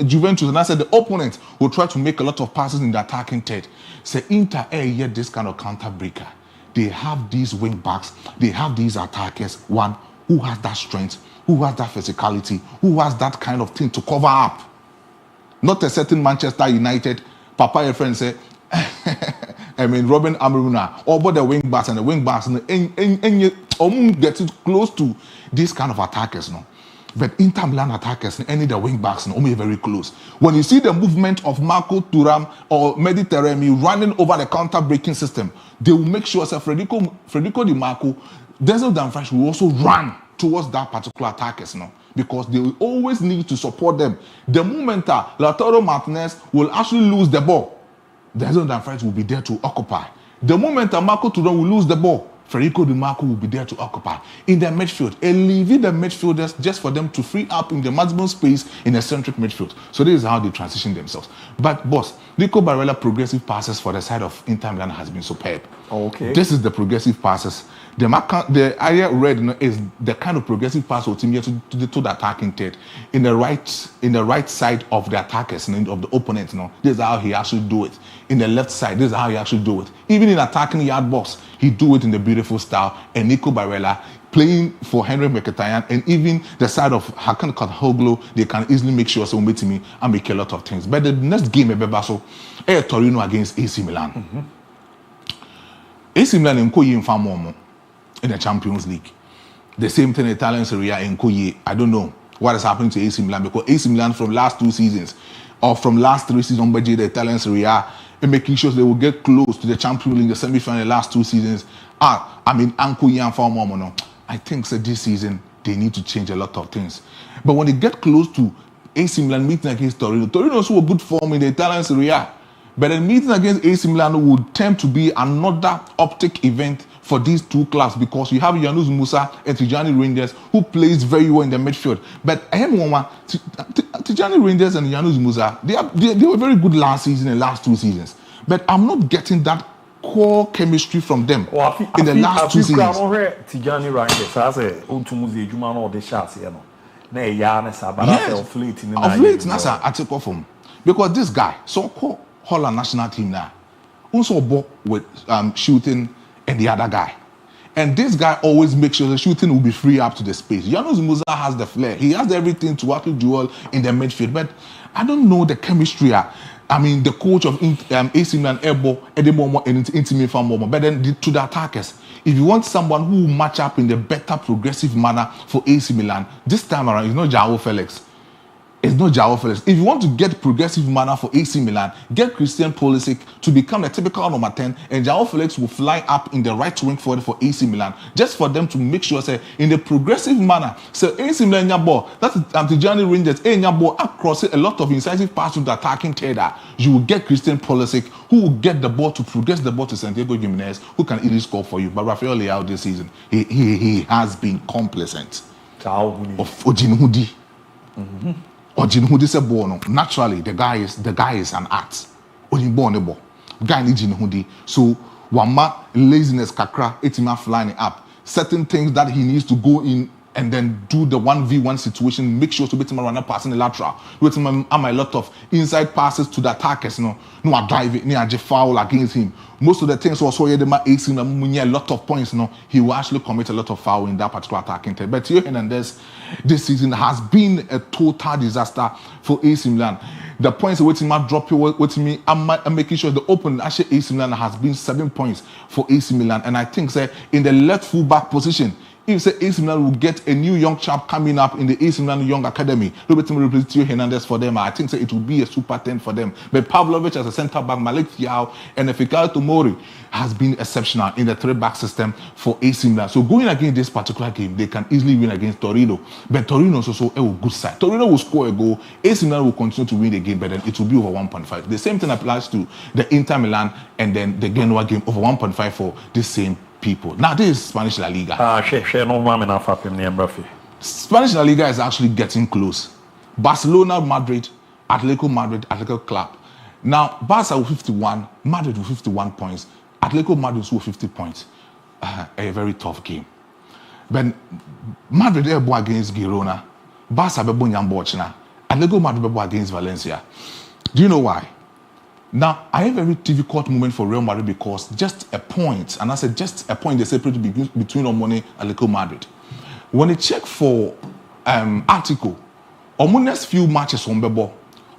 L: Juventus, and I said the opponent will try to make a lot of passes in the attacking third. Say Inter yet this kind of counter breaker. They have these wing backs, they have these attackers. One who has that strength, who has that physicality, who has that kind of thing to cover up. Not a certain Manchester United. Papa, your friend say. Robin Amaruna, over the wing backs and the wing backs, and get it close to these kind of attackers, But Inter Milan attackers, any the wing backs, only very close. When you see the movement of Marco Thuram or Mediterranean running over the counter-breaking system, they will make sure that Federico Di Marco, Denzel Dumfries will also run towards that particular attackers, because they will always need to support them. The moment Lautaro Martinez will actually lose the ball, Denzel Dumfries will be there to occupy. The moment Marco Thuram will lose the ball, Federico Di Marco will be there to occupy. In the midfield, and leaving the midfielders just for them to free up in the maximum space in the centric midfield. So this is how they transition themselves. But boss, Nico Barella progressive passes for the side of Inter Milan has been superb.
A: Okay.
L: This is the progressive passes. The area red is the kind of progressive pass or team to the attacking third in the right side of the attackers of the opponent. This is how he actually do it. In the left side, this is how he actually do it. Even in attacking yard box, he do it in the beautiful style. And Nico Barella playing for Henry Mkhitaryan and even the side of Hakan Canhoglu, they can easily make sure someone beat me and make a lot of things. But the next game, Torino against AC Milan. Mm-hmm. AC Milan in Koyi in Famomo. In the Champions League. The same thing in Italian Serie A in Koyi. I don't know what is happening to AC Milan because AC Milan from last 2 seasons or from last 3 seasons, the Italian Serie A, and making sure they will get close to the Champions League, the semi-final, the last 2 seasons. Koyi and Famomo. I think so this season they need to change a lot of things. But when they get close to AC Milan meeting against Torino also a good form in the Italian Serie A. But the meeting against AC Milan would tend to be another optic event for these two clubs because you have Yunus Musa and Tijani Rangers who plays very well in the midfield. But Tijani Rangers and Yunus Musa, they were very good last season and last 2 seasons. But I'm not getting that core chemistry from them in the last 2 seasons.
A: Tijani Rangers, I say, Untumuzi, Jumano, the shots,
L: Of late, Nasa, I take off him because this guy, so called Holland national team now, also bought with shooting and the other guy. And this guy always makes sure the shooting will be free up to the space. Yunus Musa has the flair. He has everything to actually duel in the midfield. But I don't know the chemistry. The coach of AC Milan, Ebo, Edemomo, and Intimi Famomo. But then to the attackers, if you want someone who will match up in the better progressive manner for AC Milan, this time around, it's not João Felix. It's not Joao Felix. If you want to get progressive manner for AC Milan, get Christian Pulisic to become the typical number 10, and Joao Felix will fly up in the right wing forward for AC Milan, just for them to make sure, say, in the progressive manner, so AC Milan ball, that's Antijani Rangers, ball across a lot of incisive passes to the attacking third. You will get Christian Pulisic, who will get the ball to progress the ball to Santiago Jimenez, who can easily score for you. But Rafael Leao this season, he has been complacent of Ojinhudi. Ojinhudi se born naturally the guy is an art. Ojinborn guy need Jinhudi. So wama laziness kakra etima flying up. Certain things that he needs to go in and then do the 1v1 situation, make sure to beat him around passing the lateral. With him a lot of inside passes to the attackers, no I drive it, near foul against him. Most of the things also a lot of points, he will actually commit a lot of foul in that particular attacking team. But here and this season has been a total disaster for AC Milan. The points waiting my drop with me, I'm making sure the open actually AC Milan has been 7 points for AC Milan, and I think say in the left full back position. If say AC Milan will get a new young chap coming up in the AC Milan Young Academy, Roberto replace Theo Hernandez for them. I think say it will be a super 10 for them. But Pavlovic as a centre back, Malik Thiaw, and Fikayo Tomori has been exceptional in the 3-back system for AC Milan. So going against this particular game, they can easily win against Torino. But Torino is also a good side. Torino will score a goal. AC Milan will continue to win the game, but then it will be over 1.5. The same thing applies to the Inter Milan and then the Genoa game, over 1.5 for this same people. Now this is Spanish La Liga. Spanish La Liga is actually getting close. Barcelona, Madrid, Atletico Club. Now Barca with 51, Madrid with 51 points, Atletico Madrid with 50 points. A very tough game. But Madrid ebo against Girona, Barca bebo Nyambochina, Atletico Madrid bebo against Valencia. Do you know why? Now, I have a very difficult moment for Real Madrid because just a point, and I said just a point, they separate between Omone and Atletico Madrid. When they check for Atletico, Omone's few matches on Bebo,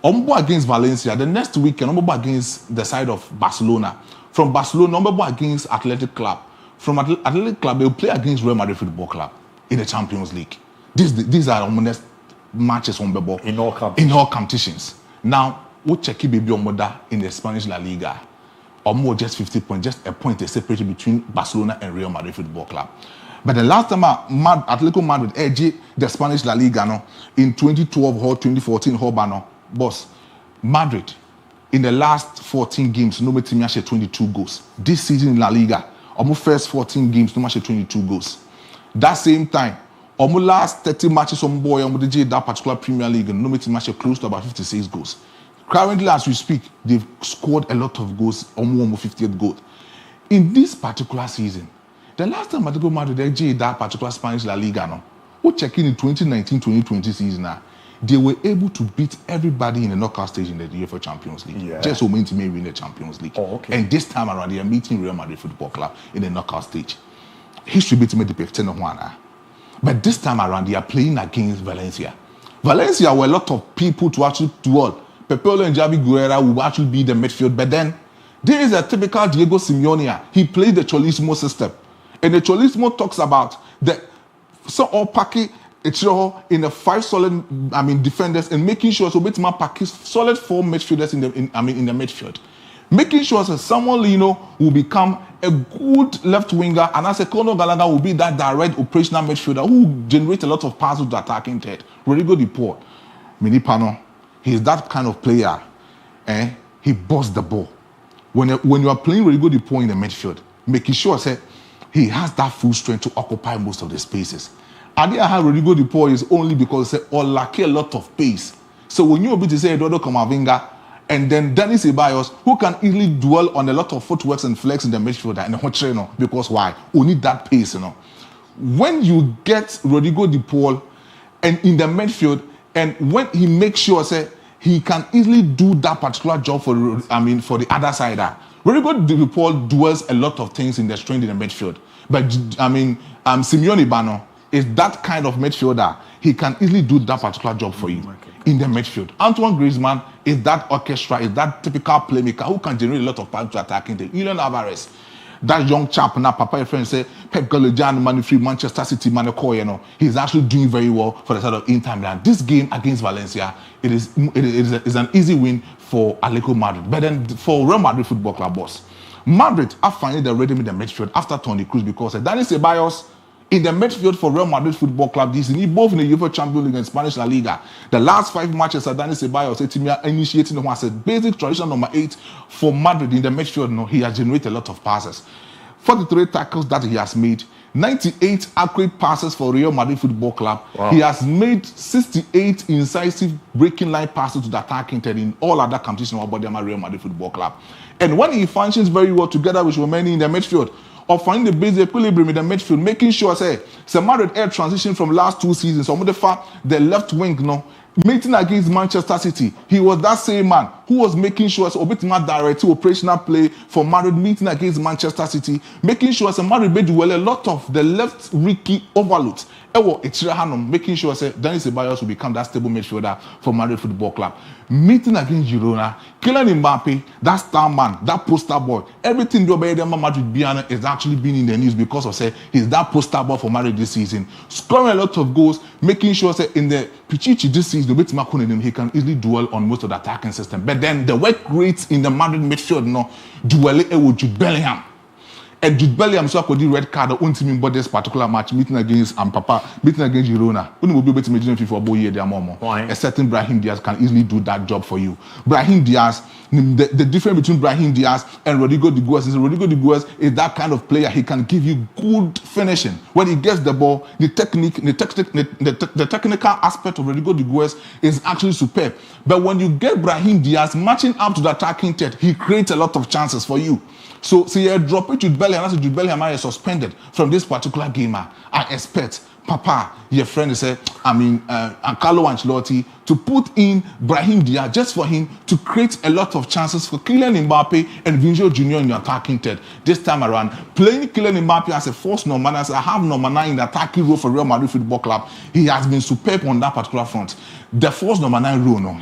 L: Ombo against Valencia, the next weekend, Ombo against the side of Barcelona. From Barcelona, Ombo against Athletic Club. From Athletic Club, they will play against Real Madrid Football Club in the Champions League. These are Omone's matches on Bebo in all competitions. Now, what check baby Omoda in the Spanish La Liga? Omo just 50 points, just a point they separated between Barcelona and Real Madrid Football Club. But the last time Atletico Madrid edged the Spanish La Liga in 2012 or 2014 boss Madrid in the last 14 games no team has 22 goals. This season in La Liga, almost first 14 games no match 22 goals. That same time, almost last 30 matches on boy that particular Premier League no team has close to about 56 goals. Currently, as we speak, they've scored a lot of goals, almost 58 goals. In this particular season, the last time Atletico Madrid edged that particular Spanish La Liga, who checking in 2019-2020 season, they were able to beat everybody in the knockout stage in the UEFA Champions League. Yeah. Just so mean to win the Champions League. Oh, okay. And this time around, they are meeting Real Madrid Football Club in the knockout stage. History beat me the 15-1. But this time around, they are playing against Valencia. Valencia were a lot of people to actually duel. Pepolo and Javi Guerra will actually be the midfield, but then there is a typical Diego Simeone. He played the Cholismo system, and the Cholismo talks about the all Fakye in the 5 solid defenders and making sure so Betima Fakye solid 4 midfielders in the midfield, making sure that Samuel Lino will become a good left winger, and as a Kono Gallagher will be that direct operational midfielder who will generate a lot of passes to the attacking third. Rodrigo De Paul, Minipano. He's that kind of player. He busts the ball. When you are playing really good in the midfield, making sure he has that full strength to occupy most of the spaces. And I have Rodrigo De Paul is only because or lack a lot of pace. So when you're able to say Eduardo Camavinga and then Dennis Ceballos, who can easily dwell on a lot of footworks and flex in the midfield and the because why? We need that pace, When you get Rodrigo De Paul and in the midfield, and when he makes sure he can easily do that particular job for the other side. Rodrigo De Paul does a lot of things in the strength in the midfield. But Simeone Bano is that kind of midfielder. He can easily do that particular job for you in the midfield. Antoine Griezmann is that orchestra, is that typical playmaker who can generate a lot of power to attacking the Julian Alvarez. that young chap now, Papa, your friend say Pep Guardiola, MON-FRI, Manchester City, Monaco, you know, he's actually doing very well for the side of Inter Milan. This game against Valencia, it is an easy win for Atletico Madrid, but then for Real Madrid Football Club boss. Madrid are finally they're ready with the midfield after Toni Kroos because Dani Ceballos in the midfield for Real Madrid Football Club this season, both in the UEFA Champions League and Spanish La Liga. The last 5 matches, Dani Ceballos initiating the one as a basic traditional number 8 for Madrid in the midfield. No, he has generated a lot of passes. 43 tackles that he has made, 98 accurate passes for Real Madrid Football Club. Wow. He has made 68 incisive breaking line passes to the attacking third in all other competitions about the Real Madrid Football Club. And when he functions very well together with Romani in the midfield, or finding the basic equilibrium in the midfield, making sure Madrid air transition from last 2 seasons, so the left wing, no, meeting against Manchester City, he was that same man who was making sure a bit more direct operational play for Madrid meeting against Manchester City, making sure Madrid made well a lot of the left Ricky overloads. Making sure Dani Ceballos will become that stable midfielder for Madrid Football Club. Meeting against Girona, Kylian Mbappe, that star man, that poster boy, everything Madrid is actually being in the news because of he's that poster boy for Madrid this season, scoring a lot of goals, making sure in the Pichichi this season, he can easily dwell on most of the attacking system. But then the work rates in the Madrid midfield, no, duel with Jude Bellingham. And Jude Bellingham so could the red card on team in this particular match meeting against meeting against Girona. Only will be able to make for a year there more. A certain Brahim Diaz can easily do that job for you. Brahim Diaz, the difference between Brahim Diaz and Rodrigo de Guez is Rodrigo de Guez is that kind of player. He can give you good finishing when he gets the ball. The technical aspect of Rodrigo de Guez is actually superb. But when you get Brahim Diaz matching up to the attacking third, he creates a lot of chances for you. So you drop it to Bellingham, and Jude Bellingham is suspended from this particular game. I expect Papa, your friend, and Carlo Ancelotti to put in Brahim Diaz just for him to create a lot of chances for Kylian Mbappe and Vinicius Junior in the attacking third. This time around, playing Kylian Mbappe as a false number 9, as I have number 9 in the attacking role for Real Madrid Football Club, he has been superb on that particular front. The false number 9 role, no,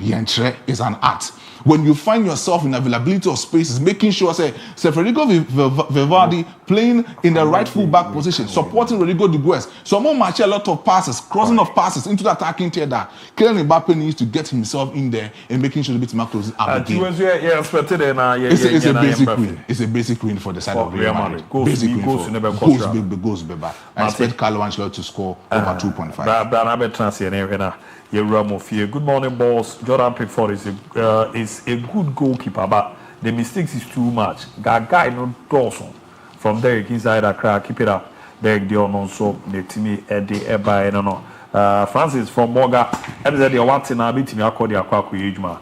L: is an art. When you find yourself in availability of spaces, making sure, Federico Valverde playing in the right full back position, supporting Rodrigo de Guez. So more match a lot of passes, crossing of passes into the attacking tier that Kylian Mbappe needs to get himself in there and making sure the bit more close up the game. It's a basic win. It's a basic win for the side of Real Madrid. Basic win for goals. I expect Carlo Ancelotti to score over 2.5.
A: Good morning, boss. Jordan Pickford is a good goalkeeper, but the mistakes is too much. Guy no Dawson from Derek inside Accra. Keep it up. Derek Dion also the team Eddie Eba no. Francis from Moga. Everybody watching now. Be team akodi akwa kuyejuma.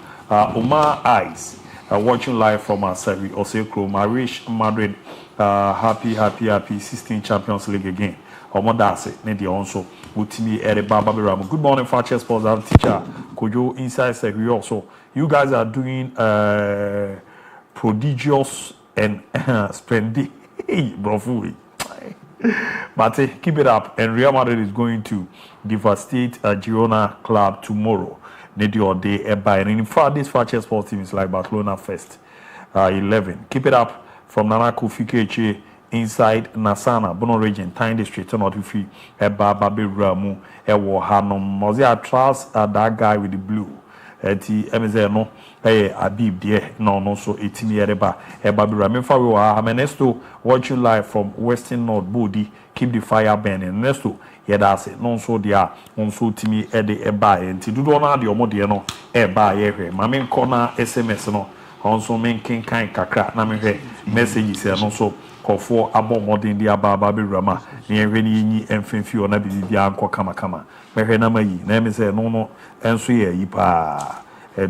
A: Omar Eyes watching live from Asavi Osekro. Marish Madrid. Happy 16 Champions League again. Omodase Nedi also. Utimi Ereba Babiramu. Good morning, Fakye Sports and teacher. Kojo inside Secretary also. You guys are doing prodigious and splendid. Hey, bro, but keep it up. And Real Madrid is going to devastate Girona club tomorrow. Nedi or day Eba. And in fact, this Fakye Sports team is like Barcelona First 11. Keep it up from Nanaku Fakye. Inside Nasana, Bono region, Time District, not to free Eba Baby Ramu, Ewo Hanom, Mozia trust that guy with the blue. MZ no, Abib, dear, no, so 18 year Eba Ramu. Menesto watching live from Western North Body, keep the fire burning. Nesto, that's it, non so dear, on so Timmy Eddie Eba, and Tidona, the Omodiano, Eba, Mamin corner SMS no, also making kind kakra, Name messages and also. For abo modern dia baba be rama ne ehweni yin emfenfi ona bibia anko kama mehwe na mayi na me say no enso ye yi pa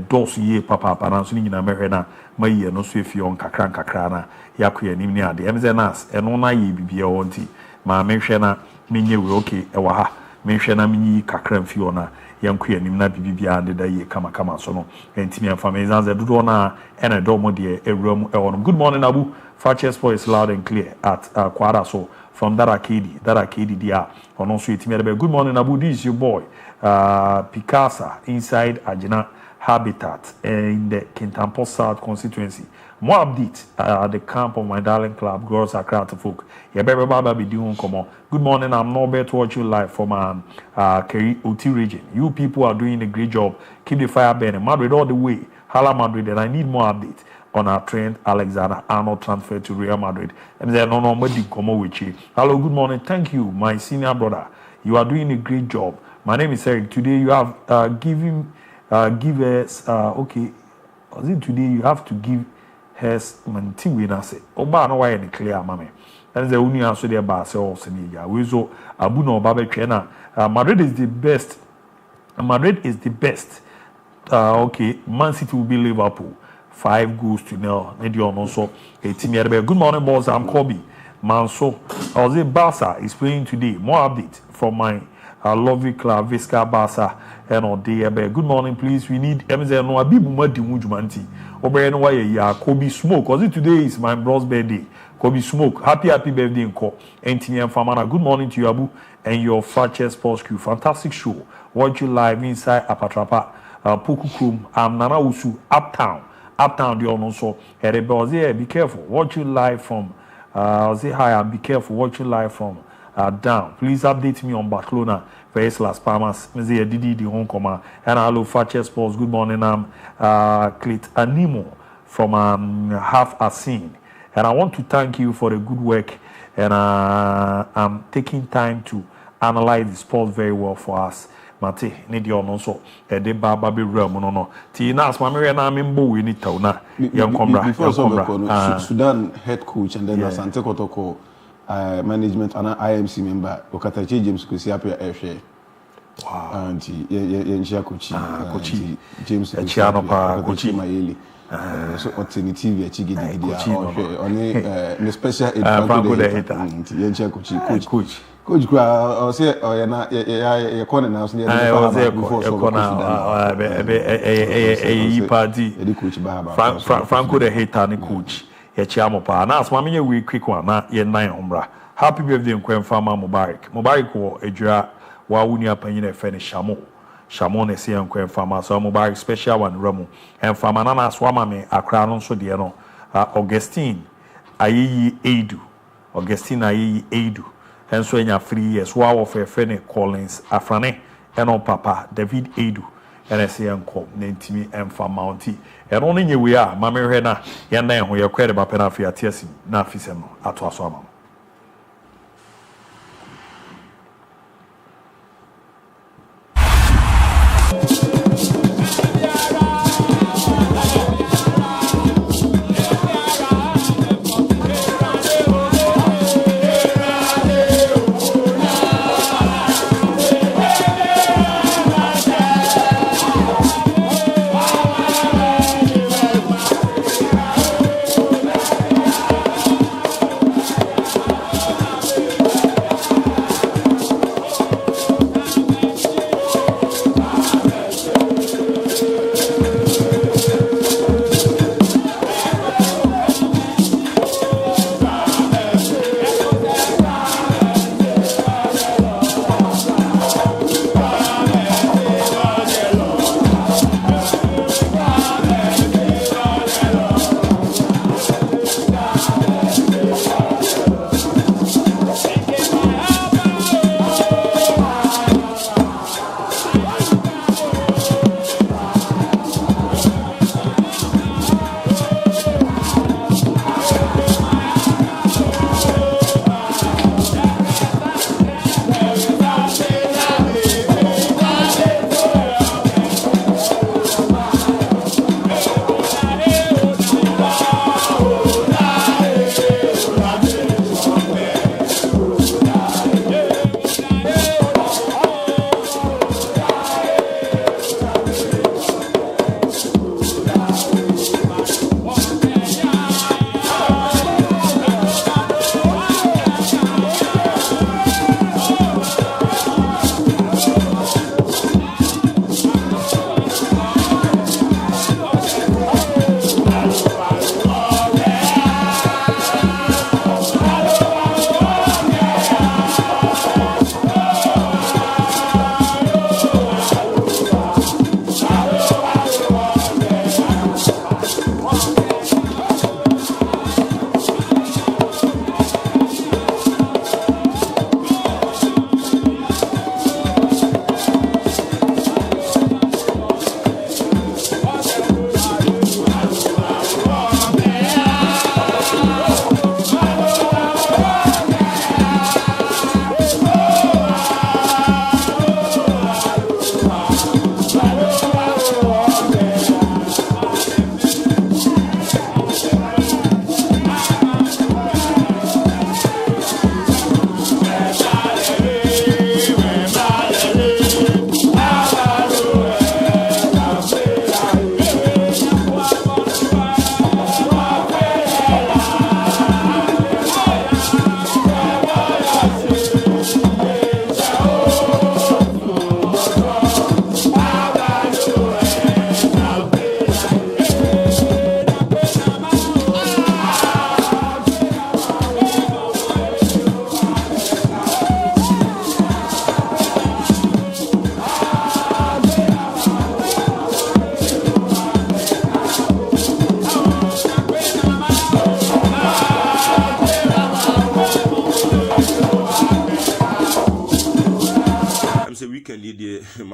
A: dos ye papa na so ni na mehwe na mayi no so efi on kakra na yakoya nim ni ade em say nas eno na ye bibia wonti ma mehwe na menye we okay e wa ha mehwe na menyi kakra mfi ona yankoya nim na bibia ande da ye kama so no entimi amfa me zanze dodo na ena do mo de ewram e wono. Good morning, Abu. Fakye Sports is loud and clear at Kwara. So from that arcade dia on also good morning, Abu. This is your boy Picasa inside Ajina Habitat in the Kintampo South constituency. More update at the camp of my darling club, Girls Accra to Folk. Yeah, baby, Baba be doing come on. Good morning, I'm Norbert watching live from Kerry OT region. You people are doing a great job. Keep the fire burning. Madrid all the way. Hala Madrid, and I need more update on our Trent Alexander-Arnold transfer to Real Madrid. And then no come on with you. Hello, good morning. Thank you, my senior brother. You are doing a great job. My name is Eric. Today you have give us okay. Was it today you have to give has manti we na say oba no why any clear mama and the only answer there ba say o se ni ja we so abu no oba betwe na Madrid is the best. Okay, Man City will be Liverpool 5-0 maybe on also a team here. Good morning boss, I'm Kobe Manso. I was in Barca is playing today. More update from my lovely club Visca Barca and on day. Good morning please, we need MZ no abibu madi mujumanti Obe no why ya Kobe Smoke, cause today is my brother's birthday. Kobe Smoke, happy birthday nko. Ntinian Famana, good morning to you Abu and your Fakye Sports crew. Fantastic show. Watch you live inside Apatrapa, Pukukrum, Nana Usu, Uptown the also. Be careful. Watch you live from I'll say hi and be careful. Watch you live from down. Please update me on Barcelona versus Las Palmas. Mzee Didi the home comer. And hello Fakye Sports. Good morning. I'm Clit Animo from Half a Scene. And I want to thank you for the good work. And I'm taking time to analyze the sport very well for us. Mate, need you also. De Baba be realm no. Ti na asma me na me mbo we ni taw na.
J: Before Sudan head coach and then Asante Kotoko management and IMC member Okatachi James Kusiapia Airshare. Wow. And Yenchia Kochi. James
A: Chiano pa Kochi
J: Mayeli. So alternative ya chigi digidi only the special
A: Franco de Hita.
J: Yenchia Kochi coach I say na ya corner now so
A: party Franco de Hita ni coach ya chiamo pa na asma me we quick one na ye 9 ombra. Happy birthday nkwen fama Mubarak wo edwa wa wuni apanyin e fe ne Shamo ne se nkwen fama so Mubarak special one ramu en fama na aswa ma me akra no so de no Augustine ayi Edu and so in 3 years, wow of a friend Collins, Afrane, and on Papa, David Edu, and I say uncle, Nantimi, and for Mounty. And only we are, Mamma Rena, Yana, we are quite about Penafia Tiasim, Nafisem, at Waswama.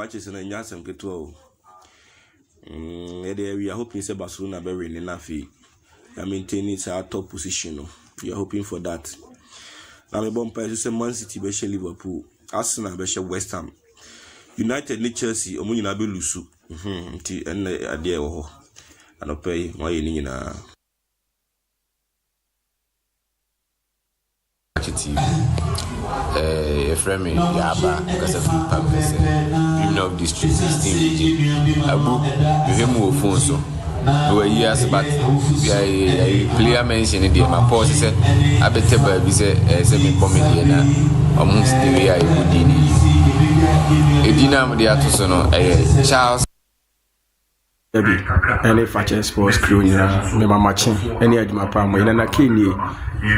M: matches in Nyasem Keto. We are hoping say Barcelona be winning Nafi. I maintain it's our top position. We are hoping for that. Now me bumper say Man City be Liverpool, Arsenal be West Ham, United ni Chelsea. Omo nyina be lusu. Nti enne ade wo ho. Anopay mo ye ni nyina.
N: Frame Yaba because of purpose. You know this 16 ABOU you move phone so we were years but player mentioned the my pause said I better be say me comedy na amongst the way I would Edina de atoso no Charles
D: any Fakye sports crew me mama matching any aduma pa mo ina na kini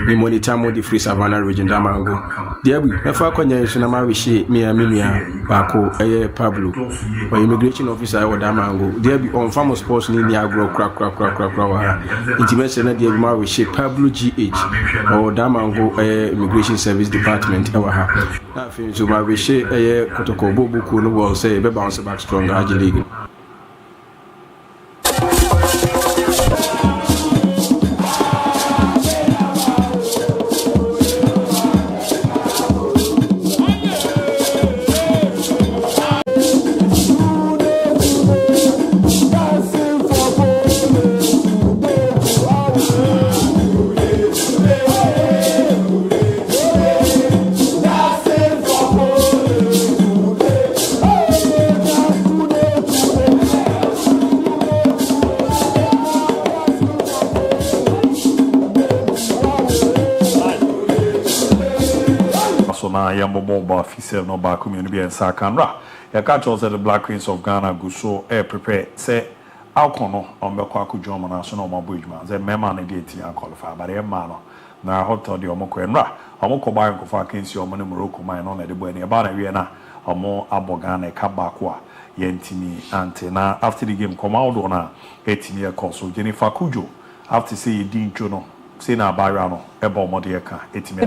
D: ni monitor mo the free Savannah region Damango DIABY na fa kwanya so na ma we she me aminua baako Pablo or immigration officer wa Damango DIABY on farm sports ni agro kra wa intimate na DIABY ma we she Pablo GH or Damango immigration service department wa ha na fi so ma we she kotoko bobuku no wo say be bounce back strong Haji League.
A: Yambo officer no back community and Sakanra. Ya catch also the Black Queens of Ghana go so prepare say alcono on Bekwaku Joma National Mabujma. The Mema negating and qualify by the man. Now hotel the Omoko and Ra. Omoko Bayan Kofa Kings your money Morocco mine on the Buena Bana Viena or more Abogane Kabakwa Yentini Antena after the game come out on a 18-year course. So Jennifer Kujo after say Dean Jono.
O: Good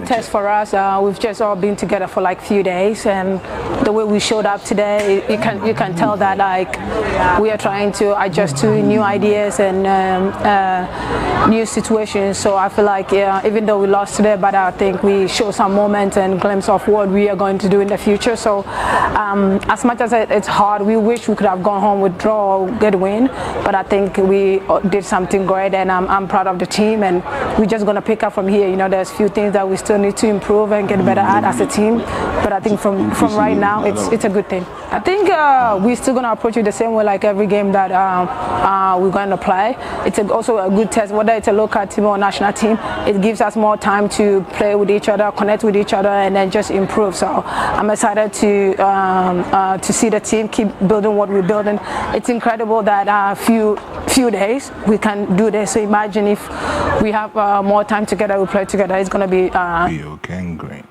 O: test for us. We've just all been together for like few days, and the way we showed up today, you can tell that like we are trying to adjust to new ideas and new situations. So I feel like even though we lost today, but I think we show some moment and glimpse of what we are going to do in the future. So as much as it's hard, we wish we could have gone home with draw or get a win, but I think we did something great, and I'm proud of the team, and we're just going to pick up from here. You know, there's a few things that we still need to improve and get better at as a team, but I think from right now it's a good thing. I think we're still going to approach it the same way like every game that we're going to play. It's also a good test, whether it's a local team or a national team. It gives us more time to play with each other, connect with each other, and then just improve. So I'm excited to see the team keep building what we're building. It's incredible that few days we can do this. So imagine if we have more time together, we play together. It's going to be
L: okay, great.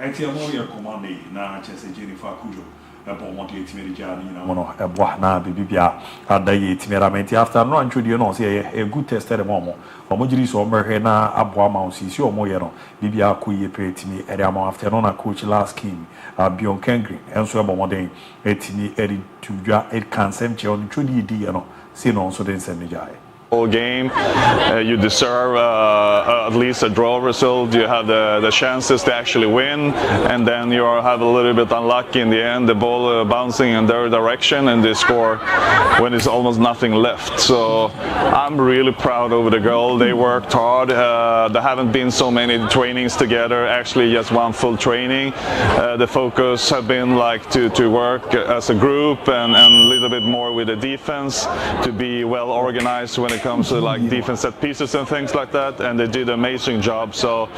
A: I tell you, command na chese Jennifer Kujo. Ebo mo de timeri jani na mo no ebo na bibia adaye timeramenti after no antwodi no say a good test the mo mo jiri so omhwe na aboa ma osisi omo ye no bibia koye pretimi ere am after no na coach last game Bion Kengri enso ebo mo den etimi eri tudwa it can sem che on twodi di ye no say no so den sem jai
P: game. You deserve at least a draw result. You have the chances to actually win, and then you have a little bit unlucky in the end. The ball bouncing in their direction, and they score when there's almost nothing left. So I'm really proud of the girl. They worked hard. There haven't been so many trainings together. Actually, just one full training. The focus have been like to work as a group and a little bit more with the defense, to be well organized when it comes to like defense set pieces and things like that, and they did an amazing job. So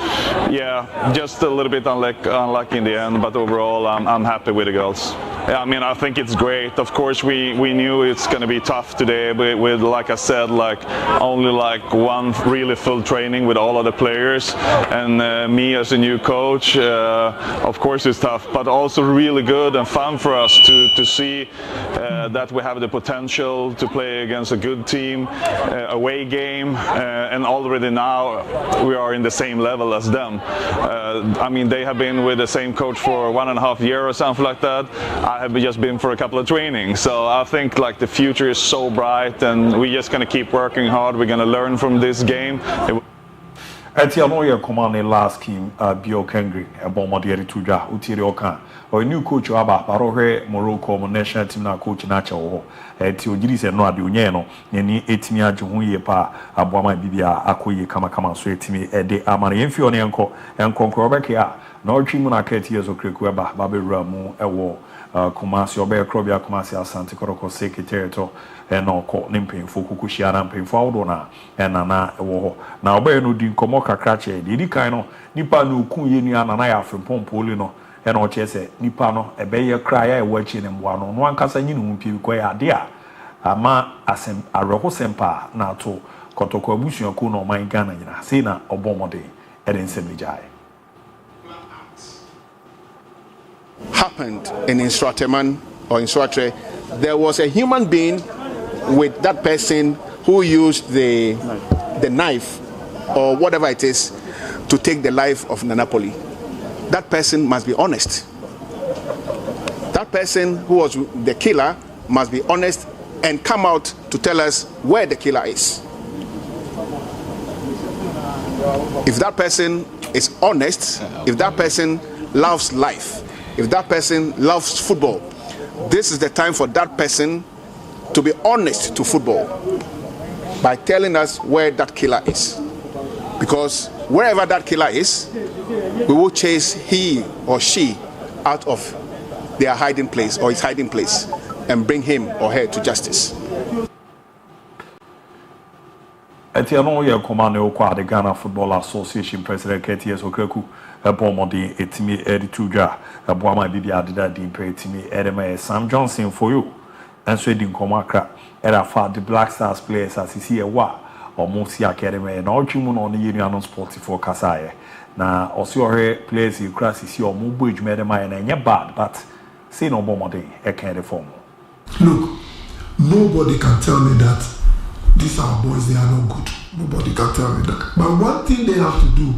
P: yeah, just a little bit unlucky in the end, but overall I'm happy with the girls. Yeah, I mean, I think it's great. Of course we knew it's going to be tough today, but with, like I said, like only like one really full training with all of the players, and me as a new coach, of course it's tough, but also really good and fun for us to see that we have the potential to play against a good team, away game, and already now we are in the same level as them. I mean, they have been with the same coach for 1.5 years or something like that. I have just been for a couple of trainings. So I think like the future is so bright, and we're just gonna keep working hard. We're gonna learn from this game.
A: Etiano command last scheme Bio Kengri Bomodieri Tuja Utiri Okan or new coach Aba Barohe Morocco national team na coach Nacho Etio Giri said no Adunyeno Yeni Etimia Juhuye Pa Abwama Bibia Akoye Kama so Etimi Ede Amari Enfioni Enko and Concrobekia no Chimuna Ketias of Krikueba Babe Ramu Ewo Kumasi Obe Krobia Kumasi Asante Koroko Secretary and no court nimping for Kukushiana and Pinfaldona and Nana Ewo. Now, Obe no din Komoka Crache, Didi Kaino, Nipano Kunyana and I from Pompolino, and Ochese, Nipano, a bayer cry, watching and one Casanino Piquea dear. Ama asem Aroko Sempa, Nato, Kotoko Bushio Kuno, my Ghana, Sina, Obomode, and in Semijai.
Q: Happened in Instructeman or Instructre, there was a human being with that person who used the knife or whatever it is to take the life of Nanapoli. That person must be honest. That person who was the killer must be honest and come out to tell us where the killer is. If that person is honest, if that person loves life, if that person loves football, this is the time for that person to be honest to football by telling us where that killer is. Because wherever that killer is, we will chase he or she out of their hiding place or his hiding place and bring him or her to justice.
A: Etiano ye command okwa the Ghana Football Association President KTS Okreku Ebomodi etimi edituja Ebwama Bibia Adida Dimpe etimi Edema Sam Johnson for you. And so in Komakra era for the Black Stars players as you see a wa or Mosi Academy and all Chimun on the Union Sports for Kasaye. Now also players you cross is your mobile medema and you're bad, but say no more day a kind of form.
R: Look, nobody can tell me that these are boys, they are not good. Nobody can tell me that. But one thing they have to do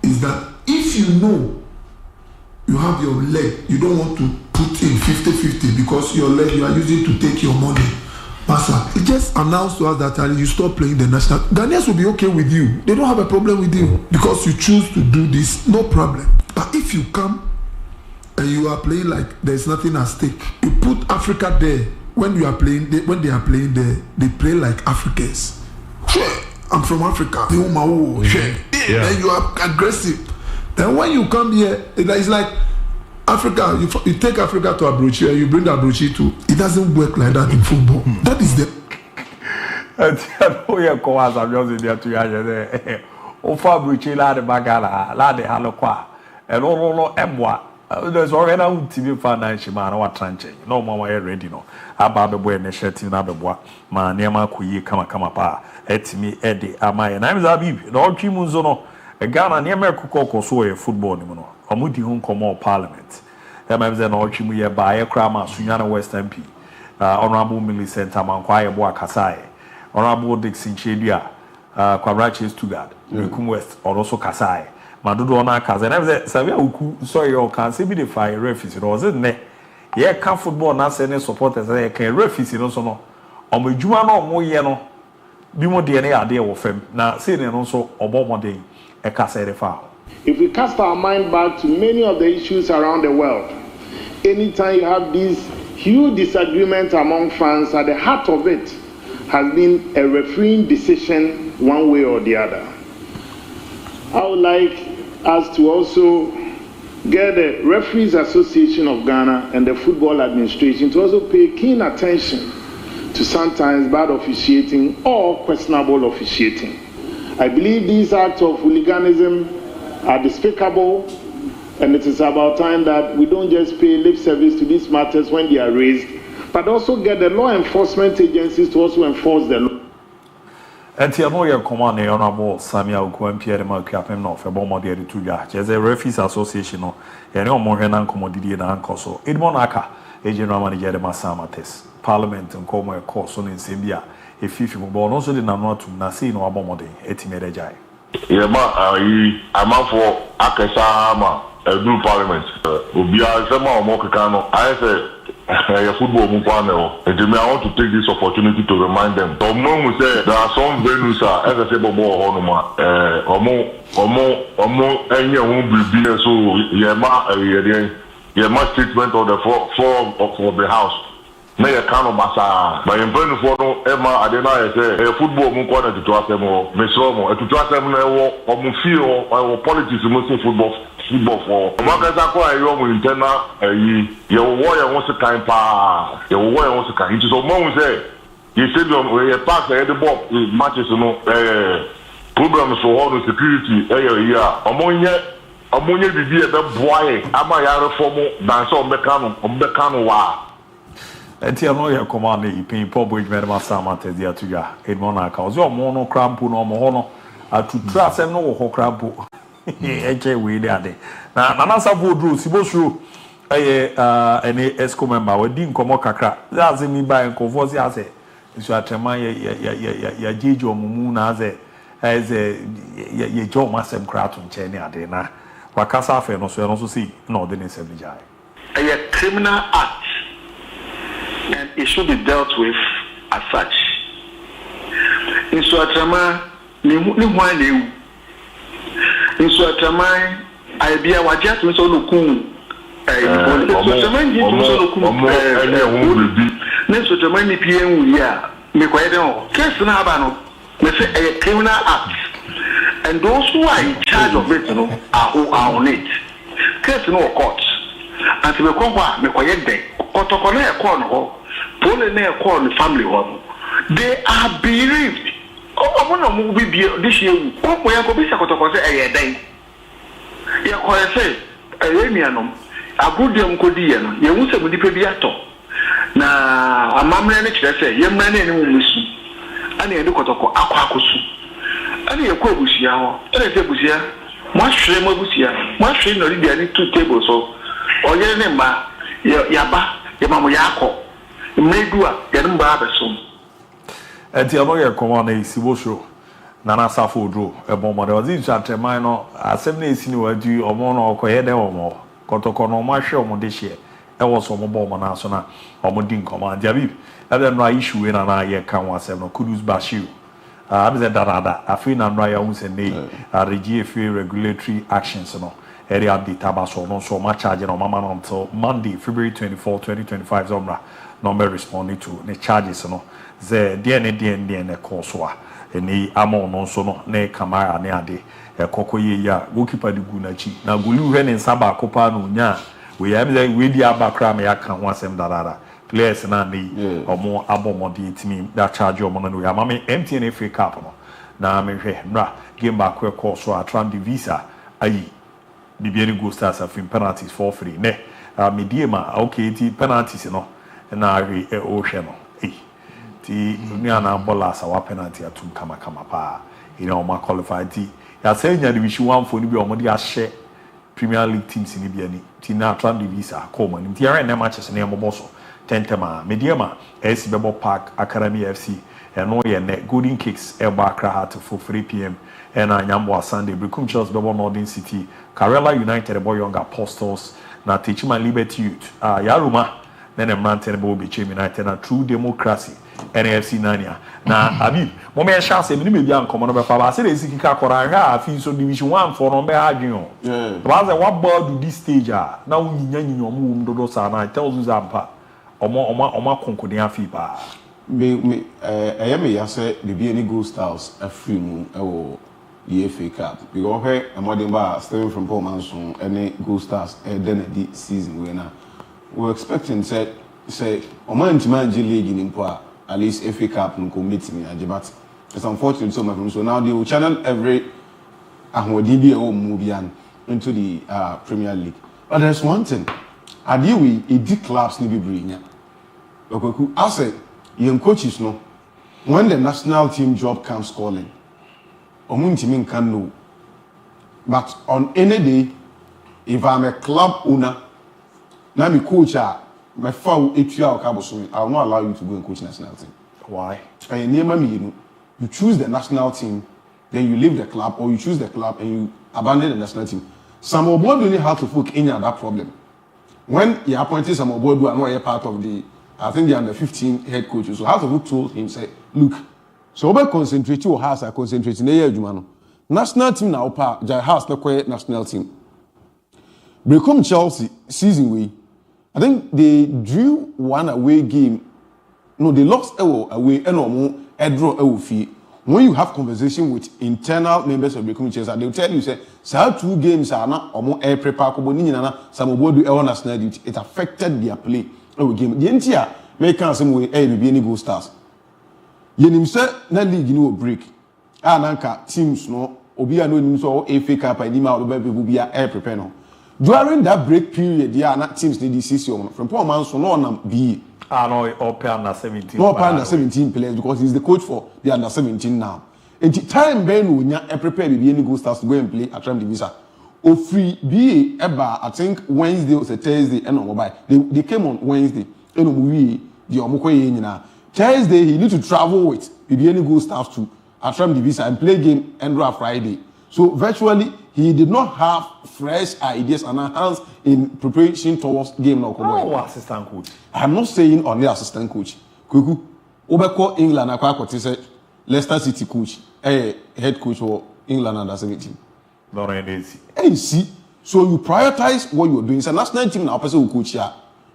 R: is that if you know you have your leg, you don't want to put in 50-50 because your leg you are using to take your money. Master, just announce to us that you stop playing the national. Ghanaians will be okay with you. They don't have a problem with you because you choose to do this, no problem. But if you come and you are playing like there's nothing at stake, you put Africa there. When you are playing, when they are playing there, they play like Africans. I'm from Africa. Then you are aggressive. Then when you come here, it's like Africa. You take Africa to Abuchi and you bring Abuchi to. It doesn't work like that in football. That is the.
A: There's already a TV financial man or tranche. No more ready no. Ababe boy national team na beboa. Ma niama kuyi kama pa. Etimi Eddie Amaya. And I'm Zabi. No Chimunzo no. A Ghana niama kuko so a football ni no. Omudi hun komo parliament. MMZ no Chimu ye ba ye krama Sunyana West MP. Honorable Millicent Amankwaya Boa Kasai. Honorable Dixon Chedia. Kwarachi Stuttgart. Lukum West or also Kasai. Madudo na kaza and I was Savia Uku sorry or can say be the fire refuge or was it ne yeah can football na send supporters I can refuge no so no o majuma no mo ye no bi mo de na ade wo fam na say ne no so obo dey e ka say fa.
S: If we cast our mind back to many of the issues around the world, anytime you have these huge disagreements among fans, at the heart of it has been a refereeing decision one way or the other. I would like us to also get the Referees Association of Ghana and the Football Administration to also pay keen attention to sometimes bad officiating or questionable officiating. I believe these acts of hooliganism are despicable, and it is about time that we don't just pay lip service to these matters when they are raised, but also get the law enforcement agencies to also enforce the law.
A: Etiano ye command honorable Samia Ukwan Pierre Malkiapem no fe bomo de tuja. Jeze Referees Association no ene omo hwenan komodidi na ankoso. Edmon Aka general manager de Masamates. Parliament nkomo e course no nsembia e fifi mo no so de na no atum na sei no abomo de etimere jai.
T: Ye ma I'm for akesa ma do parliament. Obia Sema Omokano, I say football Mupano. And I want to take this opportunity to remind them. Someone will say there are some venues as I say Bobo Honoma, any won't be so Yema statement of the for the house. May a kind of massa. But in front of Emma, I deny say a football Mukwana to Trasemo, Messomo, to Trasemo or Mufio or politics, mostly football for Makazako, I am internal. Your warrior wants to kind pa, your warrior wants to kind. It is a moment say, you said you pass the ball matches, programs for all the security area. Ammonia be a boy, am I a reform, dance on Becano wa.
A: And here, no, your command, you pay public medical samate dia to ya, Edmona, cause your mono crampo no mono, to trust and no ho crampo. We there. Now, Nanasa Voodoo, Siboshu, any ESCO member, we didn't come kakra. That's me by and conforce as a ya Jijo Mumuna as a Joe Massam Kraton Chenia Dena. Wakasa fe no so no so see no the name Sebijai.
U: A criminal act, and it should be dealt with as such. In Suatrama, ni mwane in Suatrama, I be a wajat so lukun. Suatrama ni so lukun. Ne Suatrama ni PM ya me kwaye den case na aba no me say a criminal act. And those who are in charge of it, are on it. Case no court. And to be called me quiet day. Protocol a corner, pulling a corner family home. They are bereaved. Oh, I want to move this year. Oh, we are going to be a day. You are say, a remianum, a good young Codian, you won't say with the Pebiato. Now, a mamma say, young man and listen. And you look at Aquacusu. And you call Busia, and I say Busia, much shame of Busia, much shame of the 2 tables or Yanema, Yaba, Yamamo, Medua, Yanumba soon.
A: And the other command is Sibosho, Nana Safo drew a bomber. There was each at a minor, as 7 days in a due or more or Coyede or more, Cotocono, Marshall, Modishia, I was on Bomber Nasona, or Modin command, Jabib, and then my issue in an eye can was 7 Kudus Bashu. I'm the Darada, I feel I'm right on the GFA regulatory actions. Area update Tabaso, no so much charging on Mama until Monday, February 24, 2025. Zomra, number responding to the charges. The DNA course, and the Amon non sono, ne Kamara neade, a Kokoye ya, Gokipa di Gunachi. Now, Gulu Ren and Saba Copano, nya, we have the Widia Bakram Yakan once and Darada. Players and me or more abomodi team that charge your money. I'm MTN free capital. Now I'm a game back where course so I try the visa. Aye, the Bieni Go Stars have been penalties for free. Ne, Mediema, okay, the penalties, and I ocean. Eh, the Niana Bolas, our penalty at Kama pa. My qualified tea. You're saying that we should want for you or Modia share Premier League teams in Ibiani. Tina Tran the visa, Coleman, in the area matches near Moboso. Tentema, Mediama, SC Bebo Park, Academy FC, and no net Golden Kicks, Elba Krahat for 3 p.m. and Nyamboa Sunday, Bricum Charles Bebo Northern City, Karela United, the Boy Young Apostles, na Tichima Liberty Youth, Yaruma, then a Mantan Bobi Chim United, and True Democracy, NFC Nania. Now, Abi, Mommy Shas, and maybe young common of Faba, said, Sika Koranga, I feel so Division 1 for Nombe Agino. Rather, what board do this stage are? Now, you know, Dodosa, and I tell you Zampa. Oma konkodia fiba
J: me I say the Bieni Go Stars a free moon the FA Cup because hey a modern bar stemming from Paul Manson any Go Stars then the season winner we're expecting say Oman League in Impa at least FA Cup no committee but it's unfortunate so now they will channel every DBO movie into the Premier League. But there's one thing I deal with it clubs need to bring. Okay, I say, young coaches know when the national team job comes calling, Omuntimin can know. But on any day, if I'm a club owner, now my coach, my foul 8 year caboso, I will not allow you to go and coach national team.
A: Why?
J: And you choose the national team, then you leave the club, or you choose the club and you abandon the national team. Some Obodu only had to put in that problem. When he appointed some Obodu and were part of the, I think the under 15 head coaches, so how to told him say, look, so we concentrate or has a concentrate in the year, Jumano. National team now, Jai has no quiet national team. Become Chelsea season way. I think they drew one away game. No, they lost away and no draw away. When you have conversation with internal members of the community, they will tell you say, so 2 games are not or more air prepare some of do national duty. It affected their play of game. The entire make some way any go stars. Yenim say na league no break. Nanka teams no obi no nim so FA Cup and ma obi people be air prepare no. During that break period, there are not teams need this season from Paul Manson no nam be.
A: No, under 17.
J: No, under 17 players because he's the coach for the under 17 now. And the time Ben when you prepare the any go stars to go and play at Tram Divisa. O free be eba I think Wednesday or Thursday and on mobile. They came on Wednesday. And we the omokoye nyina. Thursday he need to travel with the any go stars to at Tram Divisa and play game and Friday. So virtually he did not have fresh ideas and hands in preparation towards game now.
A: Oh, assistant coach.
J: I'm not saying only assistant coach. Kuku, Obeko England akwa say Leicester City coach, head coach for England under 17. See, so you prioritize what you're doing. So national team now person who coach here,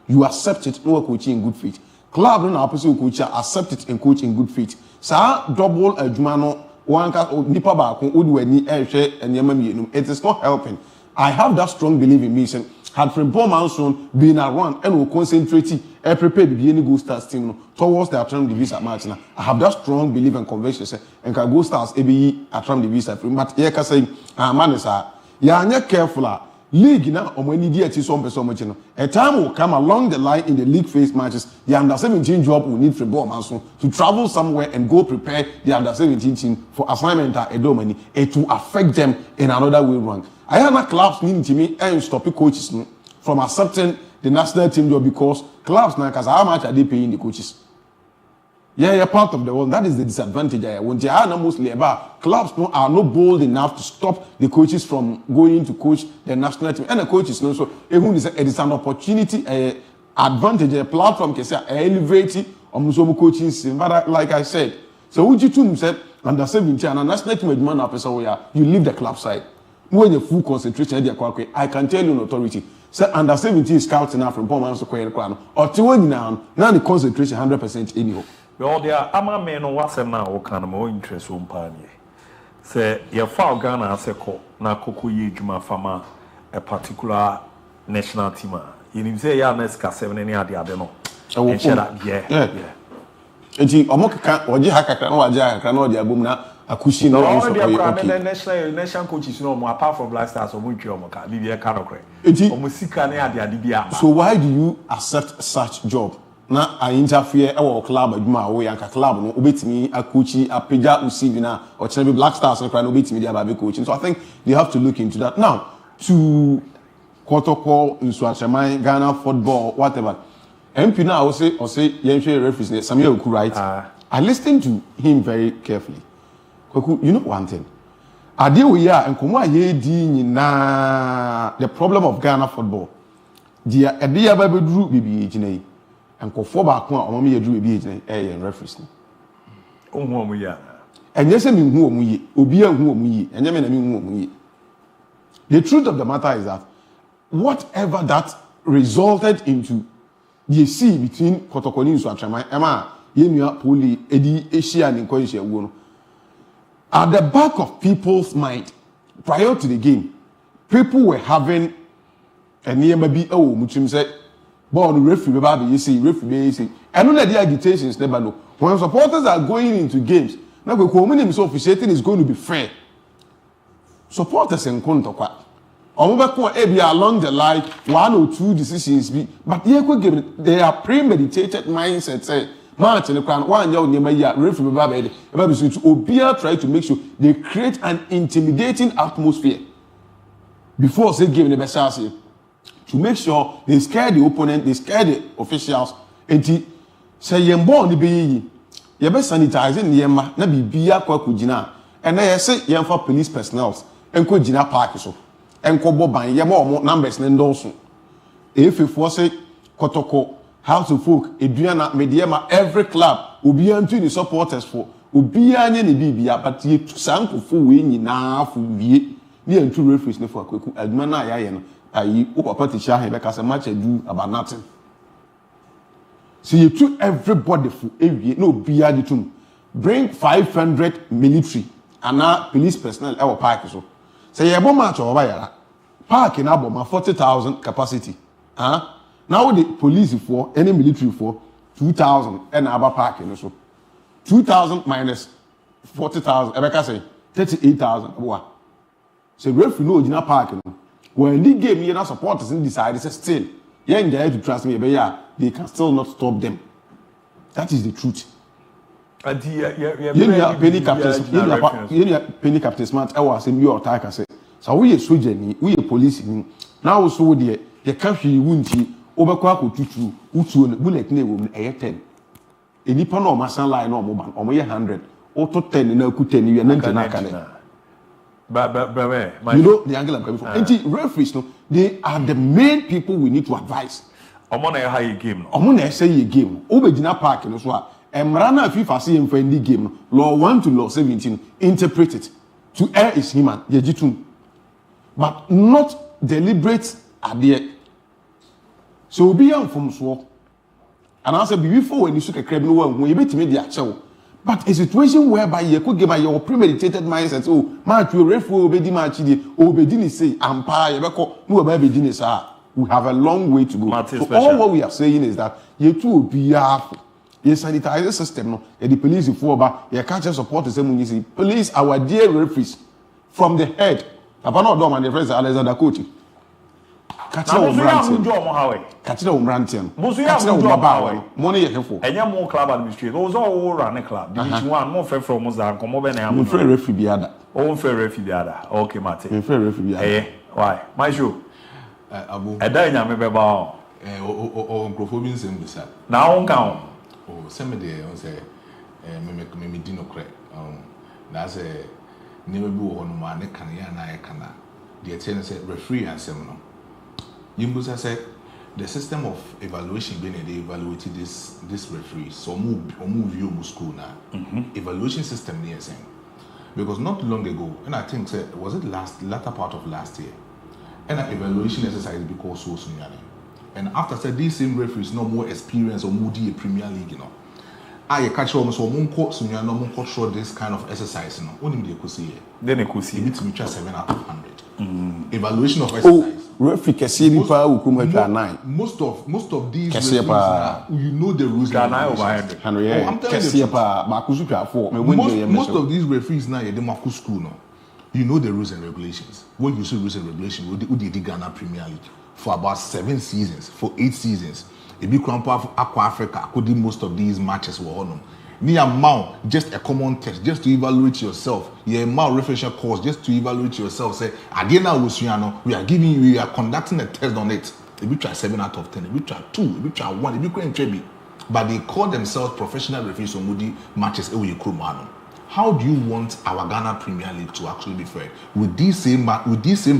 J: you accept it, no coaching in good faith. Club now person who coach here, accept it and coach in good faith. So double Jumano. It is not helping. I have that strong belief in me. Had Frimpong Manson been around and will concentrate and prepare the any go stars team towards the Atram Divisa match. I have that strong belief and conviction and can go stars ABE Atram Divisa. But here can say, man is careful. League now, or when you get so much, a time will come along the line in the league phase matches. The under 17 job will need Frimpong Manson to travel somewhere and go prepare the under 17 team for assignment at Edomani and to affect them in another way round. I have not clubs needing to me and stop coaches from accepting the national team job because clubs now, because how much are they paying the coaches? Yeah, part of the world. That is the disadvantage. When they are mostly about clubs are not bold enough to stop the coaches from going to coach the national team. And the coaches know so it is an opportunity, advantage, a platform can say elevate coaching system. But like I said, so would you too said under 17 and national team demand up you leave the club side. When you full concentration, I can tell you an authority. So under 17 scouts now from Pomans to Quail Crown or to now the concentration 100% anyhow.
A: Well, there are ama men on what's now kind of more interest on Panye. Say, your file Ghana as a co, na Kokuyi Juma Fama, a particular national team. You say, yeah, Nesca 7 any other, no. Yeah. And she Omoka or Jihaka, or Jaka, or the Abumna, a cushion. National coaches no more apart from Black Stars or Munkiomoka, Livia Carocre.
J: So, why do you accept such job? Na I interfere our club adwuma we anka club no obetimi akuchi apeja usivina or chebe Black Stars no cry no obetimi dia ba be coaching. So I think they have to look into that. Now to Kotoko Nsuacheman Ghana football whatever. MP now say yenhwe referees Samuel Oku right. I listened to him very carefully. Koku, you know one thing. Ade we ya enkomo aye di nyina the problem of Ghana football. Dia ade ya ba beduru bibi ejina and Kofo back one or me a drew a reference.
A: Oh, yeah.
J: And yes, I mean, who we, Ubia, who we, and Yemen, I mean, who we. The truth of the matter is that whatever that resulted into the sea between Kotokoni and Swachama, Emma, Yemia, Puli, Eddie, Asia, and Inquisition, at the back of people's mind, prior to the game, people were having a near maybe, Muchim said, but the referee, baby, you see, I know that the agitations never know. When supporters are going into games, now the community officiating is going to be fair. Supporters in contact. Along the line, 1 or 2 decisions be, but they are premeditated mindsets. Say, March and the crown, 1 year near my referee, baby, so to Obia try to make sure they create an intimidating atmosphere before say giving the best chance. To make sure they scare the opponent, they scare the officials. And say yembo ni be ye be sanitizing yemma na bibia kwa kujina. And I say yem for police personnel and kujina park so. enkobo ban ye ma numbers ne ndonso efefo say kotoko house of folk eduana mediema every club obi antu ni supporters for obi anya ne bibia but ye sankofo we nyina fo wie ne antu referees ne fo akweku aduma na ya ye no ayi o papa ti sha he be ka say match do about nothing. So you treat everybody for every no biya tum. Bring 500 military and now police personnel our park so. Say you bomb match over here. Park in Aboma 40,000 capacity. Now the police for any military for 2,000 and our park so. 2,000 minus 40,000. Ebeka say 38,000. What? So referee no original park. When the game you not supporters in decide say still. You ain't there to trust me, but yeah, they can still not stop them. That is the truth. Penny captain smart. I was saying you attack. I said, so we a soldier, we a police. Now so the country won't overquark to Utu bullet name a 10. A nippon or masan line or mobile or 100 or to 10 in a good 10 you are But you know the angle I'm coming from. Referees, no, they are the main people we need to advise.
A: Omona high game.
J: Omona say a game. Obedina Park no so. Emrana FIFA see him for any game. Law 1 to law 17 interpret it. To err is human. Yejitum. But not deliberate idea. So be on from so. And I said before when you took a crab no one when you bet me the actual. But a situation whereby you could give your premeditated mindset, oh, match will referee obedi match the obedini say umpire no obedini sir. We have a long way to go. So all what we are saying is that you too be careful. You sanitize the system no. The police for ba you can't just support the same you see. Police our dear referees from the head. Papa no do man the friends Alexander Coach. Kachira Umrantian. Money yefo.
A: Enya mo club administrator. Those all run a club. Division 1 mo fair from Mozambique. Komo be na
J: am. Fair referee biada.
A: Oh fair referee biada. Okay mate.
J: Fair referee biada.
A: Eh, why? My show.
L: Abu.
A: Eda nya me be ba o.
L: O nkrofo bi nsem bisa.
A: Na on kan.
L: Oh, some dey on say me di no kre. Na say ni me bi wo no ma ne kan ya na e kana. The ten say referee ansem no. Yimbusa said the system of evaluation being they evaluated this referee. So move you school now. Evaluation system near saying because not long ago, and I think was it latter part of last year, and an evaluation exercise because so soon. And after said these same referees no more experience or moody Premier League, you know. I catch almost so monko sunya no monko show this kind of exercise, you know. Only they could see.
A: Then they could see.
L: It me 7 out of 100. Evaluation of exercise.
J: Referee kesi bi pa ukuma twa 9.
L: Most of these referees you know the rules.
A: I'm telling
L: you most of these referees now they maku school no. You know the rules and regulations. When you say rules and regulations, we did Ghana Premier League for about 7 seasons, for 8 seasons. A big Aqua Africa could do most of these matches were on them. Near Mao, just a common test, just to evaluate yourself. Yeah, Mao refresher course, just to evaluate yourself. Say, again, we are conducting a test on it. If we try 7 out of 10, if we try 2, if we try 1, if we couldn't try. But they call themselves professional referees on Moody matches. How do you want our Ghana Premier League to actually be fair? With these same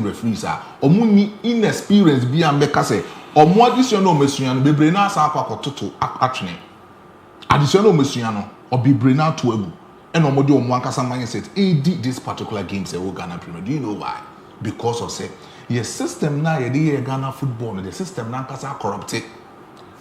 L: referees are inexperienced be and make say or more additional Messiano be braina sa kwa toto actually. Additional Messiano or be braina to ebu. And omodi omwankasa mindset AD this particular game say Ghana Premier. Do you know why? Because of say your system now ye Ghana football the system now kasa corrupted.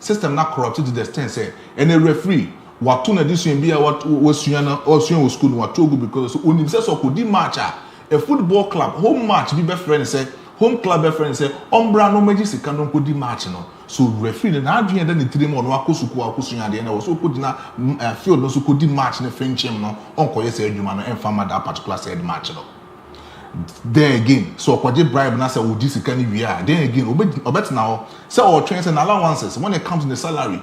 L: System now corrupted to the extent say any referee what to edition be what was Suana or Suan was school what to because only says so could match a football club home match be best friend say home club best friend say umbra no magic can could match no so referee na adwene then 3 months no akosuku akosunya de na wo so could na field no so could match na friendship no onko yes adwuma no enfama that particular said match no there again so kwaje bribe na say wo di sika ni wi a then again obet now say or trains and allowances when it comes in the salary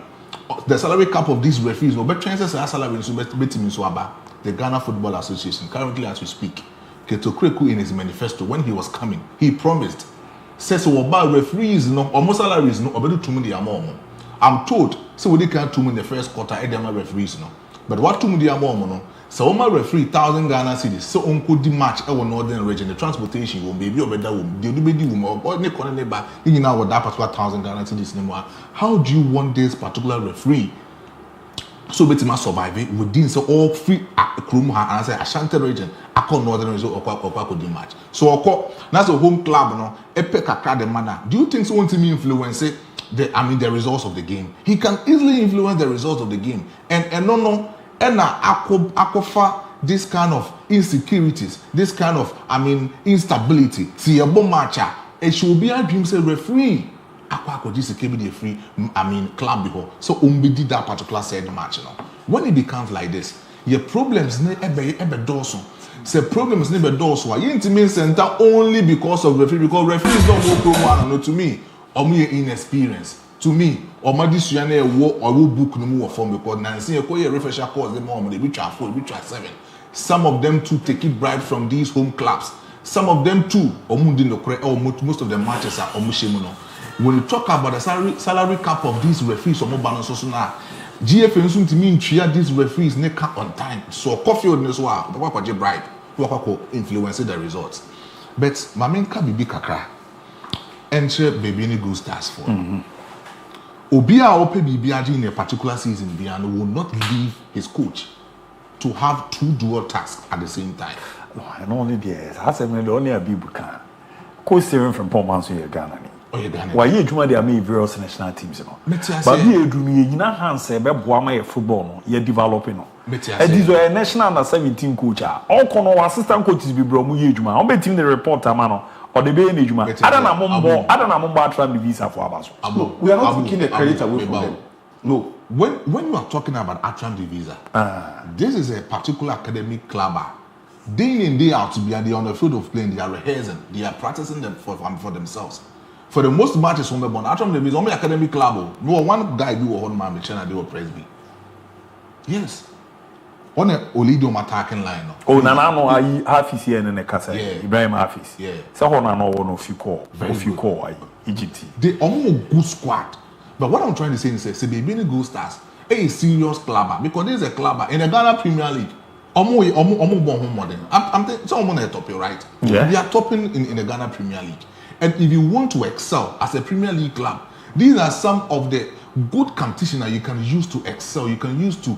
L: cap of these referees but chances are salary so betting so aba the Ghana Football Association currently as we speak Keto Kreku in his manifesto when he was coming he promised says so about referees no almost salaries no obedu 2 million more I'm told so we can't 2 million the first quarter edema referees no but what 2 million more no So my referee 1,000 Ghana cedis. So uncle the match our northern region, the transportation will be over that woman, the baby woman, or the corner neighbor, you know what that particular 1,000 Ghana cedis anymore. How do you want this particular referee? So better must survive it within so all free Krumha and I say Ashanti region, I call northern region or the match. So that's a home club, no, epic the manner. Do you think so want to me influence it? The results of the game. He can easily influence the results of the game. And no. And now, akofa this kind of insecurities, this kind of, instability. See a bomb matcher. It should be a dream say referee. Akwa this can be the free, club before. So did that particular said match. When it becomes like this, your problems never dorsal. Say problems never dorsal. You ain't mean center only because of referee. Because referees don't go promo. No, to me, or me inexperience. To me, or my this year or will book no more form because Nancy a refresher course the moment they reach our 4, reach our 7. Some of them too take it bribe from these home clubs. Some of them too, or most of the matches are omushemuno. When you talk about the salary cap of these referees, or more balance also now, GFN soon to mean these referees neck on time. So coffee on this one, what bribe, what influence the results. But my main can be big kakra. Enter baby any good stars for. Obia Ope BBRG in a particular season Biano will not leave his coach to have 2 dual tasks at the same time.
A: No, and only there. I said, only a Bibuka. Coach Steven from Pomans here, Ghana. Oh, yeah, Ghana. Why you do they may various national teams, you know? But here, do me in a hand say, Buama football, you're developing. And these are a national under 17 coach. All Kono assistant coaches be Bromu Yujuma. I'm betting the reporter, mano. Or the Bay Nijuma. I don't know trying the visa for Abaso.
L: We are not taking the credit away from them. No, when you are talking about Atram the visa, this is a particular academic club. Day in, day out, they are on the field of playing, they are rehearsing, they are practicing them for themselves. For the most matches on the bond, Atram the visa, only academic club. No one guy do a whole man with China, they were Presby. Yes. On a Olido attacking line.
A: Oh, Nano, I Hafiz here in the Casa. Ibrahim Hafiz.
L: Yeah.
A: So, I know one of you call Egypt.
L: They almost good squad. But what I'm trying to say is, say, baby, good stars. A serious clubber because there's a clubber in the Ghana Premier League. I'm someone at top, right?
A: Yeah.
L: They are topping in the Ghana Premier League. And if you want to excel as a Premier League club, these are some of the good competition that you can use to excel. You can use to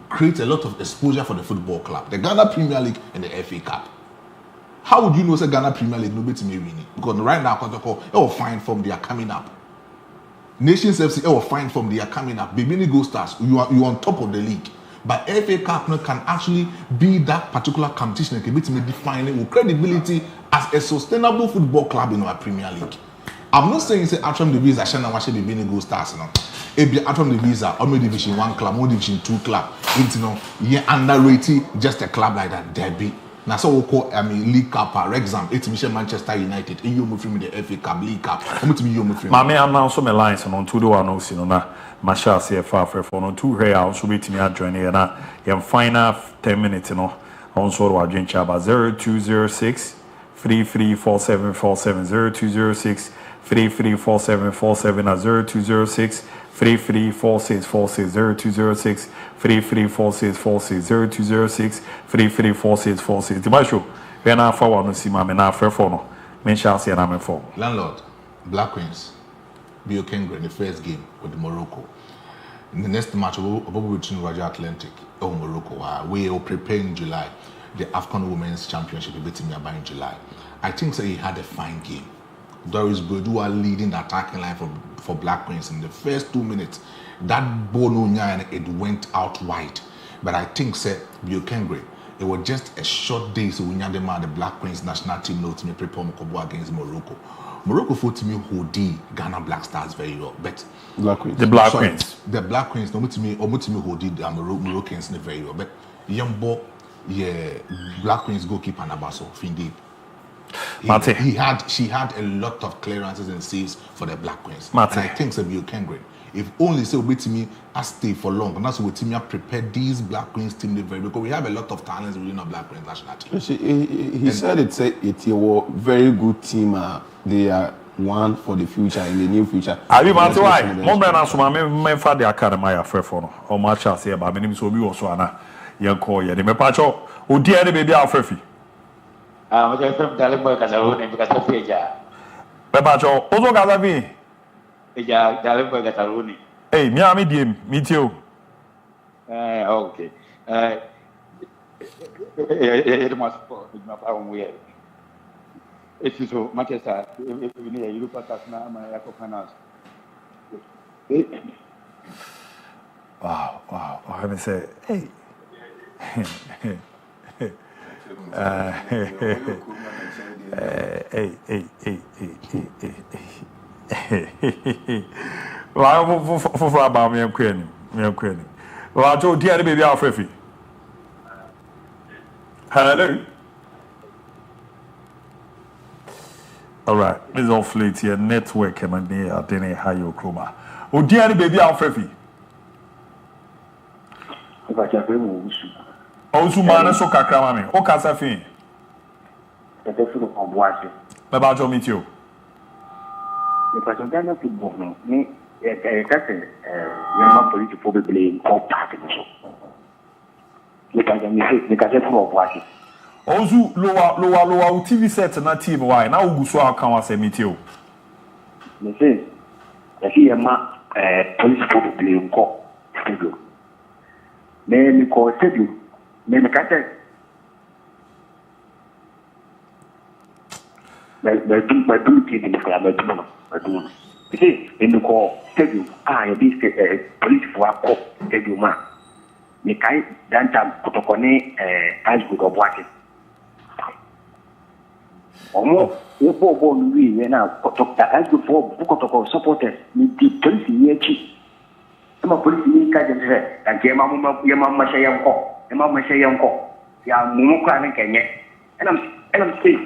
L: create a lot of exposure for the football club. The Ghana Premier League and the FA Cup. How would you know say Ghana Premier League nobody may win it? Because right now, fine form they are coming up. Nations FC, fine form they are coming up. Baby Go Stars, you are on top of the league. But FA Cup can actually be that particular competition that can be defining with credibility as a sustainable football club in our Premier League. I'm not saying say Atram the Visa Shana Washe be Go Stars now. If you Atram the Visa or maybe Division 1 club, or Division 2 club, you underrated just a club like that, Derby. Now so we call League Cup for example, it's Michel Manchester United, and you move from the FA Cup, League Cup.
A: Mame announce some lines on 2 do announce na Masha CFA for no 2 here also wait me join here na your final 10 minutes no on so wa join chaba 0206 334747 0206 334747 0206 334646 0206 334646 0206 334646 the show we na for one see ma me na for no me shall say na me for
L: landlord Black Queens be okay in the first game with Morocco. In the next match between Roger Atlantic and Morocco we are preparing July the African Women's Championship beating Yaba in July. I think so he had a fine game. Doris Bodua leading the attacking line for Black Queens in the first 2 minutes. That ball it went out wide. But I think say Biokengre, it was just a short day so we had the Black Queens national team notes me prepare against Morocco. Morocco fought to me Hodi Ghana Black Stars very well, but
A: the Black Queens
L: no to me Hodi the Moroccans very well, but Yambo Black Queens goalkeeper Nabaso Findi. She had a lot of clearances and saves for the Black Queens. And I think so Biokengre. If only say wait to me I stay for long, and that's what team prepare these Black Queens team very because we have a lot of talents within our Black Queens national team.
J: He said it's a very good team. They are one for the future in the near future.
A: I mean, that's why. Moment as me for the academy for no. Or much as say about me so be also ana. Yanko, Yadi Mepacho, who dear the baby Alfrefi.
F: I'm just from Dalibor Cataloni because of Peja.
A: Mepacho, Ozo Galavi.
F: Peja, Dalibor Cataloni.
A: Hey, Miami, dear, meet you.
F: Okay. It must be my own way. It's so much as you look at us now, my Africaners.
A: Wow. I haven't said, hey. Well, for about me, I'm quitting. Well, I told you, baby, Alfrefi. Hello. All right, this is all fleet here. Network, and I didn't hire your chroma. Oh, dear, baby, Alfrefi. Also, man, so kakramame. O kasafi. Baba jo meet you.
F: The Ghana football no. Me, that's young police probably in all parties. Because football watching.
A: Also, lower TV set na team why now we so account say meet you.
F: Me say, I see police probably in all studio. Me call studio. Me catch my do team for my do. You see, in the call studio, you be police for a studio man. Me kai dan tam kotokone ice good of watching. Omo ye bo nwi we na kotok ice good for kotoko supporters ni di police ye chi. Ama police ni ka je se ka je ma ma shayam ko. Ema ma shayam ko. Ya mu ko an kenye. Enam say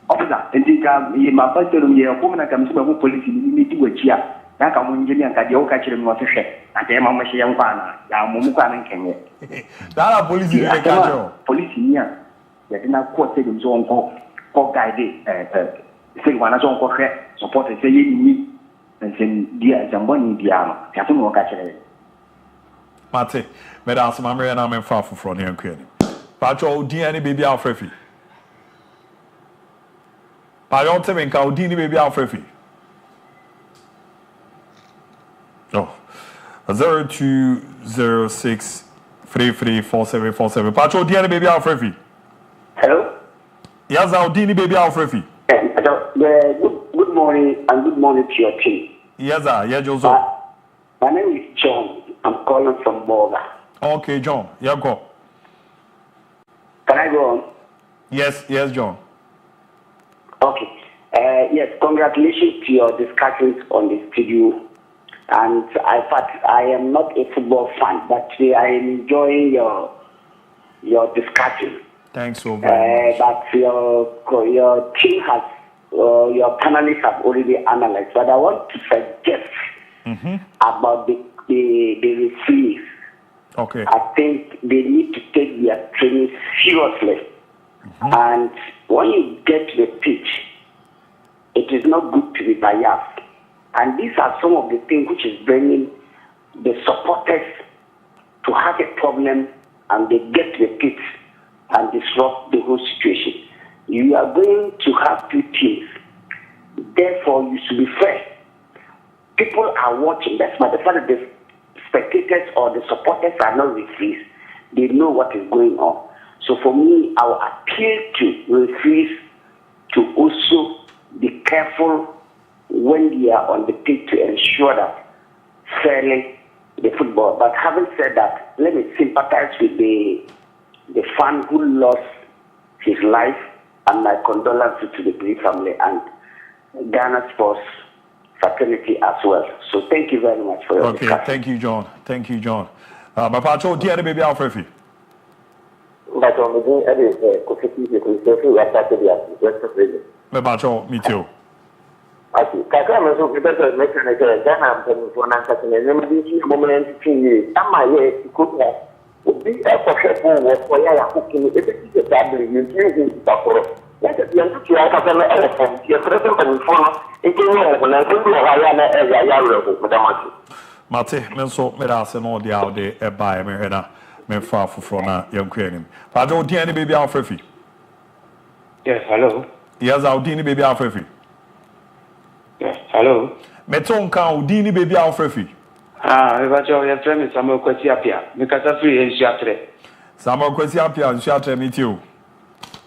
F: officer ndika ye ma pastor ye ko na kam se ba police ni di wachia. Na ka mu engineer ka je o ka chire mi wa hwehwe. Ade ma ma shayam ko ana ya mu ko an kenye.
A: That police ni ka jo.
F: Police ni ya na ko se dem so ko guide say wana so ko hwe support say ye ni nsen dia jamboni dia no ya so no ka chire.
A: Mate, me da asma me na me fa foforo ne ankwani. Pacho odi ani baby Alfrefi. Pa yon te me nka odi ni baby Alfrefi. Oh. 0206 334747. Pacho odi ani baby Alfrefi.
F: Hello?
A: Yes, odi ni baby Alfrefi.
F: Good morning and good morning to your team.
A: Yes, sir. Yeah, Joseph.
F: My name is John. I'm calling from Boga.
A: Okay, John. Yeah, go.
F: Can I go on?
A: Yes, John.
F: Okay. Yes, congratulations to your discussions on the studio. And I am not a football fan, but I am enjoying your discussion.
A: Thanks so very much.
F: But your team has, your panelists have already analyzed. But I want to suggest about the referees.
A: Okay.
F: I think they need to take their training seriously. And when you get to the pitch, it is not good to be biased. And these are some of the things which is bringing the supporters to have a problem, and they get to the pitch and disrupt the whole situation. You are going to have two teams. Therefore, you should be fair. People are watching. That's why the fact that the spectators or the supporters are not referees, they know what is going on. So for me, I will appeal to referees to also be careful when they are on the pitch to ensure that fairly the football. But having said that, let me sympathize with the fan who lost his life, and my condolences to the Greek family and Ghana Sports fraternity as well. So thank you very much for your discussion.
A: Thank you, John. My patrol, dear baby Alfrefi. My patrol, me too.
F: Kakra so better make an Ghana for an moment to am I could be a professional for ya cooking if it is a family you use it. Let us young to have an elephant, your present and inform it when I think Mate, Menso, Medas and all the out there by Merida.
A: me fa foforo na yankwa anim pa jo din ani baby afrefi
E: yes hello
A: yes audi ni baby afrefi
E: yes hello
A: meton kan audi ni baby afrefi
E: me ba jo ya frame Samuel Kwesi Apia me kasa free ensuatre
A: Samuel Kwesi Apia ensuatre mi ti o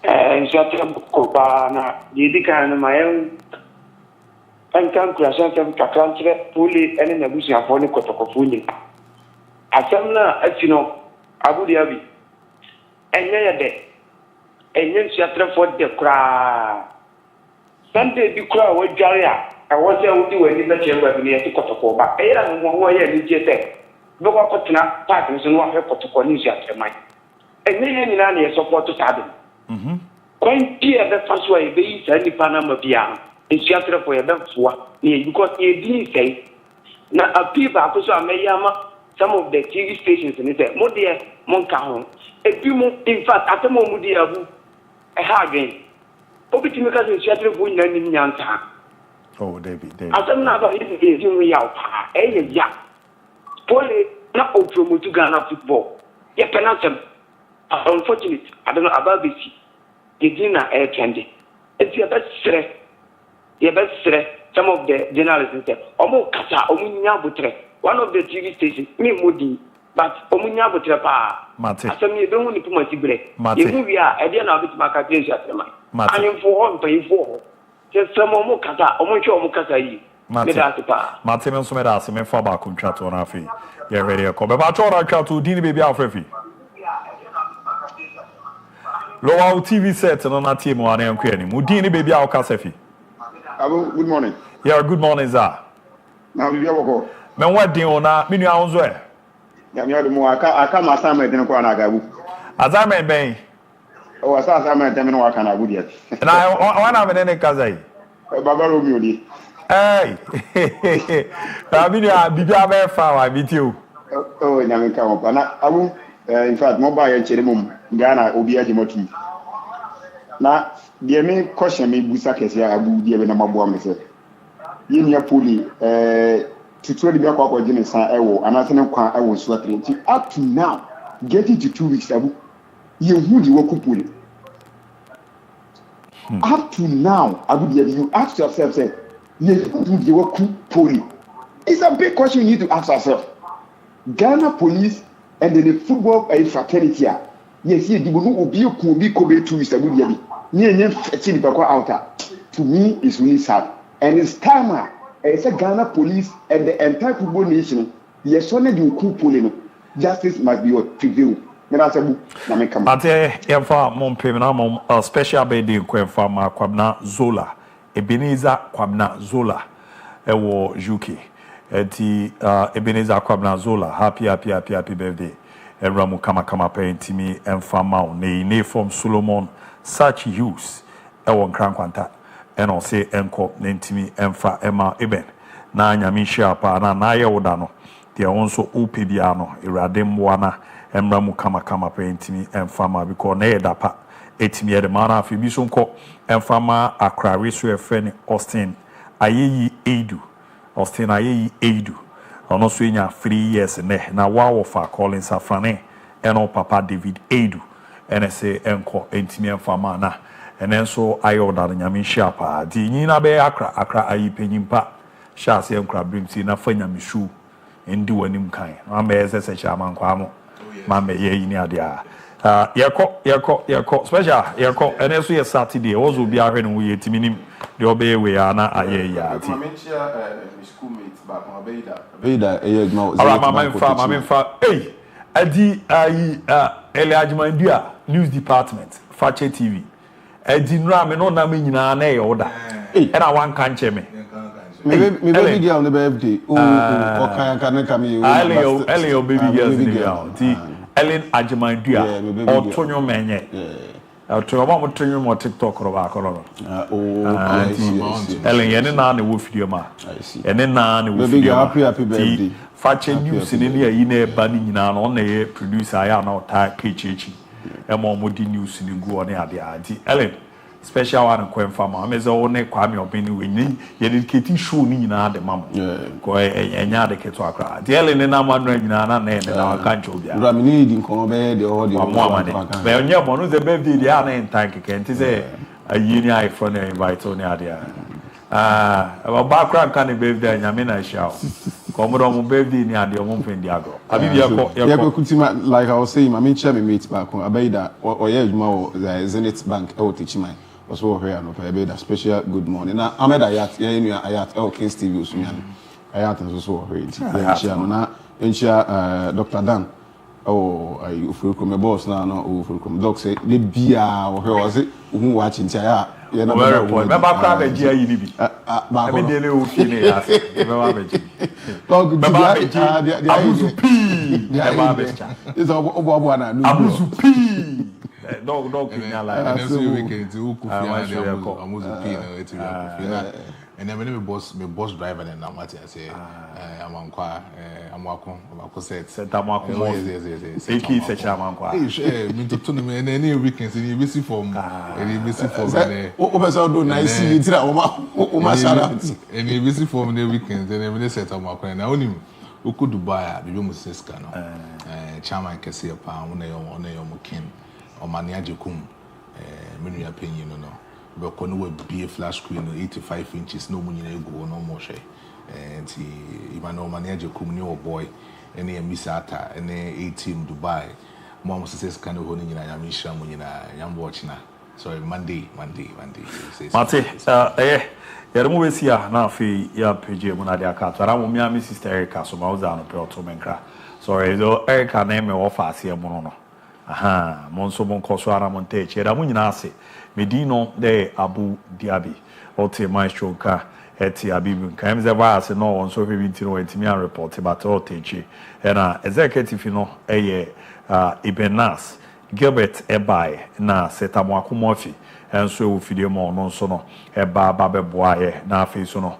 E: ensuatre ko ba na yidi kan na mayen kan kurashan kan kakrantre puli ene na busi afo ni kotokofo ni asem na atino Abu Dhabi enye ya de enye ensuatre for de kra Sunday bi kra wo dware a wo se wo di wani na chemba bi ne kotokofo ba era no ho ye ni jete be ko kotena park no so no afa kotokofo ni ensuatre mai enye ye ni na ne support tabe kwan pia da faswa e be yi sa ni panama bia ensuatre for ye da fwa ne because e di say na apiba ko so ameyama some of the TV stations in it mo de mon ka ho e bi mo in fact atemo mu di abu e ha again obiti me ka se ensuatre for na ni nyanta
A: oh David
E: asem na ba yi di mu ya pa e ye ya pole na o promote Ghana football ye penalty unfortunate I don't know about this the dinner air candy it's your best stress some of the journalists say omo kasa omo nya botre one of the TV stations me modi but omo nya botre pa asem ye be hu ni puma tibre ye hu wi a e de na obiti maka tension atema anim for just some omo kasa omo nche omo kasa yi me da pa
A: Mate me so me da se me fa ba contract on afi ye ready ko be ba chora twa dini baby afrefi Lowa TV set no na team wa na yankwa anim dini baby a okasafi
V: Abu, good morning.
A: Yeah, good morning, sir.
V: Now, we have a call.
A: Men what do you know? Minu aunzo e.
V: Yeah, me ado I come assignment den ko na gabu.
A: Assignment ben.
V: Oh, assignment den no aka na gabu dia.
A: Na wana me ne kazai.
V: Baba Romeo di.
A: Hey. Minu a bibia be fa wa bitiu.
V: Oh, nyame ka mo na Abu, in fact, mo ba ye chere mum Ghana obi aje motu. Na die me question me busa kese Abu die be na maboa me se. Yenya poli tutu de bi akwa gine san ewo anase ne kwa ewo so atrenti up to now getting to 2 weeks Abu ye hu di woku poli up to now Abu die you ask yourself say ye hu di woku poli. It's a big question you need to ask yourself. Ghana police and the football fraternity yes ye di no obi ku obi ko be 2 weeks Abu die bi ni enye fetchi ni bakwa outer to me is really sad. And it's time it's a Ghana police and the entire football nation yes one the coup pulling justice must be prevail.
A: Ate yemfa mompem na mom special birthday kwemfa ma Kwabna Zola Ebenezer Kwabna Zola ewo UK eti Ebenezer Kwabna Zola happy birthday enramu kama pentimi emfa ma ne from Solomon such use ewo nkrankwanta eno se enko nentimi emfa ema eben na nyame hia pa na ye woda no de wonso opebia no irade mwana emramu kama pentimi emfa ma because na ye dapa etimi ye de mana afi bi so nko emfa ma Accra reso efene Austin ayeyi Eidu ono so nya 3 years ne na wa wo fa calling safrane eno papa David Eidu ene se enko entimi emfa ma na and so ayoda nyame hia pa di nyina be akra ayi penyimpa sha se enkra brimsi na fanya mishu ndi wanim kan ma be se chama kwa mo ma me ye ni ade a yeko special yeko and so ye Saturday ozo bi ahwe no ye timinim de obe we na aye ya ti
V: schoolmates but Beida no
A: mama fa hey adi ayi Eliajmandua news department Fakye TV Edinra me no na me nyina na e oda e na wan kan che me
V: baby girl on the birthday o kan me
A: Elio baby girl ti Ellen Ajmandua o tonyo menye to ba mo tonyo mo TikTok ro ba ko ro Ellen ye na wo video ma ye na wo video
V: happy birthday
A: Fakye news ni ya yi na e ba ni nyina no na ye producer ya na o ta kechechi emo mo di news ni gu oni ade adi Ellen special one ko enfama ameze o ne kwame obeni we ni ye dedicate show ni nyina de mamo ko enya de keto akra de ele ne na manu nyina na na ka ncho bia
J: bra me need nko be de o de
A: be onye mo no ze birthday dia na entan keke nti ze ayi ni ai for na invite on ade about background kan birthday nyame na show komodo mo birthday ni ade o mo fendi agro abi ya ko
J: kutima like I was saying I mean chair me meet back on abaida o ye adwuma o Zenith Bank e o teachimai also here no pay that special good morning na Ahmed Ayat ya enu Ayat Kings TV usumian Ayat nso so here nti na enchia Dr. Dan ayi ofuriko me boss na no ofuriko doc say le bia o here o say ohun wa chinti aya ya na
A: me ba kwa be ji ayi ni bi ba me de le o fi ne ya me ba be ji abuzu pi me ba be cha
J: is obo na
A: abuzu pi dog in your life.
L: And every weekend, you could feel amuzu pi na eti ya and then me boss driver and now what I say amankwa amwako set
A: amwako yes eki se cha amankwa
L: me to tunu me any weekends ni busy form any busy form
J: o be so do nice ni tira o ma shara
L: any busy form the weekends and me set amwako na onim oku Dubai bibi mu seska no chairman kese pa wona yo mo ken o mani ajekum menu ya penyi no because no be flash screen 85 inches no munyina ego no mo hwe enti ibano manager kum ni boy ene misata ene 18 Dubai mo mo says kan ho ni nyina ya misha munyina yambo ochina sorry Monday mate yere mo besi ya na afi ya page mu na dia ka tara mo mi sister Erica so ma uza no pe oto menkra sorry so Erica na me offer ase mu no aha mo nso mo nkoso ara mo nte chera mo nyina ase Medino de ABOU DIABY ote maestro ka eti abibu kan ze ba ase no won so hwe ntino wetimi an report but otechi na executive no eye Ibenas Gilbert Ebai na setamo akomofi enso ofidie mo no nso no eba babeboaye na afi so no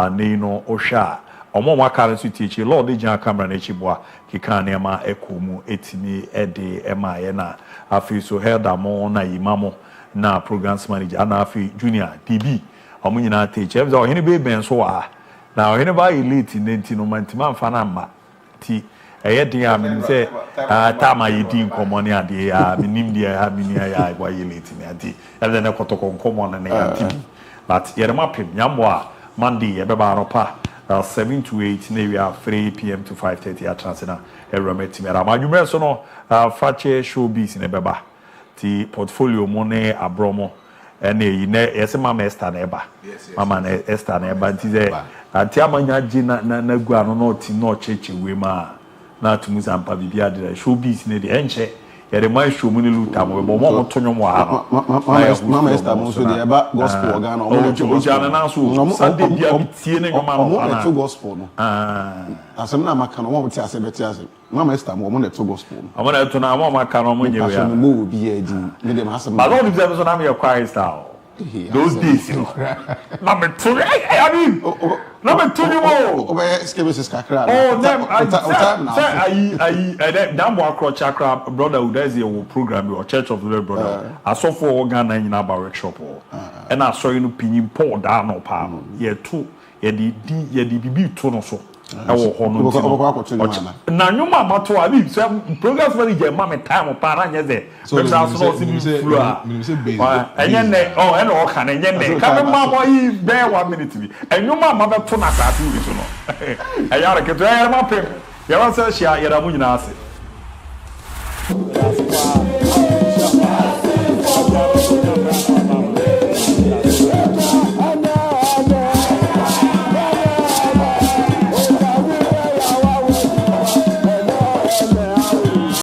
L: ni no ohwa omo wakare so teachi lord de jan camera na echiboa kika na ema ekomu etimi ede ema ye na afi so helda mo na yimamo na programs manager anafi junior DB omunyina teach em so hene be ben so wa na hene ba elite nenti no mantima mfa na ma ti eye de ya menim se tama yedi nkomo ne ade ya menim de ya mini ya gwa elite ne ade ele ne kotoko nkomo ne ya ti but yere mapem nyambo a Monday e be ba ropa 7 to 8 na we are 3 p.m. to 5:30 at Transina Erometi mera madwumre so no Fakye showbiz ne beba ti portfolio mo ne abromo ene yi ne yese mama Esther na eba mama na Esther na eba ti ze anti amanya ji na gu ano no ti no cheche we ma na tumuza mpa bibia de showbiz ne de enche yere ma show mo ne luta mo bo mo tonyo mo ha
J: mama Esther mo so de eba gospel organ o
A: mo jana na so Sunday bia tie ne nyoma no
J: na gospel no asem na maka no mo ti ase beti ase mama Esther mo na to gospel
A: no mo na to na mo maka no mo nyewe ya
J: mo bi edi me dem asem
A: but all the time so na me choir style those days na me to I mean na me to mo
J: o be skebes kakra
A: oh them I that mo across chakra brother who does your program your church of the Lord brother asofo organ na nyina ba workshop and I saw you pinyin pour down no pa ye to ye di bibi to no so ewo ho no na nyuma mato abi so programs manager ma me time pa na nye ze so that's no see flu enye ne ene o ka na enye ne ka me ma mo yi be 1 minute bi enyuma ma be to na ka tu so no e yare ke to e ma pem ya wa se shia ya da mu nyina ase